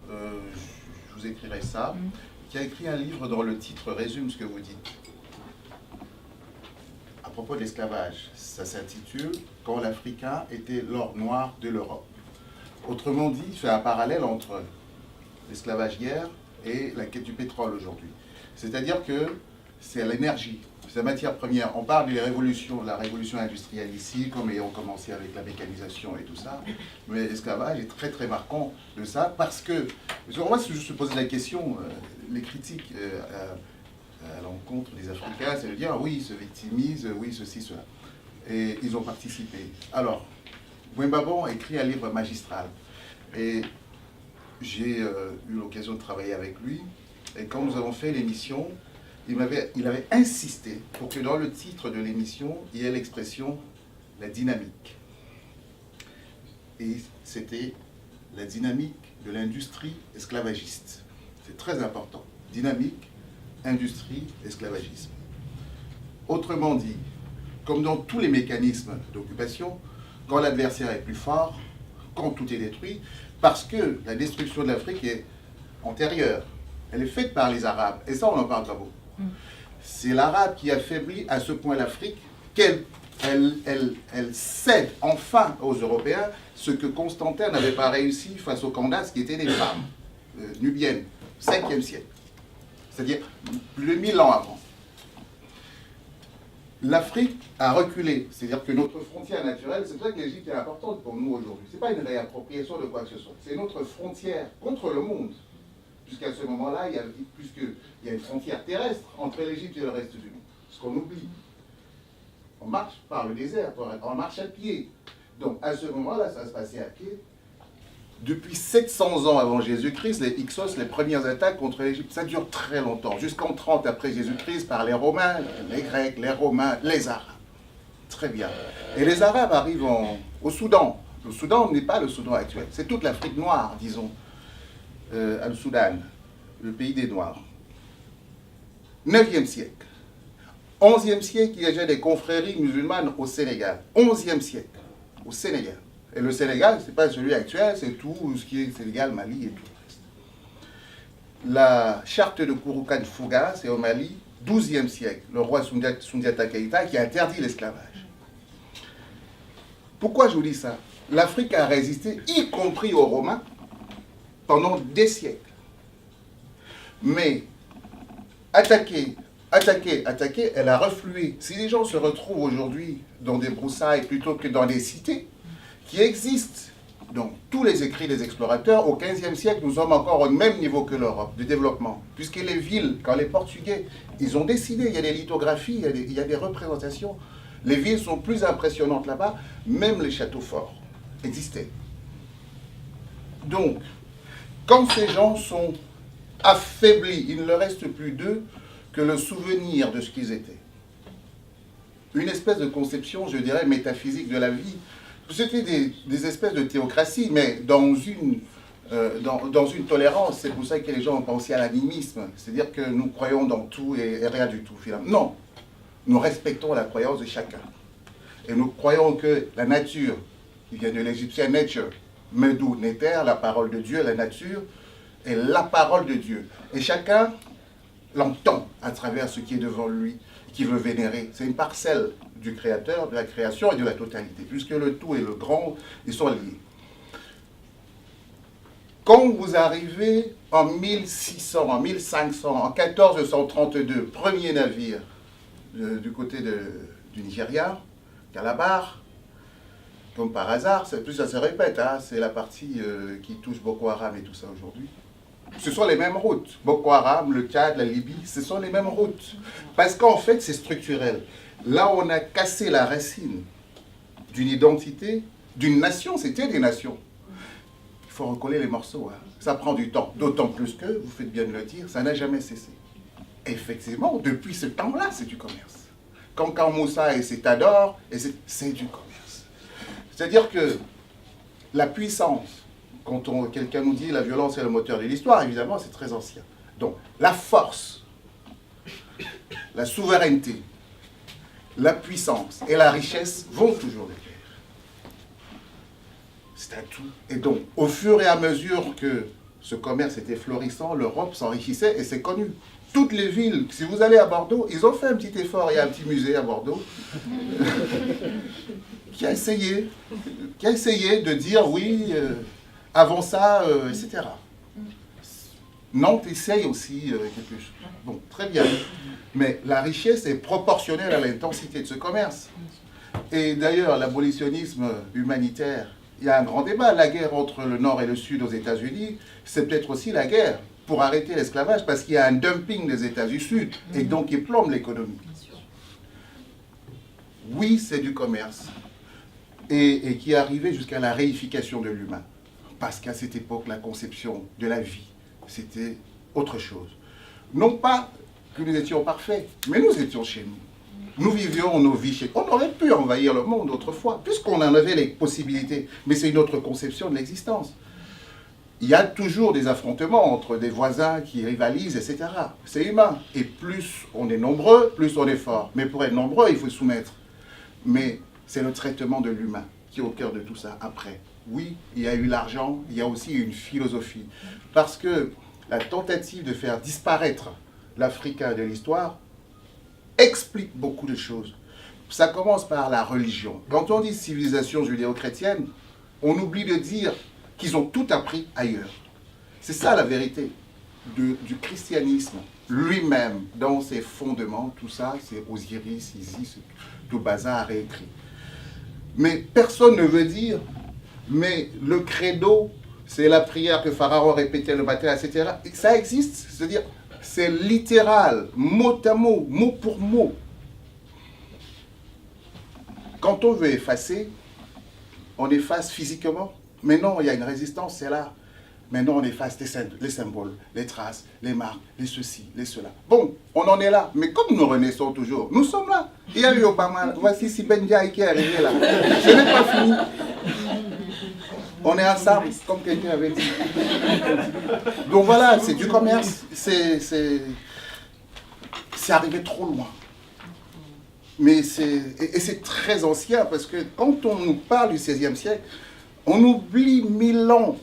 Je vous écrirai ça. Qui a écrit un livre dont le titre résume ce que vous dites. À propos de l'esclavage, ça s'intitule « Quand l'Africain était l'or noir de l'Europe ». Autrement dit, il fait un parallèle entre l'esclavage hier et la quête du pétrole aujourd'hui. C'est-à-dire que c'est l'énergie, c'est la matière première. On parle de la révolution industrielle ici, comme ayant commencé avec la mécanisation et tout ça, mais l'esclavage est très très marquant de ça, parce que, moi si je se posais la question, les critiques à l'encontre des Africains, c'est de dire oui, ils se victimisent, oui, ceci, cela. Et ils ont participé. Alors, Wemba Bonga a écrit un livre magistral. Et j'ai eu l'occasion de travailler avec lui. Et quand nous avons fait l'émission, il avait insisté pour que dans le titre de l'émission, il y ait l'expression « la dynamique ». Et c'était la dynamique de l'industrie esclavagiste. C'est très important. Dynamique, industrie, esclavagisme. Autrement dit, comme dans tous les mécanismes d'occupation, quand l'adversaire est plus fort, quand tout est détruit, parce que la destruction de l'Afrique est antérieure. Elle est faite par les Arabes. Et ça, on en parle pas beaucoup. C'est l'Arabe qui affaiblit à ce point l'Afrique qu'elle cède enfin aux Européens ce que Constantin n'avait pas réussi face aux Candaces, qui étaient des femmes nubiennes, 5e siècle. C'est-à-dire plus de 1000 ans avant. L'Afrique a reculé, c'est-à-dire que notre frontière naturelle, c'est pour ça que l'Égypte est importante pour nous aujourd'hui. Ce n'est pas une réappropriation de quoi que ce soit, c'est notre frontière contre le monde. Jusqu'à ce moment-là, puisqu'il y a une frontière terrestre entre l'Égypte et le reste du monde, ce qu'on oublie. On marche par le désert, on marche à pied. Donc à ce moment-là, ça se passait à pied. Depuis 700 ans avant Jésus-Christ, les Hyksos, les premières attaques contre l'Égypte, ça dure très longtemps, jusqu'en 30 après Jésus-Christ, par les Romains, les Grecs, les Romains, les Arabes. Très bien. Et les Arabes arrivent au Soudan. Le Soudan n'est pas le Soudan actuel, c'est toute l'Afrique noire, disons. Al-Soudan, le pays des Noirs. 9e siècle. 11e siècle, il y a déjà des confréries musulmanes au Sénégal. 11e siècle, au Sénégal. Et le Sénégal, ce n'est pas celui actuel, c'est tout ce qui est Sénégal, Mali et tout le reste. La charte de Kouroukan Fouga, c'est au Mali, 12e siècle, le roi Soundiata Keïta qui a interdit l'esclavage. Pourquoi je vous dis ça? L'Afrique a résisté, y compris aux Romains, pendant des siècles. Mais attaquer, elle a reflué. Si les gens se retrouvent aujourd'hui dans des broussailles plutôt que dans des cités, qui existent dans tous les écrits des explorateurs, au XVe siècle, nous sommes encore au même niveau que l'Europe de développement. Puisque les villes, quand les Portugais, ils ont décidé, il y a des lithographies, il y a des représentations, les villes sont plus impressionnantes là-bas, même les châteaux forts existaient. Donc, quand ces gens sont affaiblis, il ne leur reste plus d'eux que le souvenir de ce qu'ils étaient. Une espèce de conception, je dirais, métaphysique de la vie. C'était des espèces de théocratie, mais dans une tolérance. C'est pour ça que les gens ont pensé à l'animisme. C'est-à-dire que nous croyons dans tout et rien du tout, finalement. Non, nous respectons la croyance de chacun. Et nous croyons que la nature, qui vient de l'égyptien nature, Medou, Néter, la parole de Dieu, la nature, est la parole de Dieu. Et chacun l'entend à travers ce qui est devant lui, qui veut vénérer. C'est une parcelle du Créateur, de la création et de la totalité, puisque le tout et le grand, ils sont liés. Quand vous arrivez en 1600, en 1500, en 1432, premier navire du côté du Nigeria, Calabar, comme par hasard, plus ça se répète, hein, c'est la partie qui touche Boko Haram et tout ça aujourd'hui. Ce sont les mêmes routes. Boko Haram, le Tchad, la Libye, ce sont les mêmes routes. Parce qu'en fait, c'est structurel. Là, on a cassé la racine d'une identité, d'une nation, c'était des nations. Il faut recoller les morceaux. Hein. Ça prend du temps. D'autant plus que, vous faites bien de le dire, ça n'a jamais cessé. Effectivement, depuis ce temps-là, c'est du commerce. Quand Moussa et c'est Tador, c'est du commerce. C'est-à-dire que la puissance, quand quelqu'un nous dit la violence est le moteur de l'histoire, évidemment, c'est très ancien. Donc, la force, la souveraineté, la puissance et la richesse vont toujours de pair. C'est un tout. Et donc, au fur et à mesure que ce commerce était florissant, l'Europe s'enrichissait et c'est connu. Toutes les villes, si vous allez à Bordeaux, ils ont fait un petit effort, il y a un petit musée à Bordeaux qui a essayé de dire oui, avant ça, etc. Nantes essaye aussi quelque chose. Bon, très bien. Mais la richesse est proportionnelle à l'intensité de ce commerce. Et d'ailleurs, l'abolitionnisme humanitaire, il y a un grand débat. La guerre entre le Nord et le Sud aux États-Unis, c'est peut-être aussi la guerre pour arrêter l'esclavage, parce qu'il y a un dumping des États du Sud, et donc il plombe l'économie. Oui, c'est du commerce. Et qui est arrivé jusqu'à la réification de l'humain. Parce qu'à cette époque, la conception de la vie, c'était autre chose. Non pas que nous étions parfaits, mais nous étions chez nous. Nous vivions nos vies chez nous. On aurait pu envahir le monde autrefois, puisqu'on en avait les possibilités. Mais c'est une autre conception de l'existence. Il y a toujours des affrontements entre des voisins qui rivalisent, etc. C'est humain. Et plus on est nombreux, plus on est fort. Mais pour être nombreux, il faut soumettre. Mais c'est le traitement de l'humain qui est au cœur de tout ça après. Oui, il y a eu l'argent, il y a aussi une philosophie. Parce que la tentative de faire disparaître l'Africain de l'histoire explique beaucoup de choses. Ça commence par la religion. Quand on dit civilisation judéo-chrétienne, on oublie de dire qu'ils ont tout appris ailleurs. C'est ça la vérité du christianisme lui-même, dans ses fondements, tout ça, c'est Osiris, Isis, tout bazar réécrit. Mais personne ne veut dire, mais le credo, c'est la prière que Pharaon répétait le matin, etc. Et ça existe, c'est-à-dire, c'est littéral, mot à mot, mot pour mot. Quand on veut effacer, on efface physiquement. Mais non, il y a une résistance, c'est là. Maintenant, on efface les symboles, les traces, les marques, les ceci, les cela. Bon, on en est là. Mais comme nous renaissons toujours, nous sommes là. Il y a eu Obama. Voici Sibendia qui est arrivé là. Je n'ai pas fini. On est ensemble, comme quelqu'un avait dit. Donc voilà, c'est du commerce. C'est arrivé trop loin. Mais c'est très ancien, parce que quand on nous parle du XVIe siècle, on oublie 1000 ans,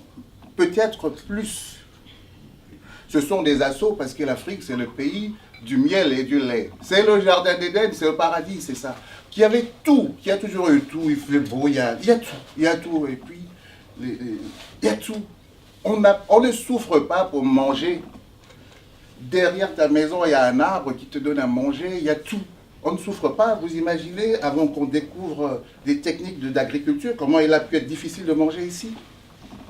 peut-être plus. Ce sont des assauts parce que l'Afrique, c'est le pays du miel et du lait. C'est le jardin d'Éden, c'est le paradis, c'est ça. Qui avait tout, qui a toujours eu tout, il fait beau, il y a tout. Et puis, il y a tout. On ne souffre pas pour manger. Derrière ta maison, il y a un arbre qui te donne à manger, il y a tout. On ne souffre pas, vous imaginez, avant qu'on découvre des techniques d'agriculture, comment il a pu être difficile de manger ici.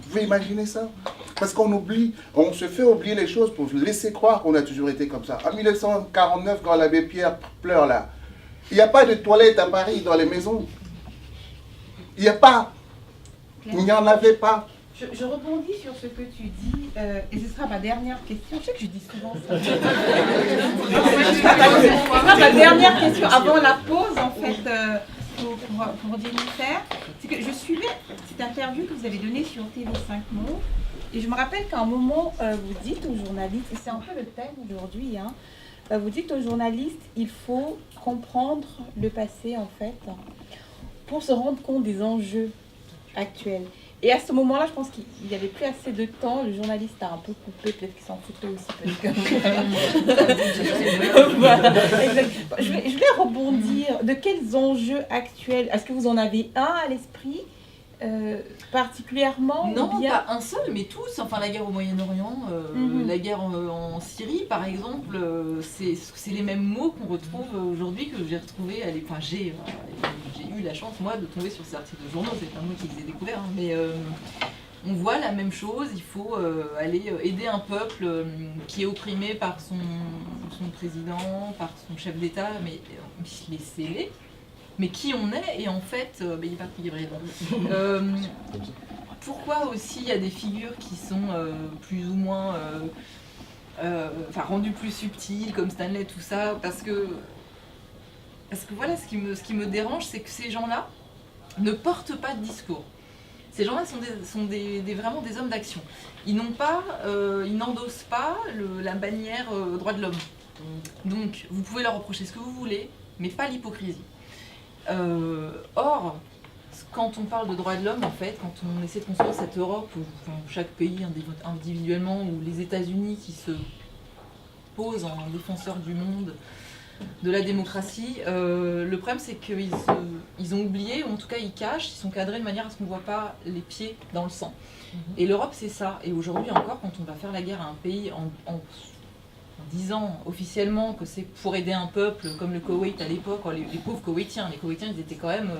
Vous pouvez imaginer ça? Parce qu'on oublie, on se fait oublier les choses pour laisser croire qu'on a toujours été comme ça. En 1949, quand l'abbé Pierre pleure là, il n'y a pas de toilettes à Paris dans les maisons. Il n'y a pas. Il n'y en avait pas. Je rebondis sur ce que tu dis, et ce sera ma dernière question. Je sais que je dis souvent ça. Ce sera ma dernière question avant la pause, en fait, pour Jennifer. C'est que je suivais cette interview que vous avez donnée sur TV5 Monde, et je me rappelle qu'à un moment, vous dites aux journalistes, et c'est un peu le thème aujourd'hui, hein, vous dites aux journalistes, il faut comprendre le passé, en fait, pour se rendre compte des enjeux actuels. Et à ce moment-là, je pense qu'il n'y avait plus assez de temps. Le journaliste a un peu coupé, peut-être qu'il s'en foutait aussi. Voilà, exactement. Je voulais rebondir. De quels enjeux actuels? Est-ce que vous en avez un à l'esprit particulièrement? Non, pas un seul, mais tous. Enfin, la guerre au Moyen-Orient, la guerre en Syrie, par exemple, c'est les mêmes mots qu'on retrouve aujourd'hui que j'ai retrouvé. Enfin, j'ai eu eu la chance, moi, de tomber sur ces articles de journaux, c'est pas moi qui les ai découverts, hein, mais on voit la même chose, il faut aller aider un peuple qui est opprimé par son président, par son chef d'État, mais laissez-les. Mais qui on est, et en fait, il est parti Gabriel. Pourquoi aussi il y a des figures qui sont plus ou moins rendues plus subtiles, comme Stanley, tout ça, parce que voilà, ce qui me dérange, c'est que ces gens-là ne portent pas de discours. Ces gens-là sont vraiment des hommes d'action. Ils n'endossent pas la bannière droits de l'homme. Donc, vous pouvez leur reprocher ce que vous voulez, mais pas l'hypocrisie. Or, quand on parle de droits de l'homme, en fait, quand on essaie de construire cette Europe où chaque pays individuellement, ou les États-Unis qui se posent en défenseurs du monde, de la démocratie, le problème c'est qu'ils ont oublié, ou en tout cas ils cachent, ils sont cadrés de manière à ce qu'on ne voit pas les pieds dans le sang. Et l'Europe c'est ça. Et aujourd'hui encore, quand on va faire la guerre à un pays en disant officiellement que c'est pour aider un peuple comme le Koweït à l'époque, les pauvres Koweïtiens, ils étaient quand même,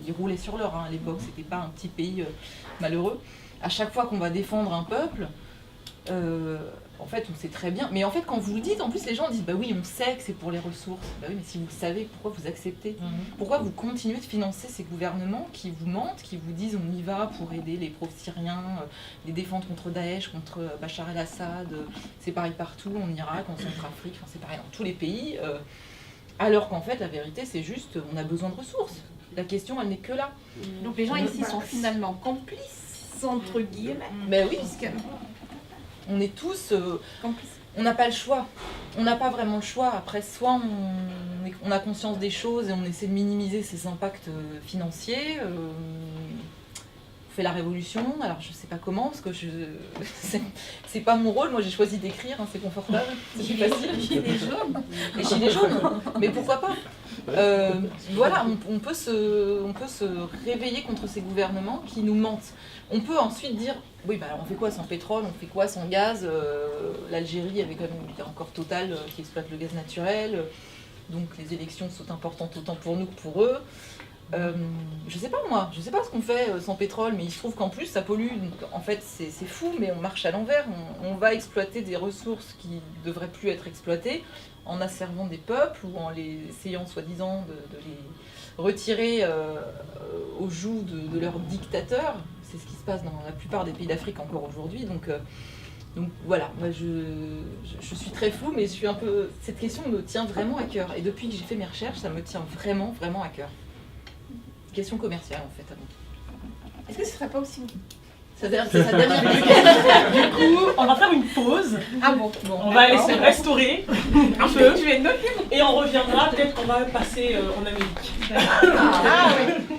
ils roulaient sur l'or à l'époque, c'était pas un petit pays malheureux. À chaque fois qu'on va défendre un peuple, en fait on sait très bien, mais en fait quand vous le dites, en plus les gens disent bah oui on sait que c'est pour les ressources, bah oui mais si vous le savez, pourquoi vous acceptez? Pourquoi vous continuez de financer ces gouvernements qui vous mentent, qui vous disent on y va pour aider les pro-syriens, les défendre contre Daesh, contre Bachar el-Assad, c'est pareil partout, en Irak, en Centrafrique, c'est pareil dans tous les pays, alors qu'en fait la vérité c'est juste on a besoin de ressources, la question elle n'est que là. Donc les gens ici sont finalement complices entre guillemets. Ben oui, parce que on est tous complices. On n'a pas le choix. On n'a pas vraiment le choix. Après, soit on a conscience des choses et on essaie de minimiser ses impacts financiers. On fait la révolution. Alors, je sais pas comment, parce que c'est pas mon rôle. Moi, j'ai choisi d'écrire, hein, c'est confortable, c'est plus facile. Les gilets jaunes. Mais pourquoi pas? Voilà, on peut se réveiller contre ces gouvernements qui nous mentent. On peut ensuite dire, oui, bah, on fait quoi sans pétrole, on fait quoi sans gaz? L'Algérie avait quand même encore Total qui exploite le gaz naturel, donc les élections sont importantes autant pour nous que pour eux. Je sais pas moi, je sais pas ce qu'on fait sans pétrole, mais il se trouve qu'en plus ça pollue, donc en fait c'est fou, mais on marche à l'envers, on va exploiter des ressources qui devraient plus être exploitées en asservant des peuples ou en les essayant soi-disant de les retirer au joug de leurs dictateurs. C'est ce qui se passe dans la plupart des pays d'Afrique encore aujourd'hui, donc voilà, moi je suis très floue, mais cette question me tient vraiment à cœur, et depuis que j'ai fait mes recherches, ça me tient vraiment, vraiment à cœur. Question commerciale en fait. Est-ce que ce serait pas aussi sa dernière Du coup, on va faire une pause. Ah bon, on va laisser restaurer un peu. Je vais noter. Et on reviendra, peut-être qu'on va passer en Amérique. Ah oui.